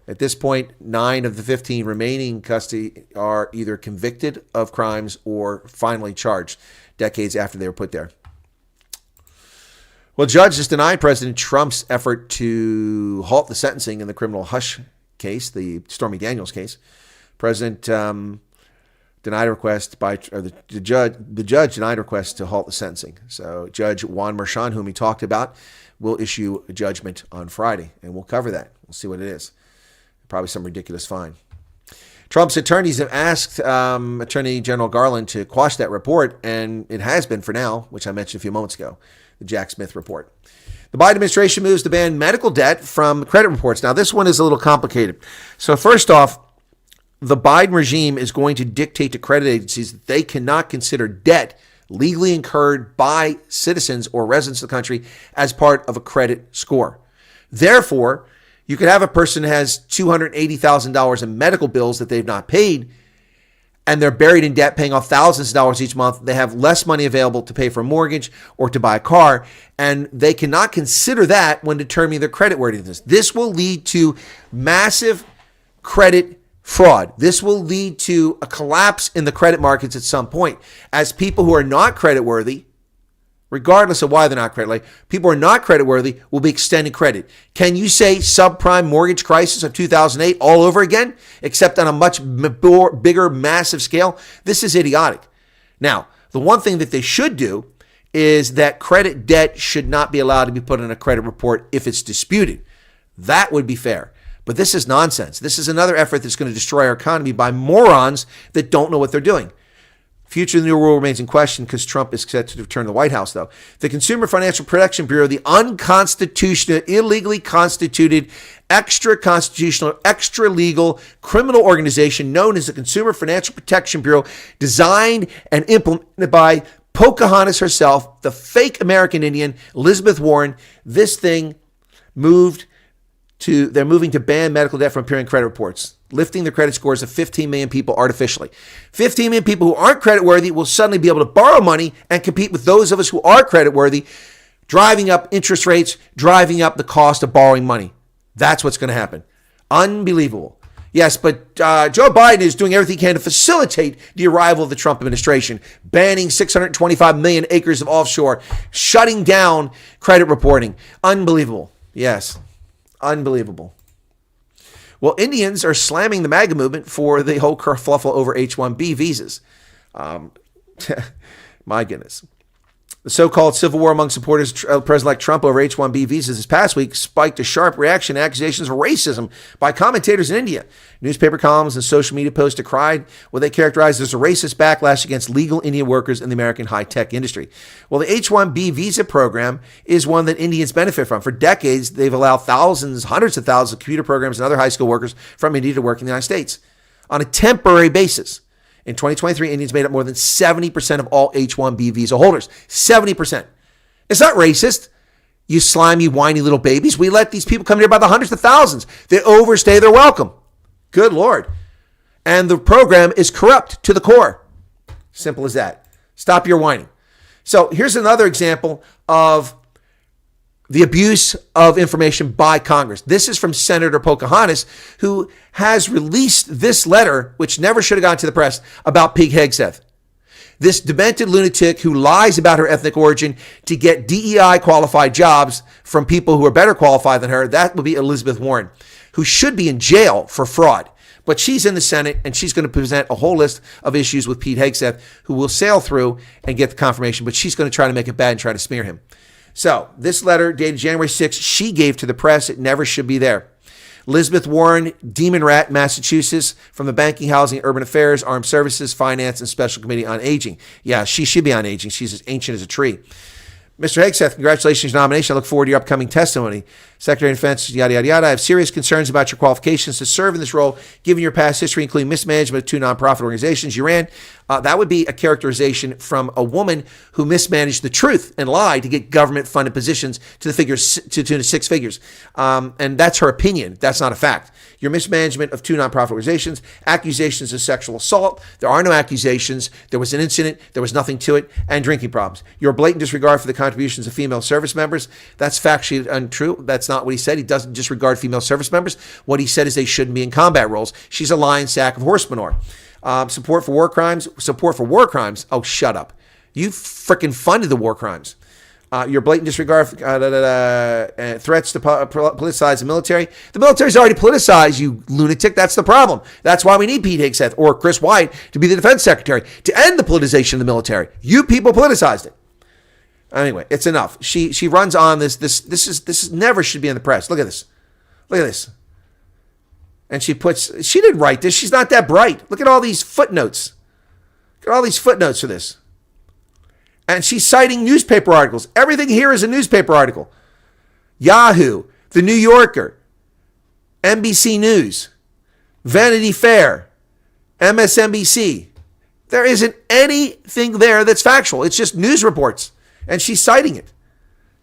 At this point, 9 of the 15 remaining in custody are either convicted of crimes or finally charged decades after they were put there. Well, judge just denied President Trump's effort to halt the sentencing in the criminal hush case, the Stormy Daniels case. President denied a request by the judge denied a request to halt the sentencing. So Judge Juan Merchan, whom he talked about, will issue a judgment on Friday, and we'll cover that. We'll see what it is. Probably some ridiculous fine. Trump's attorneys have asked Attorney General Garland to quash that report, and it has been for now, which I mentioned a few moments ago, the Jack Smith report. The Biden administration moves to ban medical debt from credit reports. Now, this one is a little complicated. So first off, the Biden regime is going to dictate to credit agencies that they cannot consider debt legally incurred by citizens or residents of the country as part of a credit score. Therefore, you could have a person who has $280,000 in medical bills that they've not paid, and they're buried in debt, paying off thousands of dollars each month. They have less money available to pay for a mortgage or to buy a car, and they cannot consider that when determining their creditworthiness. This will lead to massive credit fraud. This will lead to a collapse in the credit markets at some point, as people who are not creditworthy regardless of why they're not creditworthy. People who are not creditworthy will be extended credit. Can you say subprime mortgage crisis of 2008 all over again, except on a much bigger, massive scale? This is idiotic. Now, the one thing that they should do is that credit debt should not be allowed to be put in a credit report if it's disputed. That would be fair. But this is nonsense. This is another effort that's going to destroy our economy by morons that don't know what they're doing. Future of the new world remains in question because Trump is set to return to the White House, though. The Consumer Financial Protection Bureau, the unconstitutional, illegally constituted, extra-constitutional, extra-legal criminal organization known as the Consumer Financial Protection Bureau, designed and implemented by Pocahontas herself, the fake American Indian, Elizabeth Warren. This thing they're moving to ban medical debt from appearing in credit reports, lifting the credit scores of 15 million people artificially. 15 million people who aren't creditworthy will suddenly be able to borrow money and compete with those of us who are creditworthy, driving up interest rates, driving up the cost of borrowing money. That's what's going to happen. Unbelievable. Yes, but Joe Biden is doing everything he can to facilitate the arrival of the Trump administration, banning 625 million acres of offshore, shutting down credit reporting. Unbelievable. Yes, unbelievable. Well, Indians are slamming the MAGA movement for the whole kerfluffle over H-1B visas. My goodness. The so-called civil war among supporters of President-elect Trump over H-1B visas this past week spiked a sharp reaction to accusations of racism by commentators in India. Newspaper columns and social media posts decried what they characterized as a racist backlash against legal Indian workers in the American high-tech industry. Well, the H-1B visa program is one that Indians benefit from. For decades, they've allowed thousands, hundreds of thousands of computer programs and other high school workers from India to work in the United States on a temporary basis. In 2023, Indians made up more than 70% of all H-1B visa holders. 70%. It's not racist, you slimy, whiny little babies. We let these people come here by the hundreds of thousands. They overstay their welcome. Good Lord. And the program is corrupt to the core. Simple as that. Stop your whining. So here's another example of the abuse of information by Congress. This is from Senator Pocahontas, who has released this letter, which never should have gone to the press, about Pete Hegseth. This demented lunatic who lies about her ethnic origin to get DEI qualified jobs from people who are better qualified than her. That would be Elizabeth Warren, who should be in jail for fraud. But she's in the Senate, and she's going to present a whole list of issues with Pete Hegseth, who will sail through and get the confirmation. But she's going to try to make it bad and try to smear him. So this letter dated January 6th, she gave to the press. It never should be there. Elizabeth Warren, Demon Rat, Massachusetts, from the Banking, Housing, Urban Affairs, Armed Services, Finance, and Special Committee on Aging. Yeah, she should be on aging. She's as ancient as a tree. Mr. Hegseth, congratulations on your nomination. I look forward to your upcoming testimony. Secretary of Defense, yada, yada, yada. I have serious concerns about your qualifications to serve in this role, given your past history, including mismanagement of 2 nonprofit organizations you ran. That would be a characterization from a woman who mismanaged the truth and lied to get government-funded positions to the tune of 6 figures. And that's her opinion. That's not a fact. Your mismanagement of 2 nonprofit organizations, accusations of sexual assault. There are no accusations. There was an incident. There was nothing to it. And drinking problems. Your blatant disregard for the contributions of female service members. That's factually untrue. That's not what he said. He doesn't disregard female service members. What he said is they shouldn't be in combat roles. She's a lying sack of horse manure. Support for war crimes. Oh, shut up. You frickin' funded the war crimes. Your blatant disregard for threats to politicize the military. The military's already politicized, you lunatic. That's the problem. That's why we need Pete Hegseth or Chris Wyatt to be the defense secretary, to end the politicization of the military. You people politicized it. Anyway, it's enough. She runs on this. This never should be in the press. Look at this. Look at this. And she didn't write this. She's not that bright. Look at all these footnotes. Look at all these footnotes for this. And she's citing newspaper articles. Everything here is a newspaper article. Yahoo, The New Yorker, NBC News, Vanity Fair, MSNBC. There isn't anything there that's factual. It's just news reports. And she's citing it.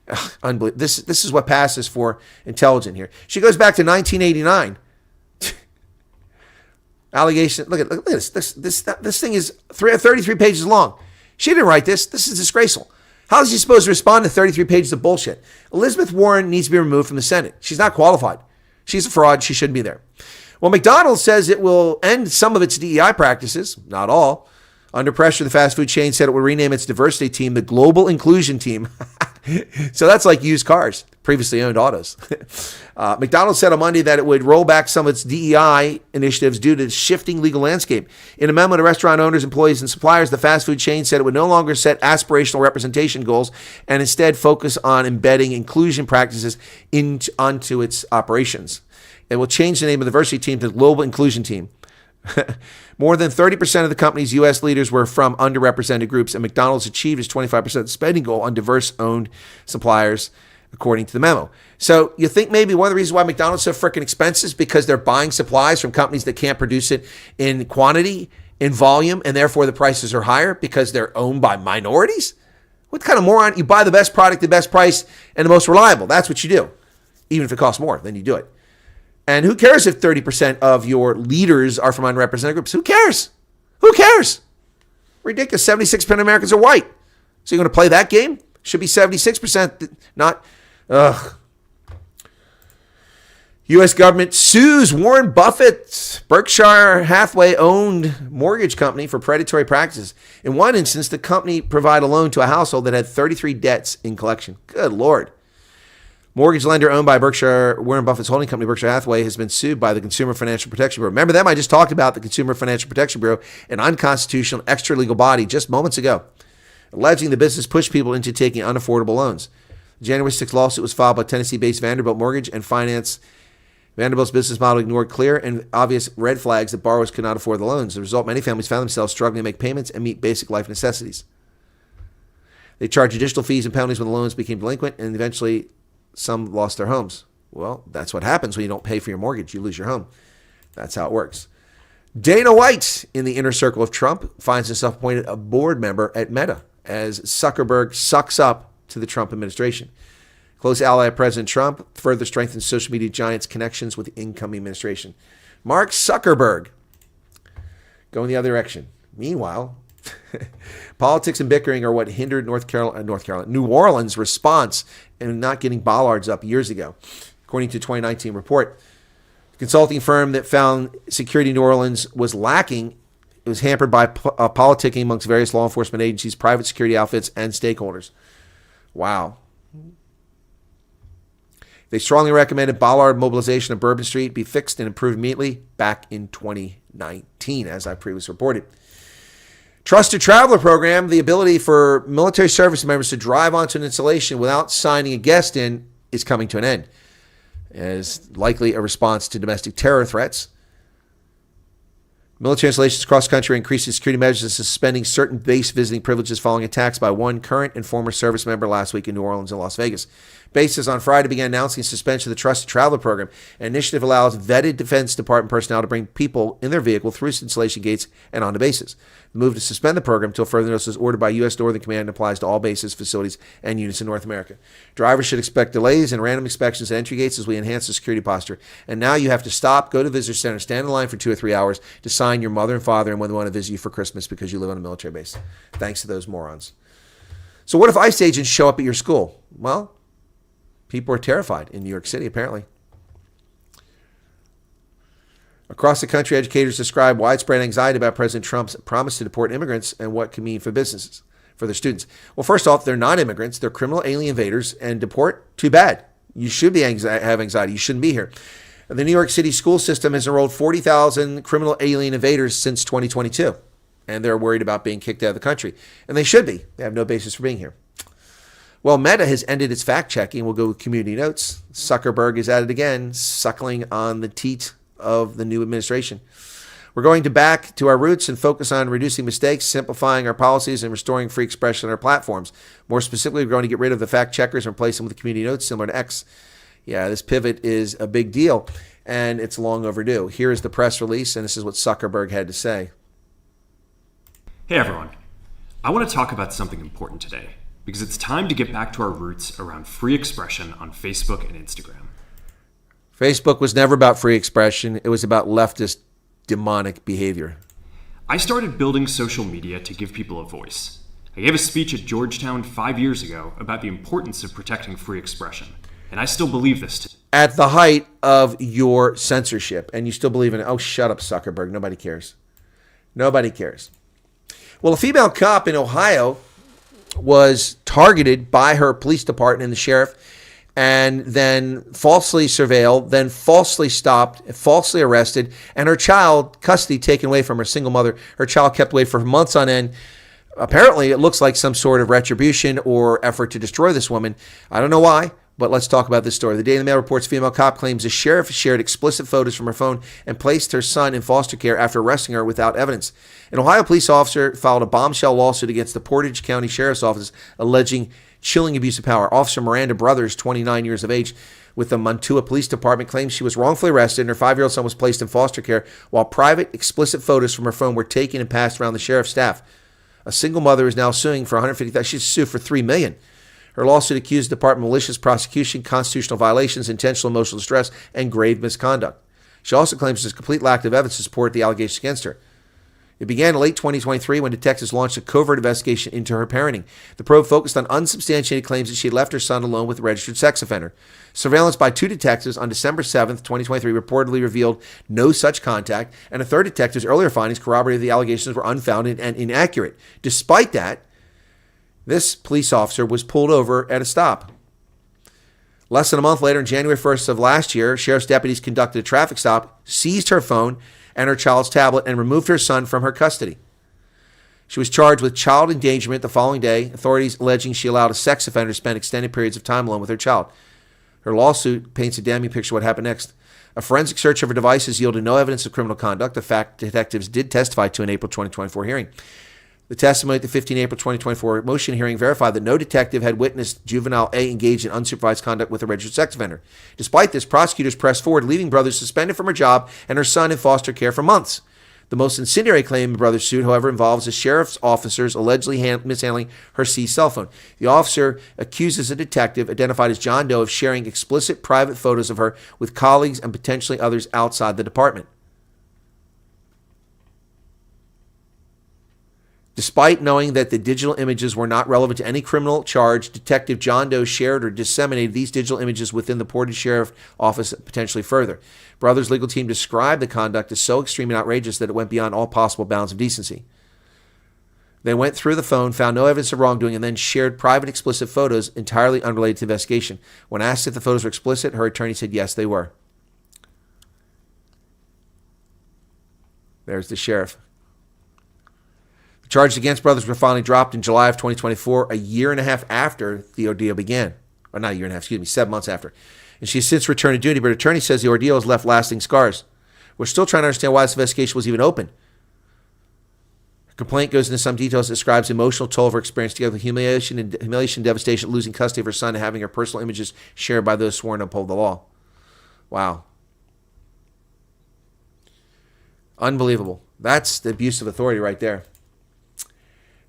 Ugh, unbelievable. This is what passes for intelligent here. She goes back to 1989. Allegation. Look at this. This thing is 33 pages long. She didn't write this. This is disgraceful. How is she supposed to respond to 33 pages of bullshit? Elizabeth Warren needs to be removed from the Senate. She's not qualified. She's a fraud. She shouldn't be there. Well, McDonald's says it will end some of its DEI practices, not all. Under pressure, the fast food chain said it would rename its diversity team the Global Inclusion Team. So that's like used cars, previously owned autos. McDonald's said on Monday that it would roll back some of its DEI initiatives due to the shifting legal landscape. In a memo to restaurant owners, employees, and suppliers, the fast food chain said it would no longer set aspirational representation goals and instead focus on embedding inclusion practices onto its operations. It will change the name of the diversity team to the Global Inclusion Team. More than 30% of the company's U.S. leaders were from underrepresented groups, and McDonald's achieved its 25% spending goal on diverse-owned suppliers, according to the memo. So you think maybe one of the reasons why McDonald's is so freaking expensive is because they're buying supplies from companies that can't produce it in quantity, in volume, and therefore the prices are higher because they're owned by minorities? What kind of moron? You buy the best product, the best price, and the most reliable. That's what you do. Even if it costs more, then you do it. And who cares if 30% of your leaders are from unrepresented groups? Who cares? Who cares? Ridiculous. 76% of Americans are white. So you're going to play that game? Should be 76%, not... Ugh. U.S. government sues Warren Buffett's Berkshire Hathaway-owned mortgage company for predatory practices. In one instance, the company provided a loan to a household that had 33 debts in collection. Good Lord. Mortgage lender owned by Warren Buffett's holding company, Berkshire Hathaway, has been sued by the Consumer Financial Protection Bureau. Remember them? I just talked about the Consumer Financial Protection Bureau, an unconstitutional extra-legal body just moments ago, alleging the business pushed people into taking unaffordable loans. The January 6th lawsuit was filed by Tennessee-based Vanderbilt Mortgage and Finance. Vanderbilt's business model ignored clear and obvious red flags that borrowers could not afford the loans. As a result, many families found themselves struggling to make payments and meet basic life necessities. They charged additional fees and penalties when the loans became delinquent, and eventually some lost their homes. Well, that's what happens when you don't pay for your mortgage. You lose your home. That's how it works. Dana White, in the inner circle of Trump, finds himself appointed a board member at Meta as Zuckerberg sucks up to the Trump administration. Close ally of President Trump further strengthens social media giant's connections with the incoming administration. Mark Zuckerberg going the other direction. Meanwhile, politics and bickering are what hindered New Orleans' response in not getting bollards up years ago. According to a 2019 report, the consulting firm that found security in New Orleans was lacking. It was hampered by politicking amongst various law enforcement agencies, private security outfits, and stakeholders. Wow. They strongly recommended bollard mobilization of Bourbon Street be fixed and improved immediately back in 2019, as I previously reported. Trusted Traveler Program, the ability for military service members to drive onto an installation without signing a guest in, is coming to an end, as likely a response to domestic terror threats. Military installations across the country are increasing security measures and suspending certain base visiting privileges following attacks by one current and former service member last week in New Orleans and Las Vegas. Bases on Friday began announcing suspension of the Trusted Traveler Program. An initiative allows vetted Defense Department personnel to bring people in their vehicle through installation gates and onto bases. The move to suspend the program until further notice is ordered by U.S. Northern Command and applies to all bases, facilities, and units in North America. Drivers should expect delays and random inspections at entry gates as we enhance the security posture. And now you have to stop, go to the visitor center, stand in line for 2 or 3 hours to sign your mother and father and when they want to visit you for Christmas because you live on a military base. Thanks to those morons. So what if ICE agents show up at your school? Well, people are terrified in New York City, apparently. Across the country, educators describe widespread anxiety about President Trump's promise to deport immigrants and what it can mean for businesses, for their students. Well, first off, they're not immigrants. They're criminal alien invaders, and deport, too bad. You should have anxiety. You shouldn't be here. The New York City school system has enrolled 40,000 criminal alien invaders since 2022, and they're worried about being kicked out of the country. And they should be. They have no basis for being here. Well, Meta has ended its fact-checking. We'll go with community notes. Zuckerberg is at it again, suckling on the teat of the new administration. We're going back to our roots and focus on reducing mistakes, simplifying our policies, and restoring free expression on our platforms. More specifically, we're going to get rid of the fact-checkers and replace them with community notes similar to X. Yeah, this pivot is a big deal, and it's long overdue. Here is the press release, and this is what Zuckerberg had to say. Hey, everyone. I want to talk about something important today, because it's time to get back to our roots around free expression on Facebook and Instagram. Facebook was never about free expression. It was about leftist demonic behavior. I started building social media to give people a voice. I gave a speech at Georgetown 5 years ago about the importance of protecting free expression, and I still believe this today. At the height of your censorship, and you still believe in it. Oh, shut up, Zuckerberg. Nobody cares. Nobody cares. Well, a female cop in Ohio was targeted by her police department and the sheriff, and then falsely surveilled, then falsely stopped, falsely arrested, and her child custody taken away from her, single mother. Her child kept away for months on end. Apparently, it looks like some sort of retribution or effort to destroy this woman. I don't know why, but let's talk about this story. The Daily Mail reports female cop claims the sheriff shared explicit photos from her phone and placed her son in foster care after arresting her without evidence. An Ohio police officer filed a bombshell lawsuit against the Portage County Sheriff's Office alleging chilling abuse of power. Officer Miranda Brothers, 29 years of age, with the Mantua Police Department, claims she was wrongfully arrested and her 5-year-old son was placed in foster care while private, explicit photos from her phone were taken and passed around the sheriff's staff. A single mother is now suing for $150,000. She's sued for $3 million. Her lawsuit accused the department of malicious prosecution, constitutional violations, intentional emotional distress, and grave misconduct. She also claims there's complete lack of evidence to support the allegations against her. It began in late 2023 when detectives launched a covert investigation into her parenting. The probe focused on unsubstantiated claims that she had left her son alone with a registered sex offender. Surveillance by 2 detectives on December 7th, 2023 reportedly revealed no such contact, and a third detective's earlier findings corroborated the allegations were unfounded and inaccurate. Despite that, this police officer was pulled over at a stop. Less than a month later, on January 1st of last year, sheriff's deputies conducted a traffic stop, seized her phone and her child's tablet, and removed her son from her custody. She was charged with child endangerment the following day, authorities alleging she allowed a sex offender to spend extended periods of time alone with her child. Her lawsuit paints a damning picture of what happened next. A forensic search of her devices yielded no evidence of criminal conduct, a fact detectives did testify to in April 2024 hearing. The testimony at the 15 April 2024 motion hearing verified that no detective had witnessed juvenile A engaged in unsupervised conduct with a registered sex offender. Despite this, prosecutors pressed forward, leaving Brothers suspended from her job and her son in foster care for months. The most incendiary claim in Brothers' suit, however, involves the sheriff's officers allegedly mishandling her seized cell phone. The officer accuses a detective, identified as John Doe, of sharing explicit private photos of her with colleagues and potentially others outside the department. Despite knowing that the digital images were not relevant to any criminal charge, Detective John Doe shared or disseminated these digital images within the Portage Sheriff's Office potentially further. Brothers' legal team described the conduct as so extreme and outrageous that it went beyond all possible bounds of decency. They went through the phone, found no evidence of wrongdoing, and then shared private explicit photos entirely unrelated to the investigation. When asked if the photos were explicit, her attorney said yes, they were. There's the sheriff. Charges against Brothers were finally dropped in July of 2024, a year and a half after the ordeal began. Or not a year and a half, 7 months after. And she has since returned to duty, but her attorney says the ordeal has left lasting scars. We're still trying to understand why this investigation was even open. Her complaint goes into some details that describes the emotional toll of her experience together with humiliation and devastation, losing custody of her son and having her personal images shared by those sworn to uphold the law. Wow. Unbelievable. That's the abuse of authority right there.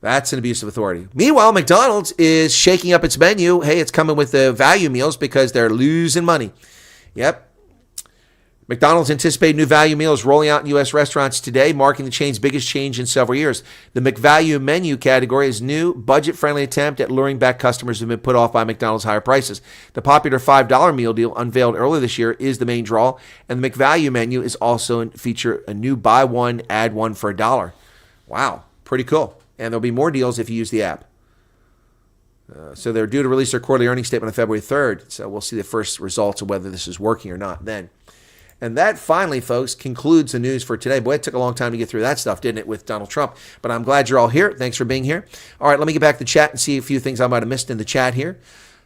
That's an abuse of authority. Meanwhile, McDonald's is shaking up its menu. Hey, it's coming with the value meals because they're losing money. Yep. McDonald's anticipated new value meals rolling out in U.S. restaurants today, marking the chain's biggest change in several years. The McValue menu category is new, budget-friendly attempt at luring back customers who have been put off by McDonald's higher prices. The popular $5 meal deal unveiled earlier this year is the main draw, and the McValue menu is also feature a new buy one, add one for $1. Wow, pretty cool. And there'll be more deals if you use the app. So they're due to release their quarterly earnings statement on February 3rd. So we'll see the first results of whether this is working or not then. And that finally, folks, concludes the news for today. Boy, it took a long time to get through that stuff, didn't it, with Donald Trump? But I'm glad you're all here. Thanks for being here. All right, let me get back to the chat and see a few things I might have missed in the chat here.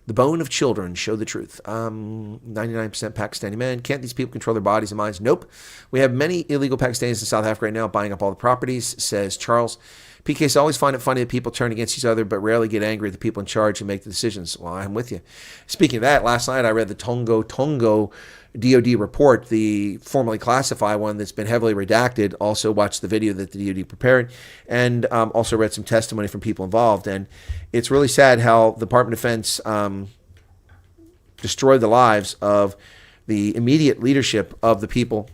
The bone of children show the truth. 99% Pakistani men. Can't these people control their bodies and minds? Nope. We have many illegal Pakistanis in South Africa right now buying up all the properties, says Charles. PKs always find it funny that people turn against each other, but rarely get angry at the people in charge and make the decisions. Well, I'm with you. Speaking of that, last night I read the Tongo DOD report, the formerly classified one that's been heavily redacted. Also watched the video that the DOD prepared, and also read some testimony from people involved. And it's really sad how the Department of Defense destroyed the lives of the immediate leadership of the people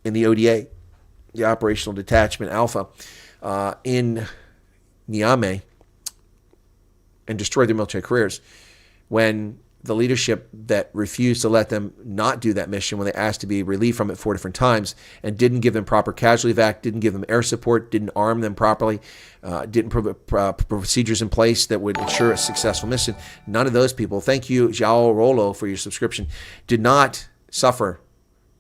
in the ODA, the Operational Detachment Alpha, in Niamey, and destroyed their military careers when the leadership that refused to let them not do that mission when they asked to be relieved from it 4 different times, and didn't give them proper casualty evac, didn't give them air support, didn't arm them properly, didn't put procedures in place that would ensure a successful mission. None of those people, thank you, João Rolo, for your subscription, did not suffer.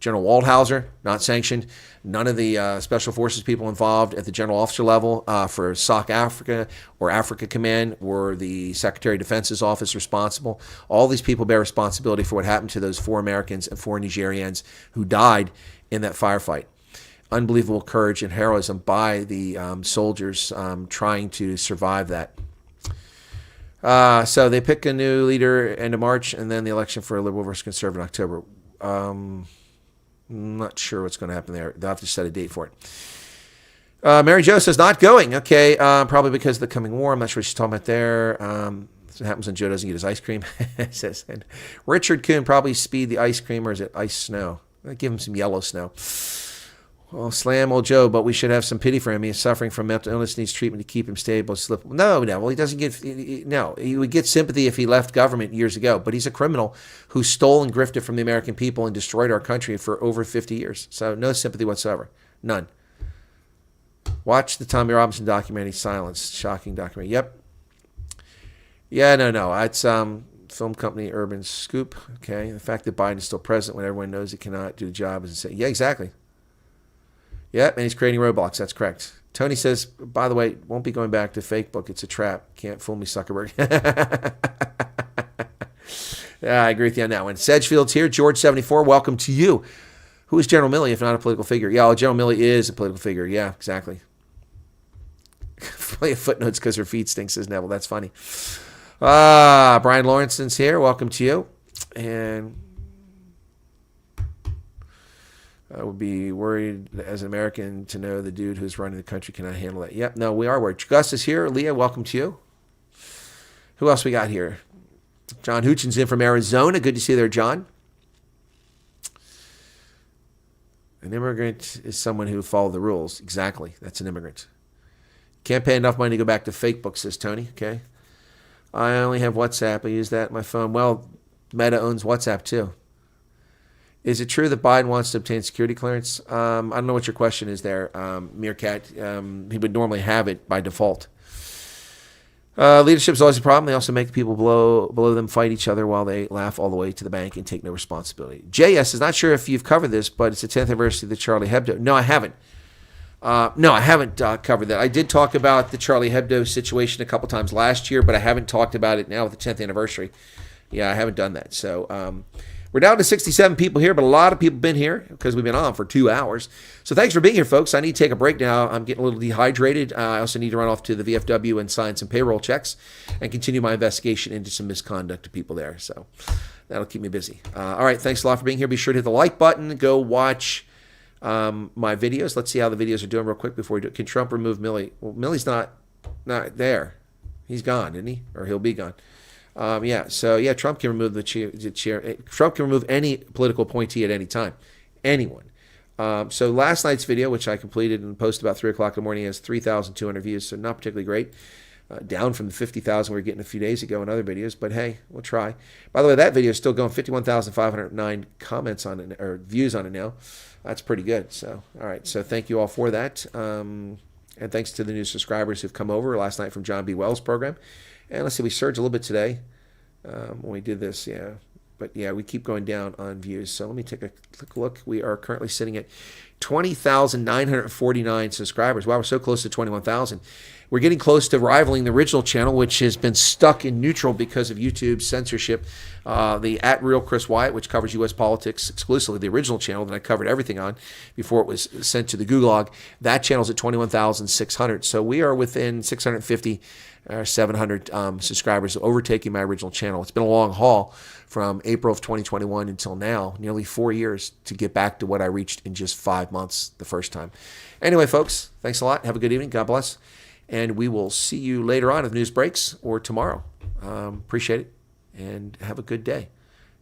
General Waldhauser, not sanctioned. None of the Special Forces people involved at the general officer level for SOC Africa or Africa Command were the Secretary of Defense's office responsible. All these people bear responsibility for what happened to those 4 Americans and 4 Nigerians who died in that firefight. Unbelievable courage and heroism by the soldiers trying to survive that. So they pick a new leader end of March, and then the election for a Liberal versus Conservative in October. Not sure what's going to happen there. They'll have to set a date for it. Mary Jo says, not going. Okay, probably because of the coming war. I'm not sure what she's talking about there. That's what happens when Joe doesn't get his ice cream. Says, and Richard Kuhn probably speed the ice cream, or is it ice snow? I'll give him some yellow snow. Well, slam old Joe, but we should have some pity for him. He's suffering from mental illness, needs treatment to keep him stable. No. Well, he doesn't get. No, he would get sympathy if he left government years ago. But he's a criminal who stole and grifted from the American people and destroyed our country for over 50 years. So no sympathy whatsoever. None. Watch the Tommy Robinson documentary, Silence. Shocking documentary. Yep. Yeah, no. It's film company Urban Scoop. Okay. The fact that Biden is still president when everyone knows he cannot do the job is insane. Yeah, exactly. Yep, and he's creating roadblocks. That's correct. Tony says, by the way, won't be going back to Facebook. It's a trap. Can't fool me, Zuckerberg. Yeah, I agree with you on that one. Sedgefield's here. George74, welcome to you. Who is General Milley if not a political figure? Yeah, well, General Milley is a political figure. Yeah, exactly. Play footnotes because her feet stink, says Neville. That's funny. Brian Lawrenson's here. Welcome to you. And I would be worried as an American to know the dude who's running the country cannot handle that. Yep, no, we are worried. Gus is here. Leah, welcome to you. Who else we got here? John Hutchin's in from Arizona. Good to see you there, John. An immigrant is someone who followed the rules. Exactly. That's an immigrant. Can't pay enough money to go back to Facebook, says Tony. Okay. I only have WhatsApp. I use that on my phone. Well, Meta owns WhatsApp too. Is it true that Biden wants to obtain security clearance? I don't know what your question is there, Meerkat. He would normally have it by default. Leadership is always a problem. They also make the people below them fight each other while they laugh all the way to the bank and take no responsibility. JS is not sure if you've covered this, but it's the 10th anniversary of the Charlie Hebdo. No, I haven't. Covered that. I did talk about the Charlie Hebdo situation a couple times last year, but I haven't talked about it now with the 10th anniversary. Yeah, I haven't done that. So we're down to 67 people here, but a lot of people have been here because we've been on for 2 hours. So thanks for being here, folks. I need to take a break now. I'm getting a little dehydrated. I also need to run off to the VFW and sign some payroll checks and continue my investigation into some misconduct of people there. So that'll keep me busy. All right, thanks a lot for being here. Be sure to hit the like button. Go watch my videos. Let's see how the videos are doing real quick before we do it. Can Trump remove Milley? Well, Milley's not there. He's gone, isn't he? Or he'll be gone. Trump can remove the chair. Trump can remove any political appointee at any time. Anyone. So last night's video, which I completed and posted about 3 o'clock in the morning, has 3,200 views, so not particularly great. Down from the 50,000 we were getting a few days ago in other videos, but hey, we'll try. By the way, that video is still going 51,509 comments on it, or views on it now. That's pretty good. So, all right. So thank you all for that. And thanks to the new subscribers who've come over last night from John B. Wells' program. And let's see, we surged a little bit today when we did this, yeah. But yeah, we keep going down on views. So let me take a quick look. We are currently sitting at 20,949 subscribers. Wow, we're so close to 21,000. We're getting close to rivaling the original channel, which has been stuck in neutral because of YouTube censorship. The @Real Chris Wyatt, which covers U.S. politics exclusively, the original channel that I covered everything on before it was sent to the Gulag, that channel's at 21,600. So we are within 650 or 700 subscribers, overtaking my original channel. It's been a long haul from April of 2021 until now, nearly 4 years to get back to what I reached in just 5 months the first time. Anyway, folks, thanks a lot. Have a good evening. God bless. And we will see you later on if news breaks or tomorrow. Appreciate it. And have a good day.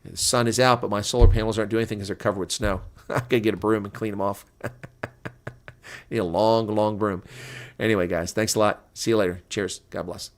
The sun is out, but my solar panels aren't doing anything because they're covered with snow. I got to get a broom and clean them off. Need a long, long broom. Anyway, guys, thanks a lot. See you later. Cheers. God bless.